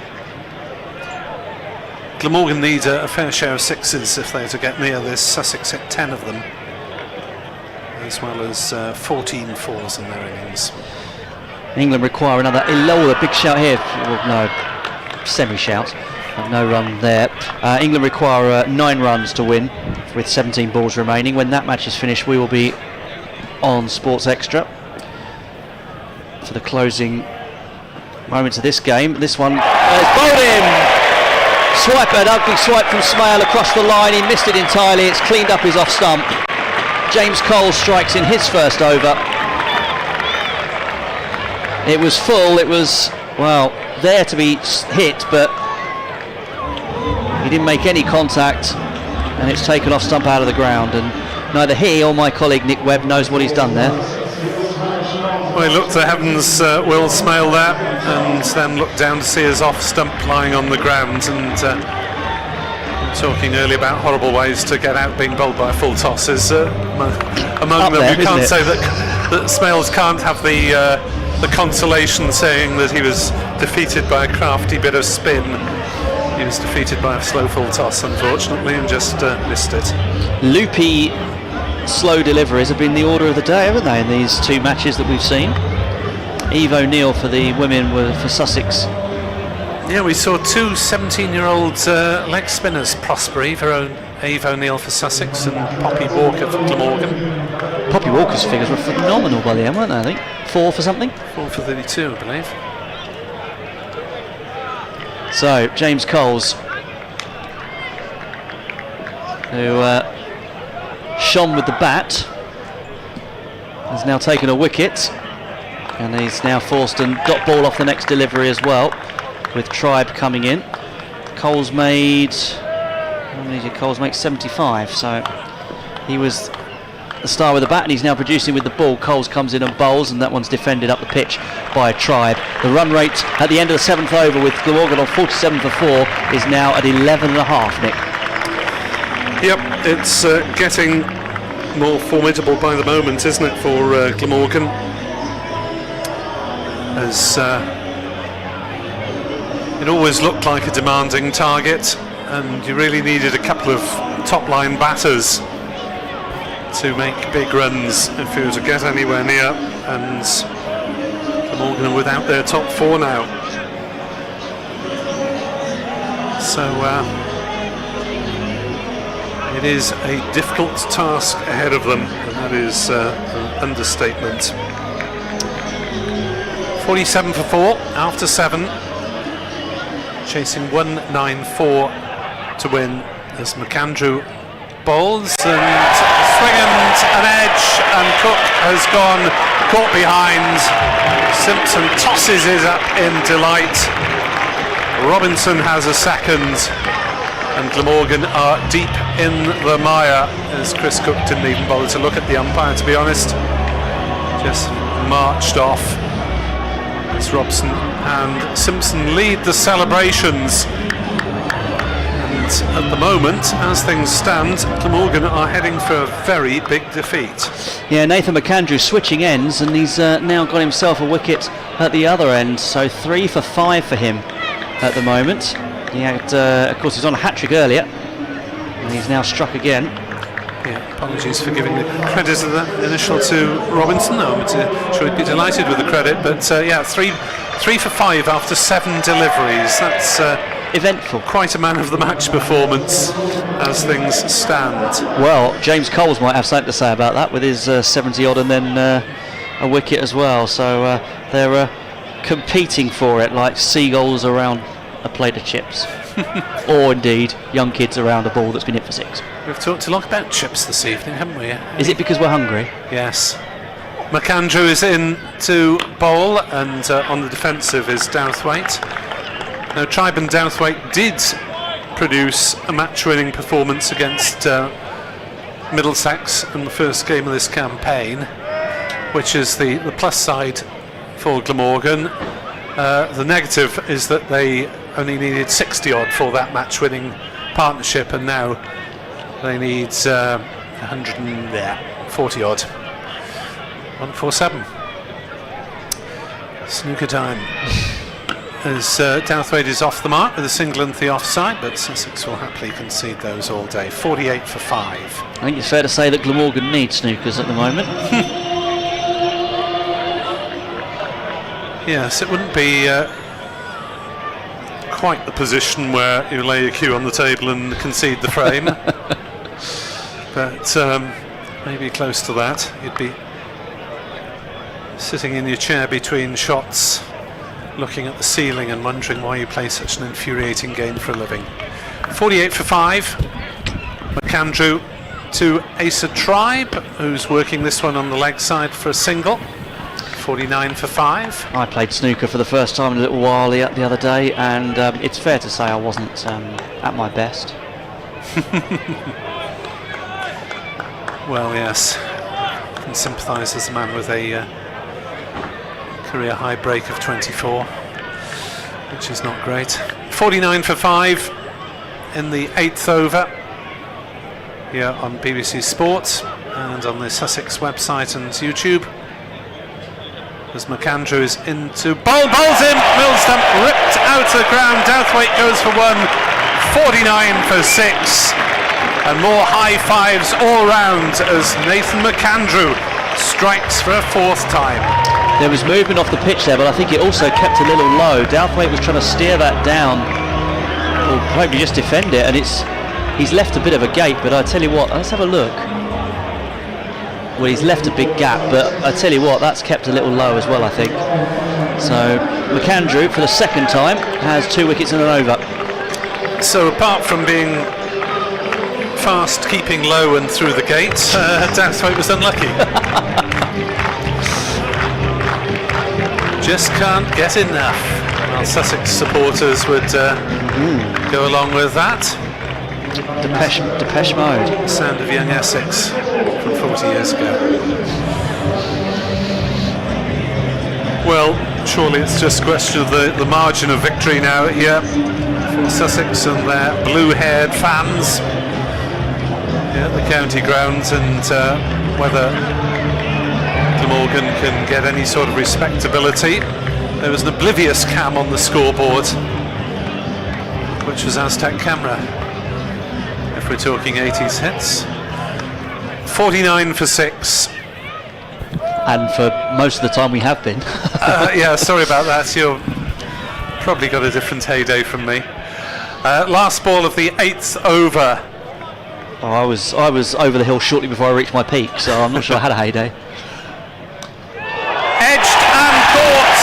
C: Glamorgan need a fair share of 6s if they're to get near this. Sussex hit 10 of them, as well as 14 4s in their innings.
B: England require another a big shout here. Well, no, semi-shout. No run there. England require 9 runs to win with 17 balls remaining. When that match is finished, we will be on Sports Extra for the closing moments of this game. This one is bowled in. swipe, an ugly swipe from Smale across the line. He missed it entirely. It's cleaned up his off stump. James Cole strikes in his first over. It was full. It was, well, there to be hit, but he didn't make any contact, and it's taken off stump out of the ground. And neither he or my colleague Nick Webb knows what he's done there.
C: Well, he looked to heavens, Will Smale there, and then looked down to see his off stump lying on the ground. And talking earlier about horrible ways to get out being bowled by a full toss is among them. You can't say that Smales can't have the consolation saying that he was defeated by a crafty bit of spin. He was defeated by a slow full toss, unfortunately, and just missed it.
B: Loopy slow deliveries have been the order of the day, haven't they, in these two matches that we've seen? Eve O'Neill for the women for Sussex.
C: Yeah, we saw two 17-year-old leg spinners prosper. Eve O'Neill for Sussex and Poppy Walker for Glamorgan.
B: Poppy Walker's figures were phenomenal by the end, weren't they, I think? 4 for something?
C: 4 for 32, I believe.
B: So, James Coles, who shone with the bat, has now taken a wicket, and he's now forced a dot ball off the next delivery as well, with Tribe coming in. Coles made, how many did Coles make? 75, so he was the star with the bat, and he's now producing with the ball. Coles comes in and bowls, and that one's defended up the pitch by Tribe. The run rate at the end of the 7th over with Glamorgan on 47 for 4 is now at 11.5, Nick.
C: Yep, it's getting more formidable by the moment, isn't it, for Glamorgan? As it always looked like a demanding target, and you really needed a couple of top-line batters to make big runs if you were to get anywhere near, and Glamorgan are without their top 4 now. So it is a difficult task ahead of them, and that is an understatement. 47 for 4 after 7, chasing 194 to win as McAndrew bowls, and swinging an edge, and Cook has gone caught behind. Simpson tosses his up in delight. Robinson has a second, and Glamorgan are deep in the mire, as Chris Cook didn't even bother to look at the umpire, to be honest. Just marched off as Robson and Simpson lead the celebrations. And at the moment, as things stand, Glamorgan are heading for a very big defeat.
B: Yeah, Nathan McAndrew switching ends, and he's now got himself a wicket at the other end, so 3 for 5 for him at the moment. He had, of course, he was on a hat-trick earlier, and he's now struck again.
C: Yeah, apologies for giving the credit of that initial to Robinson. I'm sure he'd be delighted with the credit, but yeah, 3 for 5 after 7 deliveries. That's
B: eventful.
C: Quite a man of the match performance as things stand.
B: Well, James Coles might have something to say about that with his 70 odd and then a wicket as well. So they're competing for it like seagulls around a plate of chips. Or indeed young kids around a ball that's been hit for 6.
C: We've talked a lot about chips this evening, haven't we?
B: Is it because we're hungry?
C: Yes. McAndrew is in to bowl, and on the defensive is Douthwaite. Now, Tribe and Douthwaite did produce a match-winning performance against Middlesex in the first game of this campaign, which is the plus side for Glamorgan. The negative is that they only needed 60 odd for that match-winning partnership, and now they need 140 odd. 147. Snooker time. As Douthwaite is off the mark with a single and the offside, but Sussex will happily concede those all day. 48 for 5.
B: I think it's fair to say that Glamorgan needs snookers at the moment.
C: Yes, it wouldn't be quite the position where you lay your cue on the table and concede the frame, but maybe close to that. You'd be sitting in your chair between shots, looking at the ceiling and wondering why you play such an infuriating game for a living. 48 for 5. McAndrew to Asa Tribe, who's working this one on the leg side for a single. 49 for 5.
B: I played snooker for the first time in a little while the other day, and it's fair to say I wasn't at my best.
C: Well, yes, I can sympathise as a man with a career high break of 24, which is not great. 49 for 5 in the 8th over here on BBC Sport and on the Sussex website and YouTube. As McAndrew is into bowls in, Millstump ripped out of the ground. Douthwaite goes for 1, 49 for 6, and more high fives all round as Nathan McAndrew strikes for a 4th time.
B: There was movement off the pitch there, but I think it also kept a little low. Douthwaite was trying to steer that down, or probably just defend it, and he's left a bit of a gate, but I tell you what, let's have a look. Well, he's left a big gap, but I tell you what, that's kept a little low as well, I think. So McAndrew, for the 2nd time, has 2 wickets and an over.
C: So apart from being fast, keeping low and through the gate, Douthwaite was unlucky. Just can't get enough. Well, Sussex supporters would go along with that.
B: Depeche Mode.
C: Sound of young Essex from 40 years ago. Well, surely it's just a question of the margin of victory now here for Sussex and their blue-haired fans at the county grounds, and whether Glamorgan can get any sort of respectability. There was an oblivious cam on the scoreboard, which was Aztec camera, if we're talking 80s hits. 49 for 6.
B: And for most of the time we have been.
C: Yeah, sorry about that. You've probably got a different heyday from me. Last ball of the 8th over.
B: Oh, I was over the hill shortly before I reached my peak, so I'm not sure I had a heyday.
C: Edged and caught.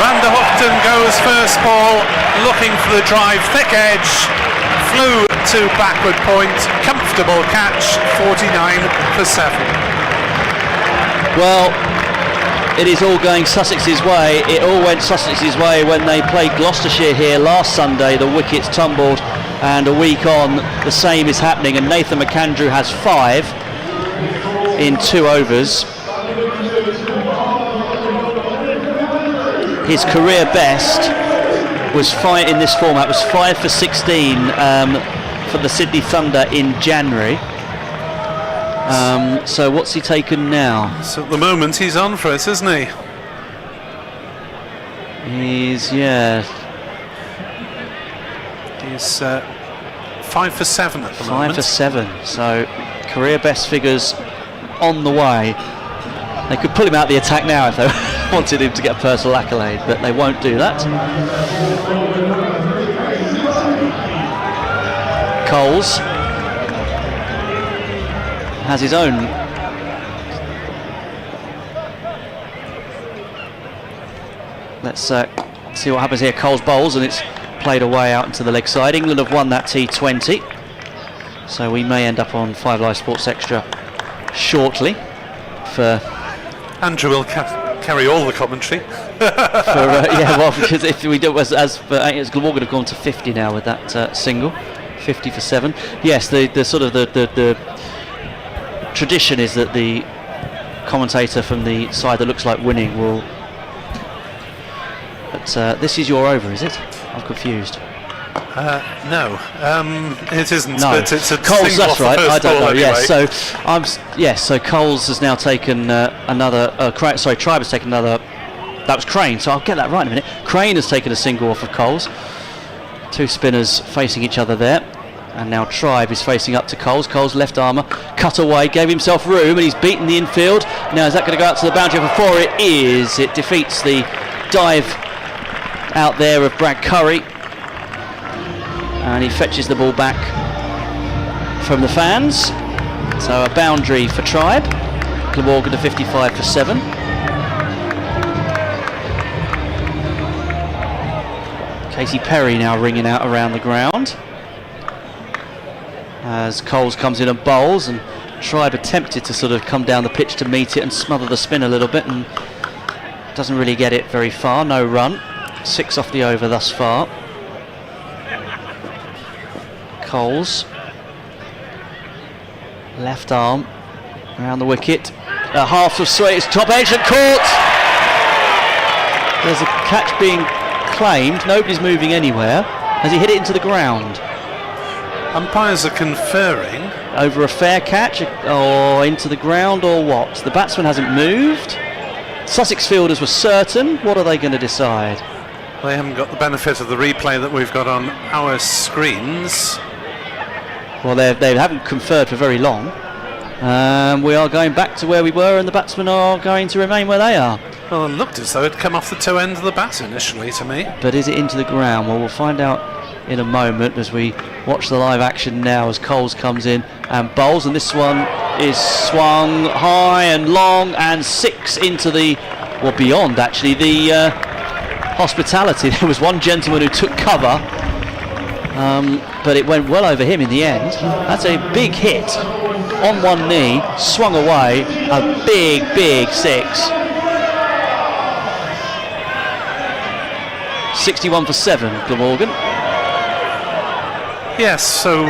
C: Van der Hoofden goes first ball, looking for the drive, thick edge, flew to backward point, comfortable catch, 49 for 7.
B: Well, it is all going Sussex's way. It all went Sussex's way when they played Gloucestershire here last Sunday. The wickets tumbled, and a week on, the same is happening, and Nathan McAndrew has 5 in 2 overs. His career best was in this format was 5 for 16 for the Sydney Thunder in January. So what's he taken now?
C: So at the moment he's on for us, isn't he?
B: He's
C: 5 for 7 at the moment.
B: 5 for 7. So career best figures on the way. They could pull him out the attack now if they wanted him to get a personal accolade, but they won't do that. Coles has his own. Let's see what happens here. Coles bowls, and it's played away out into the leg side. England have won that T20, so we may end up on 5 Live Sports Extra shortly for
C: Andrew will carry all the commentary.
B: Because if we do as Glamorgan have gone to 50 now with that single, 50 for 7. Yes, the sort of the tradition is that the commentator from the side that looks like winning will. But this is your over, is it? I'm confused.
C: No, it isn't.
B: No.
C: But it's a
B: Coles,
C: single
B: that's
C: off
B: right.
C: the first
B: I don't
C: ball
B: know.
C: anyway.
B: Yes, so Coles has now taken another. Tribe has taken another. That was Crane. So I'll get that right in a minute. Crane has taken a single off of Coles. 2 spinners facing each other there, and now Tribe is facing up to Coles. Coles left armour cut away, gave himself room, and he's beaten the infield. Now is that going to go out to the boundary for 4? It is. It defeats the dive out there of Brad Curry. And he fetches the ball back from the fans. So a boundary for Tribe. Glamorgan to 55 for 7. Casey Perry now ringing out around the ground as Coles comes in and bowls, and Tribe attempted to sort of come down the pitch to meet it and smother the spin a little bit, and doesn't really get it very far. No run. 6 off the over thus far. Coles, left arm around the wicket, a half of swing, it's top edge and caught. There's a catch being claimed, nobody's moving anywhere. Has he hit it into the ground?
C: Umpires are conferring
B: over a fair catch or into the ground or what? The batsman hasn't moved. Sussex fielders were certain. What are they going to decide?
C: They haven't got the benefit of the replay that we've got on our screens.
B: Well, they haven't conferred for very long. We are going back to where we were, and the batsmen are going to remain where they are.
C: Well, it looked as though it'd come off the toe end of the bat initially to me.
B: But is it into the ground? Well, we'll find out in a moment as we watch the live action now as Coles comes in and bowls, and this one is swung high and long and 6 into the, well, beyond actually the hospitality. There was one gentleman who took cover, but it went well over him in the end. That's a big hit on one knee, swung away, a big 6. 61 for 7, Glamorgan.
C: Yes, so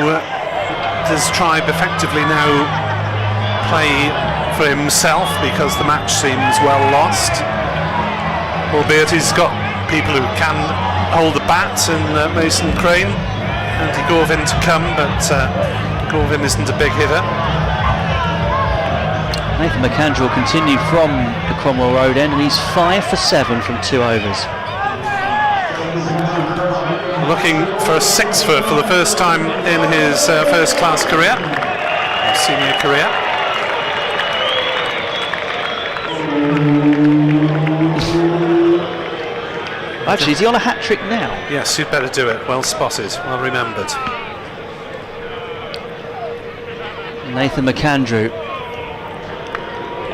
C: does Tribe effectively now play for himself because the match seems well lost? Albeit he's got people who can hold the bat in Mason Crane and Gorvin to come, but Gorvin isn't a big hitter.
B: Nathan McAndrew will continue from the Cromwell Road end, and he's 5 for 7 from 2 overs.
C: Looking for a 6-foot for the first time in his first-class career, senior career.
B: Actually, is he on a hat-trick now?
C: Yes, you'd better do it. Well spotted, well remembered.
B: Nathan McAndrew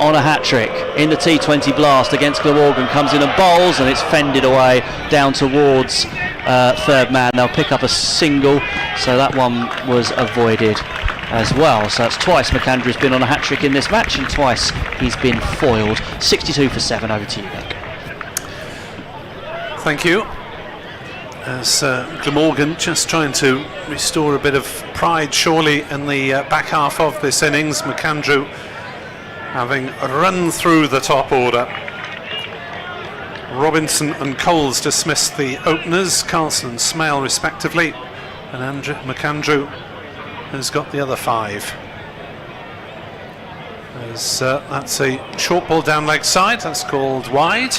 B: on a hat-trick in the T20 blast against Glamorgan, comes in and bowls, and it's fended away down towards third man. They'll pick up a single, so that one was avoided as well. So that's twice McAndrew's been on a hat-trick in this match, and twice he's been foiled. 62 for 7. Over to you, Nick.
C: Thank you. As Glamorgan just trying to restore a bit of pride surely in the back half of this innings. McAndrew having run through the top order. Robinson and Coles dismissed the openers, Carlson and Smale respectively, and McAndrew has got the other 5. As that's a short ball down leg side, that's called wide.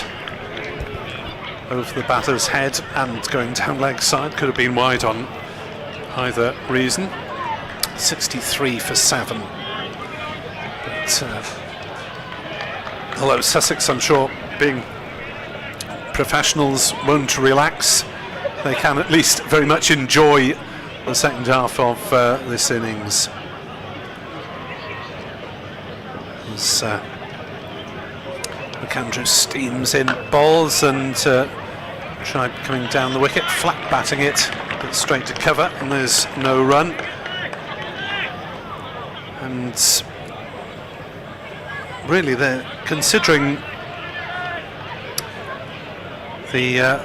C: Over the batter's head and going down leg side, could have been wide on either reason. 63 for 7. But although Sussex, I'm sure, being professionals, won't relax, they can at least very much enjoy the second half of this innings. As McAndrew steams in balls, and Tribe coming down the wicket, flat batting it, but straight to cover, and there's no run. And really they're considering the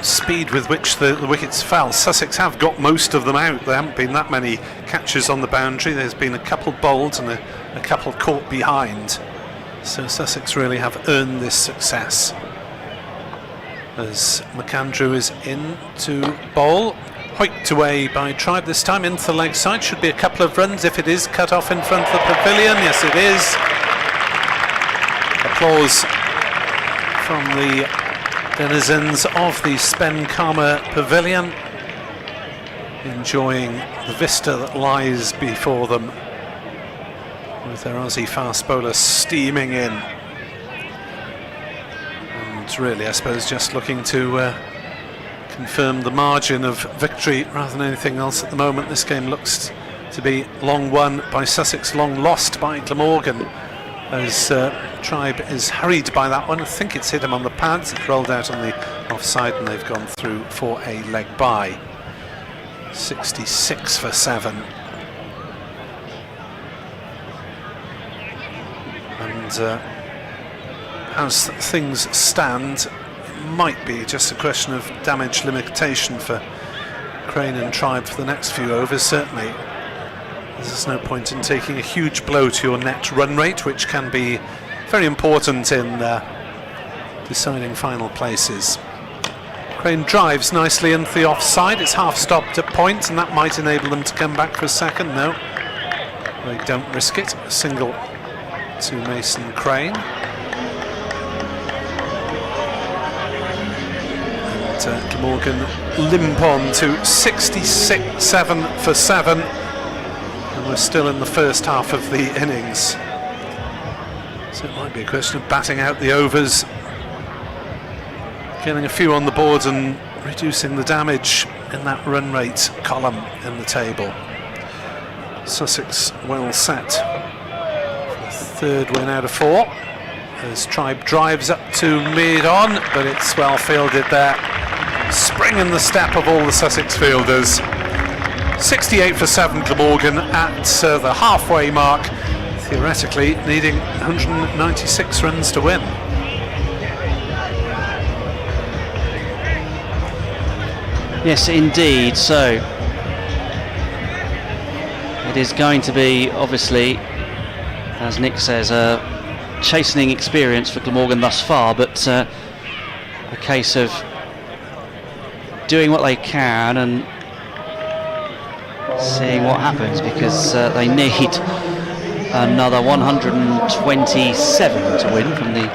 C: speed with which the wickets fell. Sussex have got most of them out. There haven't been that many catches on the boundary. There's been a couple bowled and a couple caught behind. So Sussex really have earned this success. As McAndrew is in to bowl, hoiked away by Tribe this time into the leg side. Should be a couple of runs if it is cut off in front of the pavilion. Yes, it is. Applause from the denizens of the Spen Karma Pavilion, enjoying the vista that lies before them, with their Aussie fast bowler steaming in. And really, I suppose, just looking to confirm the margin of victory rather than anything else at the moment. This game looks to be long won by Sussex, long lost by Glamorgan, as Tribe is hurried by that one. I think it's hit him on the pads. It's rolled out on the offside and they've gone through for a leg bye. 66 for 7. And as things stand, it might be just a question of damage limitation for Crane and Tribe for the next few overs. Certainly there's no point in taking a huge blow to your net run rate, which can be very important in deciding final places. Crane drives nicely into the offside. It's half stopped at point, and that might enable them to come back for a second. No, they don't risk it. A single to Mason Crane. And Glamorgan limp on to 66-7 for 7. And we're still in the first half of the innings. So it might be a question of batting out the overs, getting a few on the board and reducing the damage in that run rate column in the table. Sussex well set for the third win out of 4 as Tribe drives up to mid-on, but it's well fielded there. Spring in the step of all the Sussex fielders. 68 for 7 Glamorgan at the halfway mark, theoretically needing 196 runs to win.
B: Yes, indeed. So it is going to be, obviously, as Nick says, a chastening experience for Glamorgan thus far, but a case of doing what they can and seeing what happens, because they need another 127 to win from the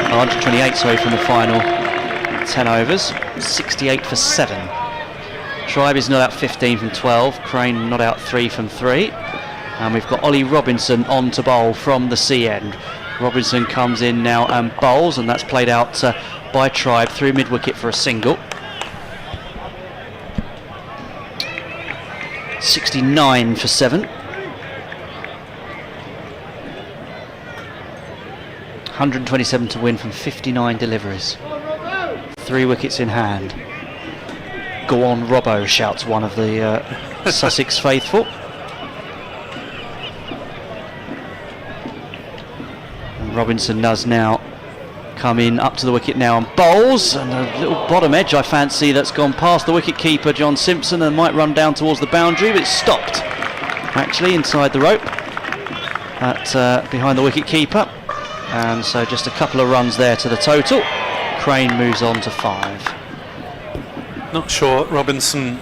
B: 128, sorry, from the final 10 overs. 68 for 7. Tribe is not out 15 from 12. Crane not out 3 from 3. And we've got Ollie Robinson on to bowl from the C end. Robinson comes in now and bowls, and that's played out by Tribe through mid-wicket for a single. 69 for 7. 127 to win from 59 deliveries. 3 wickets in hand. Go on, Robbo, shouts one of the Sussex faithful. And Robinson does now come in up to the wicket now and bowls, and a little bottom edge I fancy that's gone past the wicket keeper John Simpson and might run down towards the boundary, but it's stopped actually inside the rope at behind the wicket keeper, and so just a couple of runs there to the total. Crane moves on to 5.
C: Not sure Robinson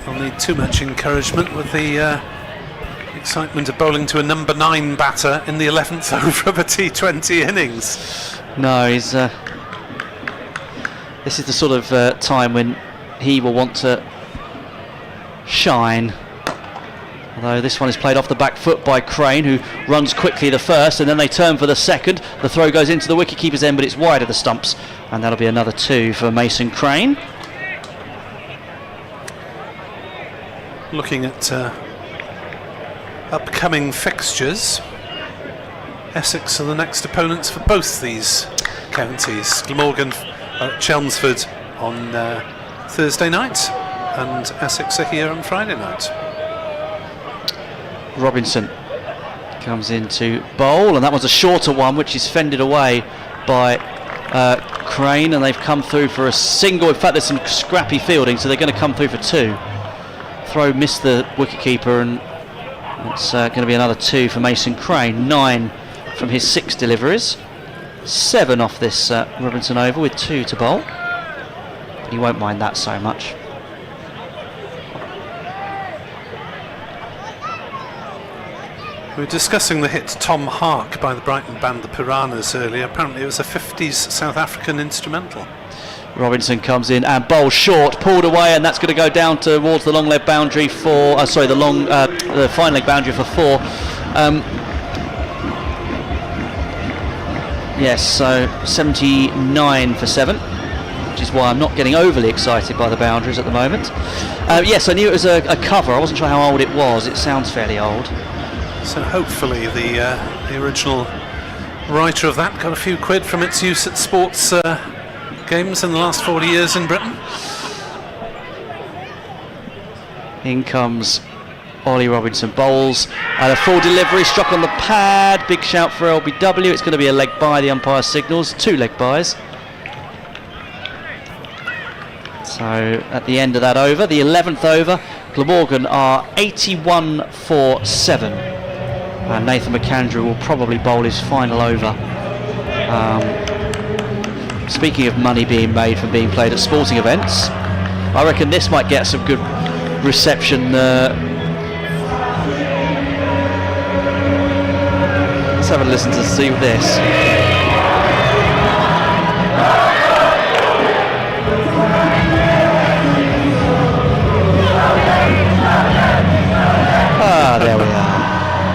C: will need too much encouragement with the excitement of bowling to a number 9 batter in the 11th over of a T20 innings.
B: No, he's. This is the sort of time when he will want to shine. Although this one is played off the back foot by Crane, who runs quickly the first, and then they turn for the second. The throw goes into the wicket-keeper's end, but it's wide of the stumps, and that'll be another 2 for Mason Crane.
C: Looking at upcoming fixtures, Essex are the next opponents for both these counties. Glamorgan at Chelmsford on Thursday night, and Essex are here on Friday night.
B: Robinson comes into bowl, and that was a shorter one which is fended away by Crane, and they've come through for a single. In fact, there's some scrappy fielding, so they're going to come through for 2. Throw missed the wicketkeeper, and it's going to be another 2 for Mason Crane. 9 from his 6 deliveries. 7 off this Robinson over with 2 to bowl. He won't mind that so much.
C: We were discussing the hit Tom Hark by the Brighton band The Piranhas earlier. Apparently it was a 50s South African instrumental.
B: Robinson comes in and bowls short, pulled away, and that's going to go down towards the long leg boundary for the fine leg boundary for 4. Yes, so 79 for 7, which is why I'm not getting overly excited by the boundaries at the moment. Yes, I knew it was a cover. I wasn't sure how old it was. It sounds fairly old.
C: So hopefully the original writer of that got a few quid from its use at sports games in the last 40 years in Britain.
B: In comes Ollie Robinson, bowls and a full delivery, struck on the pad. Big shout for LBW. It's going to be a leg bye, the umpire signals. 2 leg byes. So at the end of that over, the 11th over, Glamorgan are 81 for 7. And Nathan McAndrew will probably bowl his final over. Speaking of money being made from being played at sporting events, I reckon this might get some good reception. Let's have a listen to see this. There we are.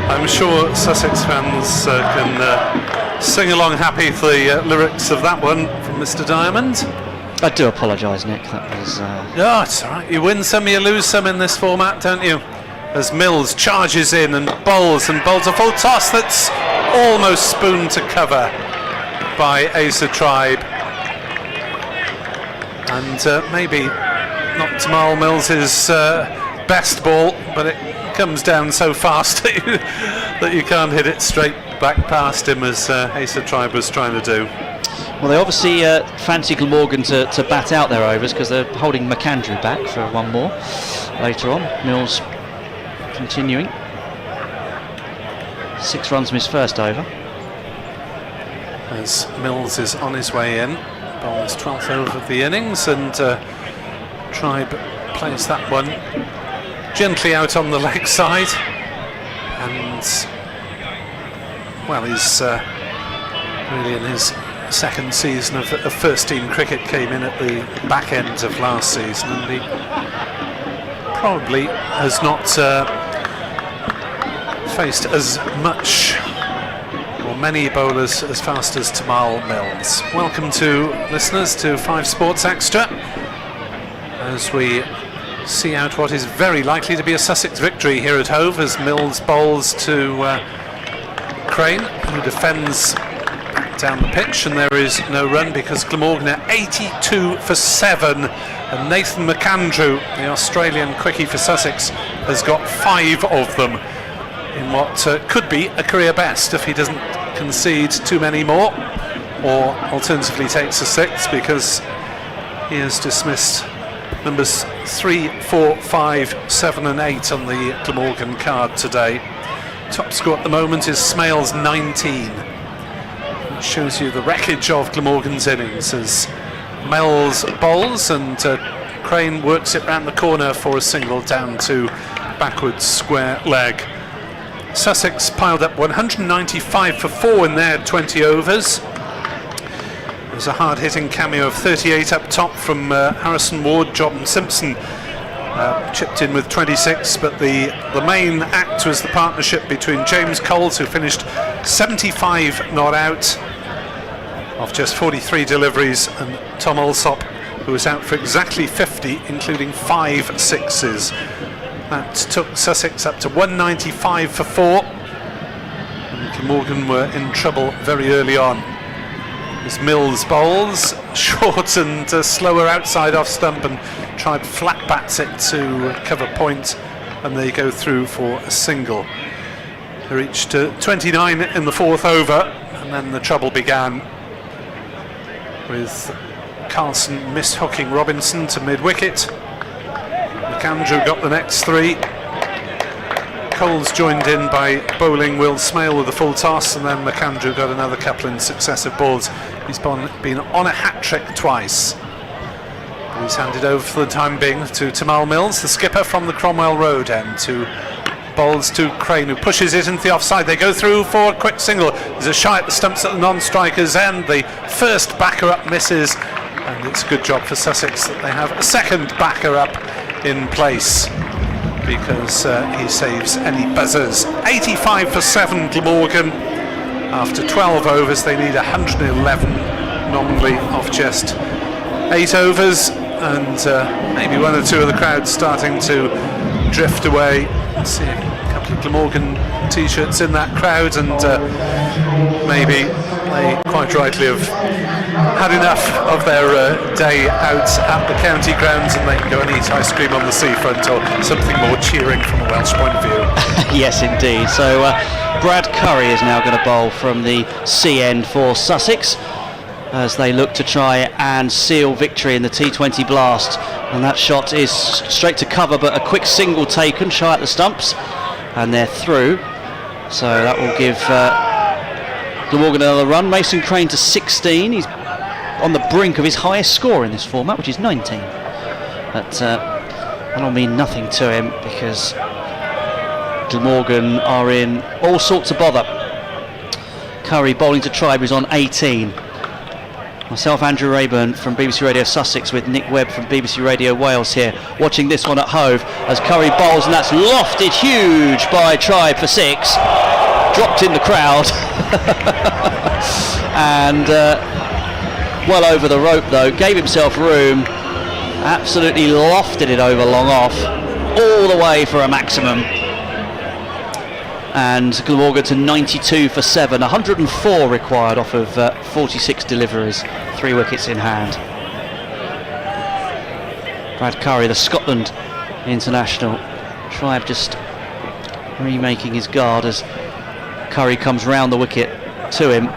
C: I'm sure Sussex fans can sing along happy to the lyrics of that one from Mr. Diamond.
B: I do apologise, Nick. That was.
C: No, it's all right. You win some, you lose some in this format, don't you? As Mills charges in and bowls a full toss that's almost spooned to cover by Asa Tribe. And maybe not Tamal Mills' best ball, but it comes down so fast that you can't hit it straight back past him as Asa Tribe was trying to do.
B: Well, they obviously fancy Glamorgan to bat out their overs because they're holding McAndrew back for one more later on. Mills continuing. 6 runs from his first over.
C: As Mills is on his way in, bowling his 12th over of the innings, and Tribe plays that one gently out on the leg side, and well, he's really in his second season of first team cricket, came in at the back end of last season, and he probably has not faced as much or many bowlers as fast as Tamal Mills. Welcome to listeners to 5 Sports Extra as we see out what is very likely to be a Sussex victory here at Hove, as Mills bowls to Crane, who defends down the pitch, and there is no run because Glamorgan are 82 for 7, and Nathan McAndrew, the Australian quickie for Sussex, has got 5 of them in what could be a career best if he doesn't concede too many more, or alternatively takes a 6, because he has dismissed numbers 3, 4, 5, 7 and 8 on the Glamorgan card today. Top score at the moment is Smales 19. It shows you the wreckage of Glamorgan's innings as Mills bowls and Crane works it round the corner for a single down to backwards square leg. Sussex piled up 195 for 4 in their 20 overs. There's a hard-hitting cameo of 38 up top from Harrison Ward. Jordan Simpson chipped in with 26, but the main act was the partnership between James Coles, who finished 75 not out of just 43 deliveries, and Tom Alsop, who was out for exactly 50, including 5 sixes. That took Sussex up to 195 for 4, and Glamorgan were in trouble very early on. As Mills bowls, short and slower outside off stump, and Tribe flat bats it to cover point, and they go through for a single. They reached 29 in the 4th over, and then the trouble began with Carlson mishooking Robinson to mid-wicket. McAndrew got the next 3. Coles joined in by bowling Will Smale with a full toss, and then McAndrew got another couple in successive balls. He's been on a hat-trick twice. He's handed over for the time being to Tamal Mills, the skipper from the Cromwell Road end, to bowls to Crane, who pushes it into the offside. They go through for a quick single. There's a shy at the stumps at the non-strikers end. The first backer up misses, and it's a good job for Sussex that they have a second backer up in place, because he saves any buzzers. 85 for 7 Glamorgan. After 12 overs they need 111 nominally off just 8 overs, and maybe one or two of the crowd starting to drift away. Let's see a couple Glamorgan t-shirts in that crowd, and maybe they quite rightly have had enough of their day out at the county grounds, and they can go and eat ice cream on the seafront or something more cheering from a Welsh point of view.
B: Yes, indeed. So Brad Curry is now going to bowl from the C end for Sussex as they look to try and seal victory in the T20 Blast. And that shot is straight to cover, but a quick single taken shy at the stumps, and they're through. So that will give Glamorgan another run. Mason Crane to 16. He's on the brink of his highest score in this format, which is 19. But that'll mean nothing to him because Glamorgan are in all sorts of bother. Curry bowling to Tribe, who's on 18. Myself, Andrew Rayburn from BBC Radio Sussex, with Nick Webb from BBC Radio Wales here, watching this one at Hove as Curry bowls, and that's lofted huge by Tribe for 6. Dropped in the crowd. And well over the rope though, gave himself room, absolutely lofted it over long off, all the way for a maximum. And Glamorgan to 92 for 7, 104 required off of 46 deliveries, 3 wickets in hand. Brad Curry, the Scotland international. Tribe just remaking his guard as Curry comes round the wicket to him.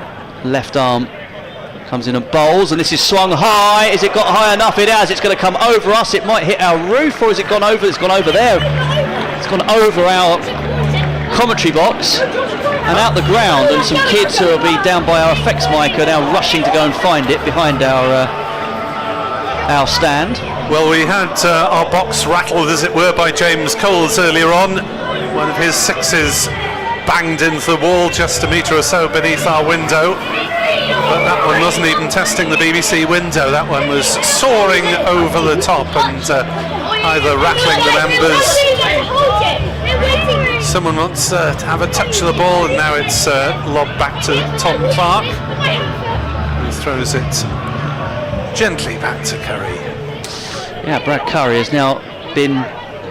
B: Left arm comes in and bowls, and this is swung high. Is it got high enough? It has. It's going to come over us. It might hit our roof, or has it gone over? It's gone over there. It's gone over our commentary box and out the ground, and some kids who will be down by our effects mic are now rushing to go and find it behind our stand.
C: Well, we had our box rattled, as it were, by James Coles earlier on. One of his 6s banged into the wall just a metre or so beneath our window, but that one wasn't even testing the BBC window. That one was soaring over the top and either rattling the members. Someone wants to have a touch of the ball, and now it's lobbed back to Tom Clark, who throws it gently back to Curry.
B: Yeah, Brad Curry has now been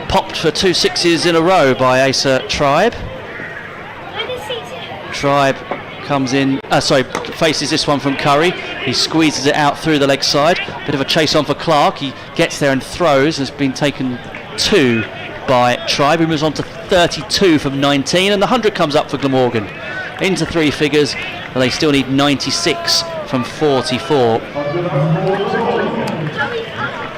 B: popped for 2 6s in a row by Asa Tribe. Tribe comes in, faces this one from Curry. He squeezes it out through the leg side. Bit of a chase on for Clark. He gets there and throws. Has been taken 2 by Tribe, who moves on to 32 from 19, and the 100 comes up for Glamorgan. Into 3 figures, but they still need 96 from 44.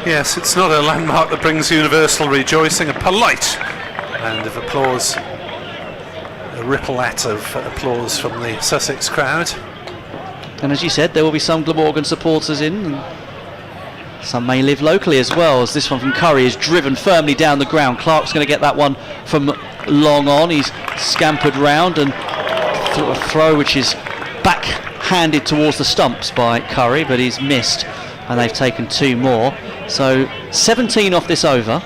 C: Yes, it's not a landmark that brings universal rejoicing, a polite round of applause, a rippleette of applause from the Sussex crowd.
B: And as you said, there will be some Glamorgan supporters in, and some may live locally as well, as this one from Curry is driven firmly down the ground. Clark's going to get that one from long on. He's scampered round and a throw which is back-handed towards the stumps by Curry, but he's missed, and they've taken 2 more. So 17 off this over,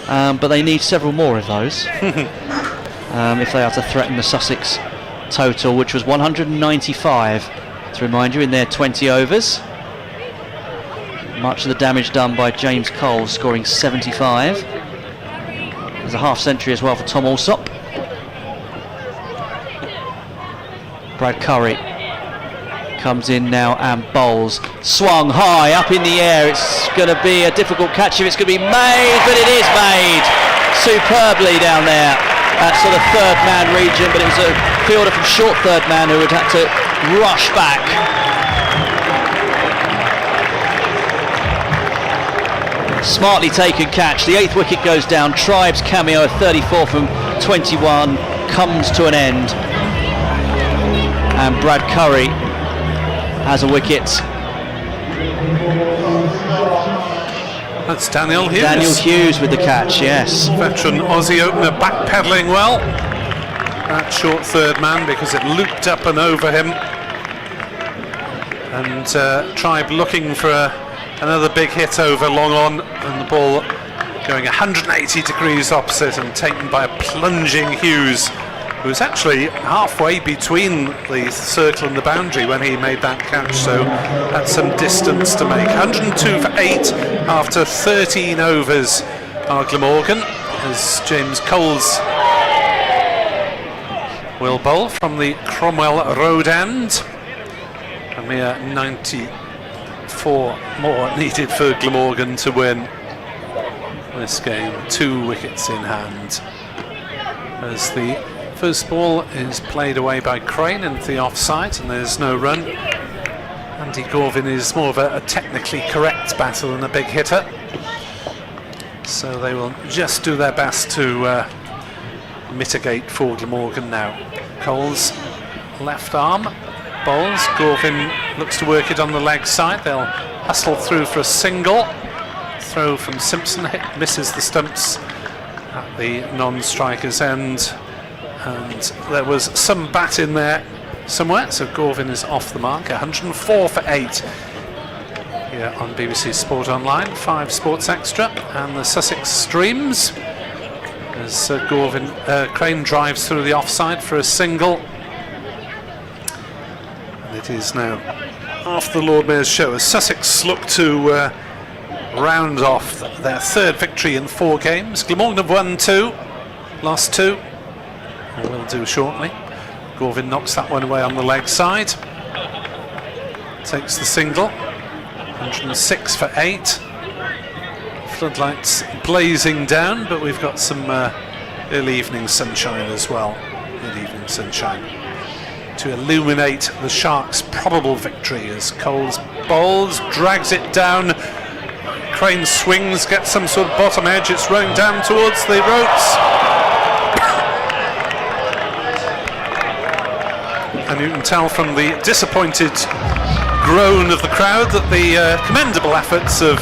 B: but they need several more of those if they are to threaten the Sussex total, which was 195, to remind you, in their 20 overs. Much of the damage done by James Cole, scoring 75. There's a half century as well for Tom Alsop. Brad Curry comes in now and bowls. Swung high up in the air. It's going to be a difficult catch if it's going to be made, but it is made superbly down there at sort of third man region, but it was a fielder from short third man who would have to rush back. Smartly taken catch. The 8th wicket goes down. Tribe's cameo, 34 from 21, comes to an end, and Brad Curry has a wicket.
C: That's Daniel Hughes.
B: Daniel Hughes with the catch, yes.
C: Veteran Aussie opener backpedalling well. That short third man, because it looped up and over him. And Tribe looking for another big hit over long on, and the ball going 180 degrees opposite and taken by a plunging Hughes, who was actually halfway between the circle and the boundary when he made that catch, so had some distance to make. 102 for 8 after 13 overs are Glamorgan, as James Coles will bowl from the Cromwell Road end. A mere 94 more needed for Glamorgan to win this game. 2 wickets in hand as the first ball is played away by Crane into the offside, and there's no run. Andy Gorvin is more of a technically correct batter than a big hitter, so they will just do their best to mitigate for Glamorgan now. Cole's left arm bowls. Gorvin looks to work it on the leg side. They'll hustle through for a single. Throw from Simpson, misses the stumps at the non-striker's end, and there was some bat in there somewhere, so Gorvin is off the mark. 104 for 8 here on BBC Sport Online, 5 Sports Extra, and the Sussex streams as Crane drives through the offside for a single. And it is now after the Lord Mayor's show as Sussex look to round off their 3rd victory in 4 games. Glamorgan have won 2, lost 2, or will do shortly. Gorvin knocks that one away on the leg side, takes the single. 106 for 8. Floodlights blazing down, but we've got some early evening sunshine as well. Mid-evening sunshine to illuminate the Sharks' probable victory as Coles bowls, drags it down. Crane swings, gets some sort of bottom edge. It's rowing down towards the ropes. And you can tell from the disappointed groan of the crowd that the commendable efforts of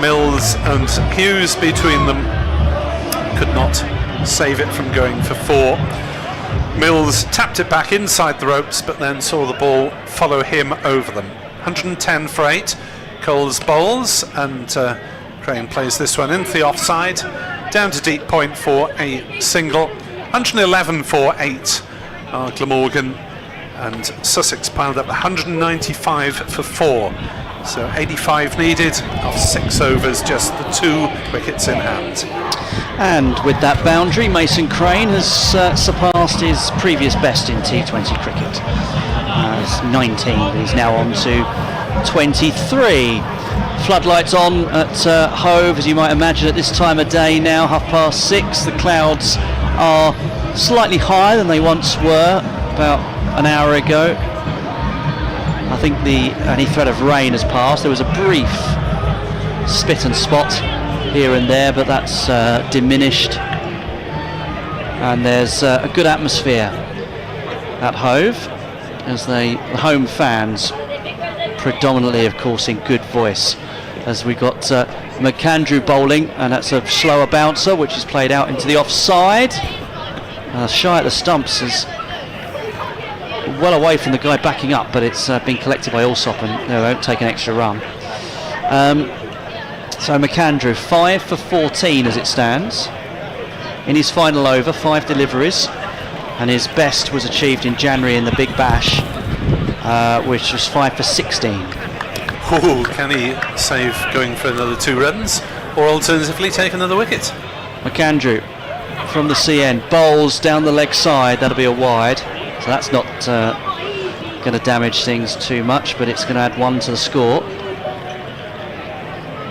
C: Mills and Hughes between them could not save it from going for 4. Mills tapped it back inside the ropes, but then saw the ball follow him over them. 110 for 8. Coles bowls, and Crane plays this one into the offside, down to deep point for a single. 111 for 8 are Glamorgan, and Sussex piled up 195 for 4. So 85 needed off 6 overs, just the 2 wickets in hand.
B: And with that boundary, Mason Crane has surpassed his previous best in T20 cricket. It's 19, but he's now on to 23. Floodlights on at Hove, as you might imagine, at this time of day now, 6:30. The clouds are slightly higher than they once were about an hour ago. I think any threat of rain has passed. There was a brief spit and spot here and there, but that's diminished. And there's a good atmosphere at Hove, as the home fans, predominantly of course in good voice, as we got McAndrew bowling, and that's a slower bouncer which is played out into the offside. Shy at the stumps is well away from the guy backing up, but it's been collected by Allsop, and they won't take an extra run. So McAndrew 5 for 14 as it stands in his final over, 5 deliveries, and his best was achieved in January in the Big Bash, which was 5 for 16.
C: Ooh, can he save going for another 2 runs, or alternatively take another wicket?
B: McAndrew from the CN bowls down the leg side. That'll be a wide, so that's not going to damage things too much, but it's going to add 1 to the score.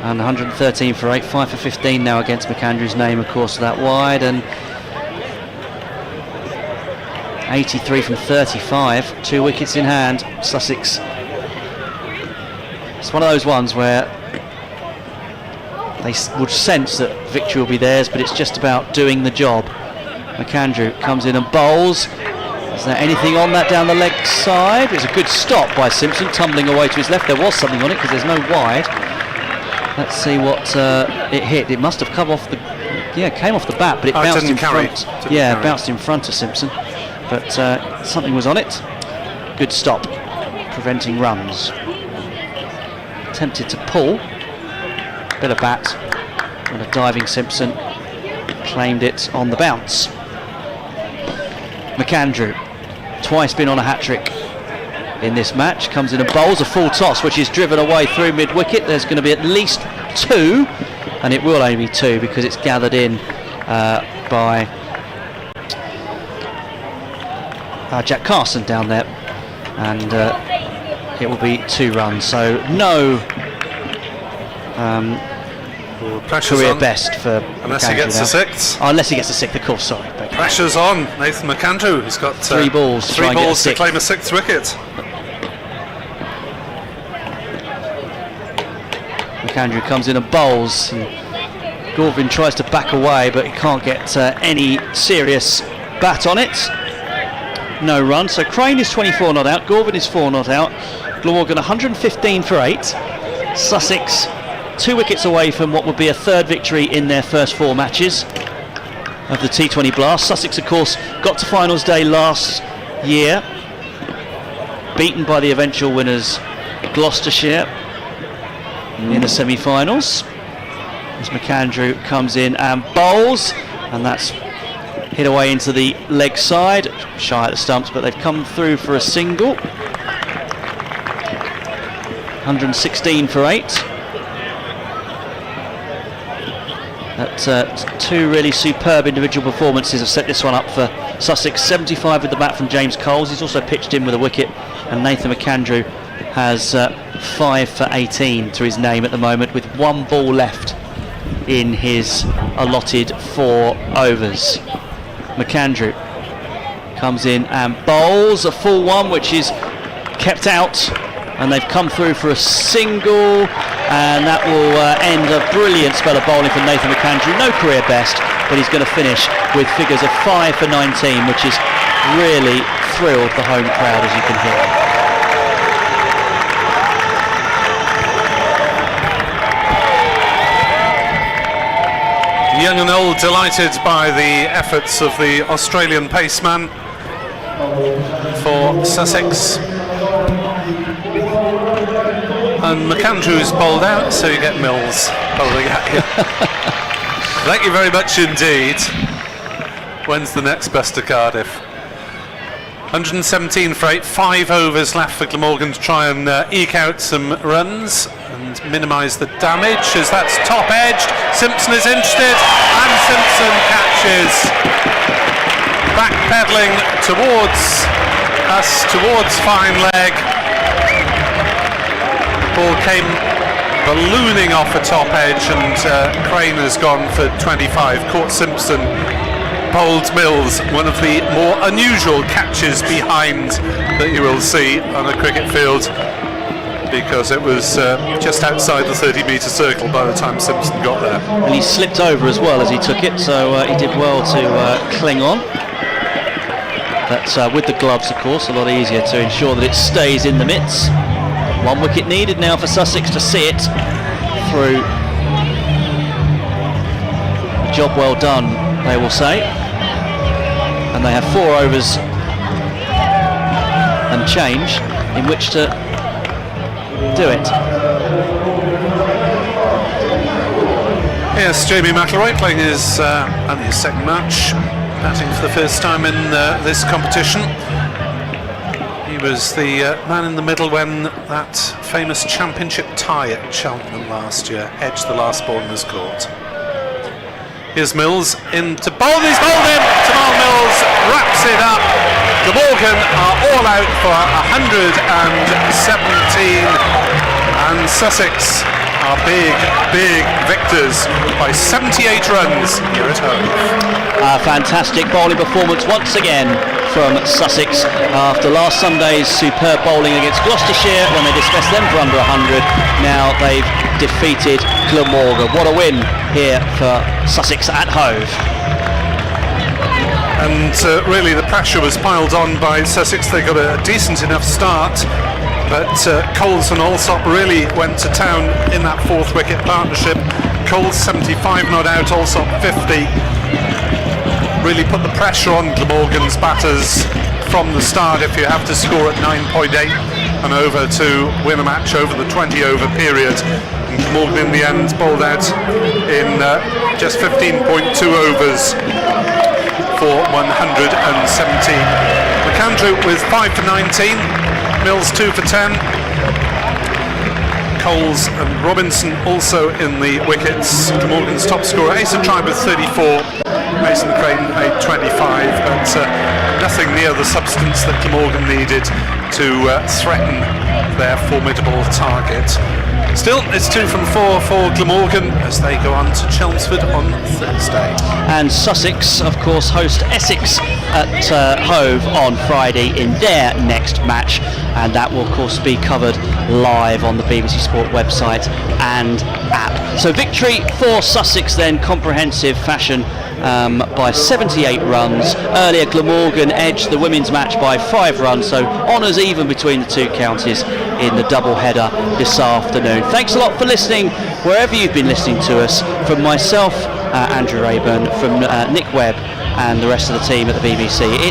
B: And 113 for 8, 5 for 15 now against McAndrew's name, of course, that wide, and 83 from 35, 2 wickets in hand. Sussex, it's one of those ones where they would sense that victory will be theirs, but it's just about doing the job. McAndrew comes in and bowls. Is there anything on that down the leg side? It's a good stop by Simpson, tumbling away to his left. There was something on it because there's no wide. Let's see what it hit. It must have come off the, came off the bat, but it bounced in front. Bounced in front of Simpson, but something was on it. Good stop, preventing runs. Attempted to pull, bit of bat, and a diving Simpson claimed it on the bounce. McAndrew, twice been on a hat-trick in this match, comes in and bowls a full toss, which is driven away through mid-wicket. There's going to be at least 2, and it will only be 2 because it's gathered in by Jack Carson down there, and it will be 2 runs. So no career best for
C: unless
B: McAndrew
C: he gets
B: now.
C: the 6th.
B: Oh, unless he gets the 6th, of course. Sorry.
C: Pressure's on Nathan McAndrew. He's got
B: 3 balls. To
C: 3 balls to
B: claim
C: claim a 6th wicket.
B: McAndrew comes in and bowls. And Gorvin tries to back away, but he can't get any serious bat on it. No run. So Crane is 24 not out. Gorvin is 4 not out. Glamorgan 115 for 8. Sussex 2 wickets away from what would be a 3rd victory in their first 4 matches of the T20 Blast. Sussex, of course, got to finals day last year, beaten by the eventual winners Gloucestershire in the semi-finals. As McAndrew comes in and bowls, and that's hit away into the leg side, shy at the stumps, but they've come through for a single. 116 for 8. That 2 really superb individual performances have set this one up for Sussex. 75 with the bat from James Coles. He's also pitched in with a wicket, and Nathan McAndrew has 5 for 18 to his name at the moment, with 1 ball left in his allotted 4 overs. McAndrew comes in and bowls a full one, which is kept out, and they've come through for a single, and that will end a brilliant spell of bowling from Nathan McAndrew. No career best, but he's going to finish with figures of 5 for 19, which has really thrilled the home crowd, as you can hear.
C: Young and old delighted by the efforts of the Australian paceman for Sussex. And McAndrew is bowled out, so you get Mills bowling at you. Thank you very much indeed. When's the next best to Cardiff? 117 for 8, 5 overs left for Glamorgan to try and eke out some runs and minimise the damage, as that's top edged. Simpson is interested, and Simpson catches. Backpedaling towards us, towards fine leg. Ball came ballooning off a top edge, and Crane has gone for 25. Caught Simpson, bowled Mills. One of the more unusual catches behind that you will see on a cricket field, because it was just outside the 30-metre circle by the time Simpson got there.
B: And he slipped over as well as he took it, so he did well to cling on. That's with the gloves, of course, a lot easier to ensure that it stays in the mitts. 1 wicket needed now for Sussex to see it through. Job well done, they will say. And they have 4 overs and change in which to do it.
C: Yes, Jamie McIlroy playing his only his 2nd match, batting for the first time in this competition. He was the man in the middle when that famous championship tie at Cheltenham last year edged the last ball in his court. Here's Mills in to bowl. He's bowled him. Jamal Mills wraps it up. Glamorgan are all out for 117, and Sussex are big victors by 78 runs here at home.
B: A fantastic bowling performance once again from Sussex after last Sunday's superb bowling against Gloucestershire when they dismissed them for under 100. Now they've defeated Glamorgan. What a win here for Sussex at Hove.
C: And really the pressure was piled on by Sussex. They got a decent enough start, but Coles and Alsop really went to town in that 4th wicket partnership. Coles 75 not out, Alsop 50. Really put the pressure on Glamorgan's batters from the start if you have to score at 9.8 and over to win a match over the 20 over period. And Glamorgan in the end bowled out in just 15.2 overs for 117. McAndrew with 5 for 19, Mills 2 for 10. Coles and Robinson also in the wickets. Glamorgan's top scorer, Asa Tribe with 34. Mason Crane made 25, but nothing near the substance that Glamorgan needed to threaten their formidable target. Still, it's 2 from 4 for Glamorgan as they go on to Chelmsford on Thursday.
B: And Sussex, of course, host Essex at Hove on Friday in their next match, and that will, of course, be covered live on the BBC Sport website and app. So victory for Sussex then, comprehensive fashion, by 78 runs. Earlier, Glamorgan edged the women's match by 5 runs, so honours even between the two counties in the double header this afternoon. Thanks a lot for listening wherever you've been listening to us. From myself, Andrew Rayburn, from Nick Webb and the rest of the team at the BBC.